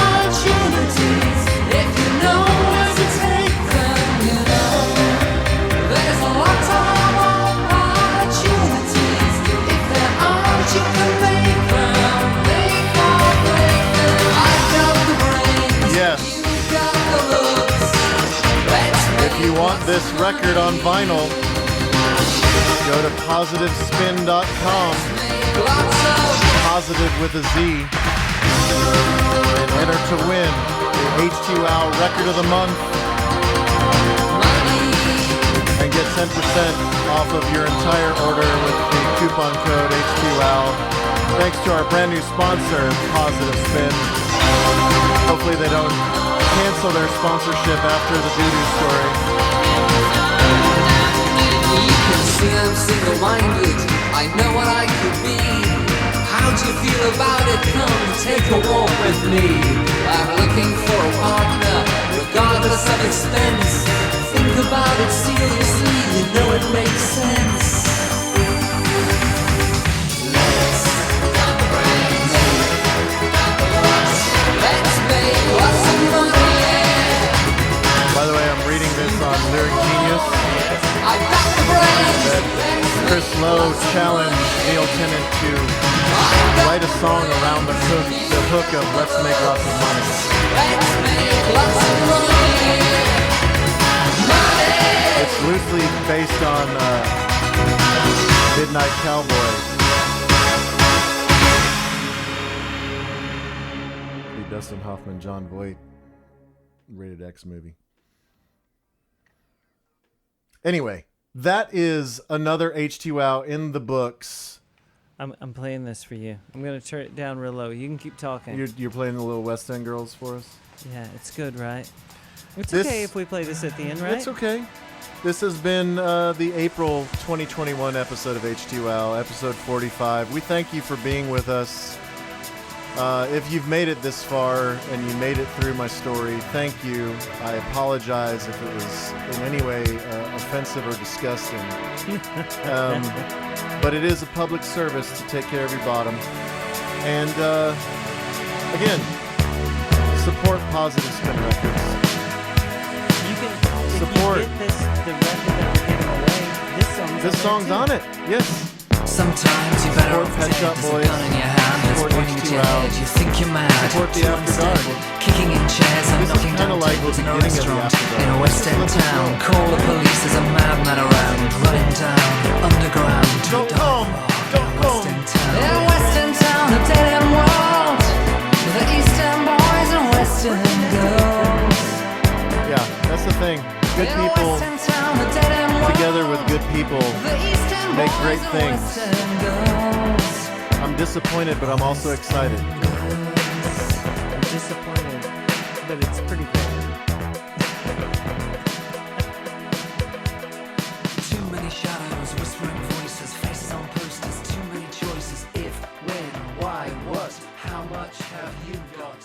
opportunities if you know where to take them, you know. There's a lot of opportunities. If there aren't, you can make them. Make or break them. I've got the brains. Yes. You've got the looks. If you want this record on vinyl, go to positivespin.com. Positive with a Z. And enter to win the Htwow Record of the Month. And get 10% off of your entire order with the coupon code Htwow. Thanks to our brand new sponsor, Positive Spin. Hopefully they don't cancel their sponsorship after the doo-doo story. You can see I'm single-minded. I know what I could be. How do you feel about it? Come take a walk with me. I'm looking for a partner, regardless of expense. Think about it seriously, you know it makes sense. Let's make lots of money, yeah. By the way, I'm reading this on Lyric Genius. I've got the brains. That Chris Lowe challenged Neil Tennant to write a song around the hook of Let's Make Lots of Money. Let's make lots of money. Money. It's loosely based on Midnight Cowboy. The Dustin Hoffman, John Voight rated X movie. Anyway, that is another Htwow in the books. I'm playing this for you. I'm going to turn it down real low. You can keep talking. You're playing the little West End Girls for us? Yeah, it's good, right? It's This- okay if we play this at the end, right? It's okay. This has been the April 2021 episode of Htwow, episode 45. We thank you for being with us. If you've made it this far and you made it through my story, thank you. I apologize if it was in any way offensive or disgusting. But it is a public service to take care of your bottom. And again, support Positive Spin Records. You can Support. If you get the record that we're giving away. This song's on it. Yes. Sometimes you better Support Pet Shop there's a Boys. gun in your hand that's Support pointing to your Htwow. head. You think you're mad, Support the too After Dark. unstable, kicking in chairs and This is knocking kinda down like tables the in a beginning of the restaurant After Dark. in a West End Let's just town. go. Call the police, there's a madman around, running down underground to Don't a dark come. bar Don't in a come. West End town. In a West End town, a dead end world, the East End boys and West End girls. Yeah, that's the thing. Good In a people West End town, a dead end world, together with good people. the East End make boys great and things. West End girls. I'm disappointed, but I'm also excited. I'm disappointed, but it's pretty good. Too many shadows, whispering voices, faces on posters, too many choices. If, when, why, what, how much have you got?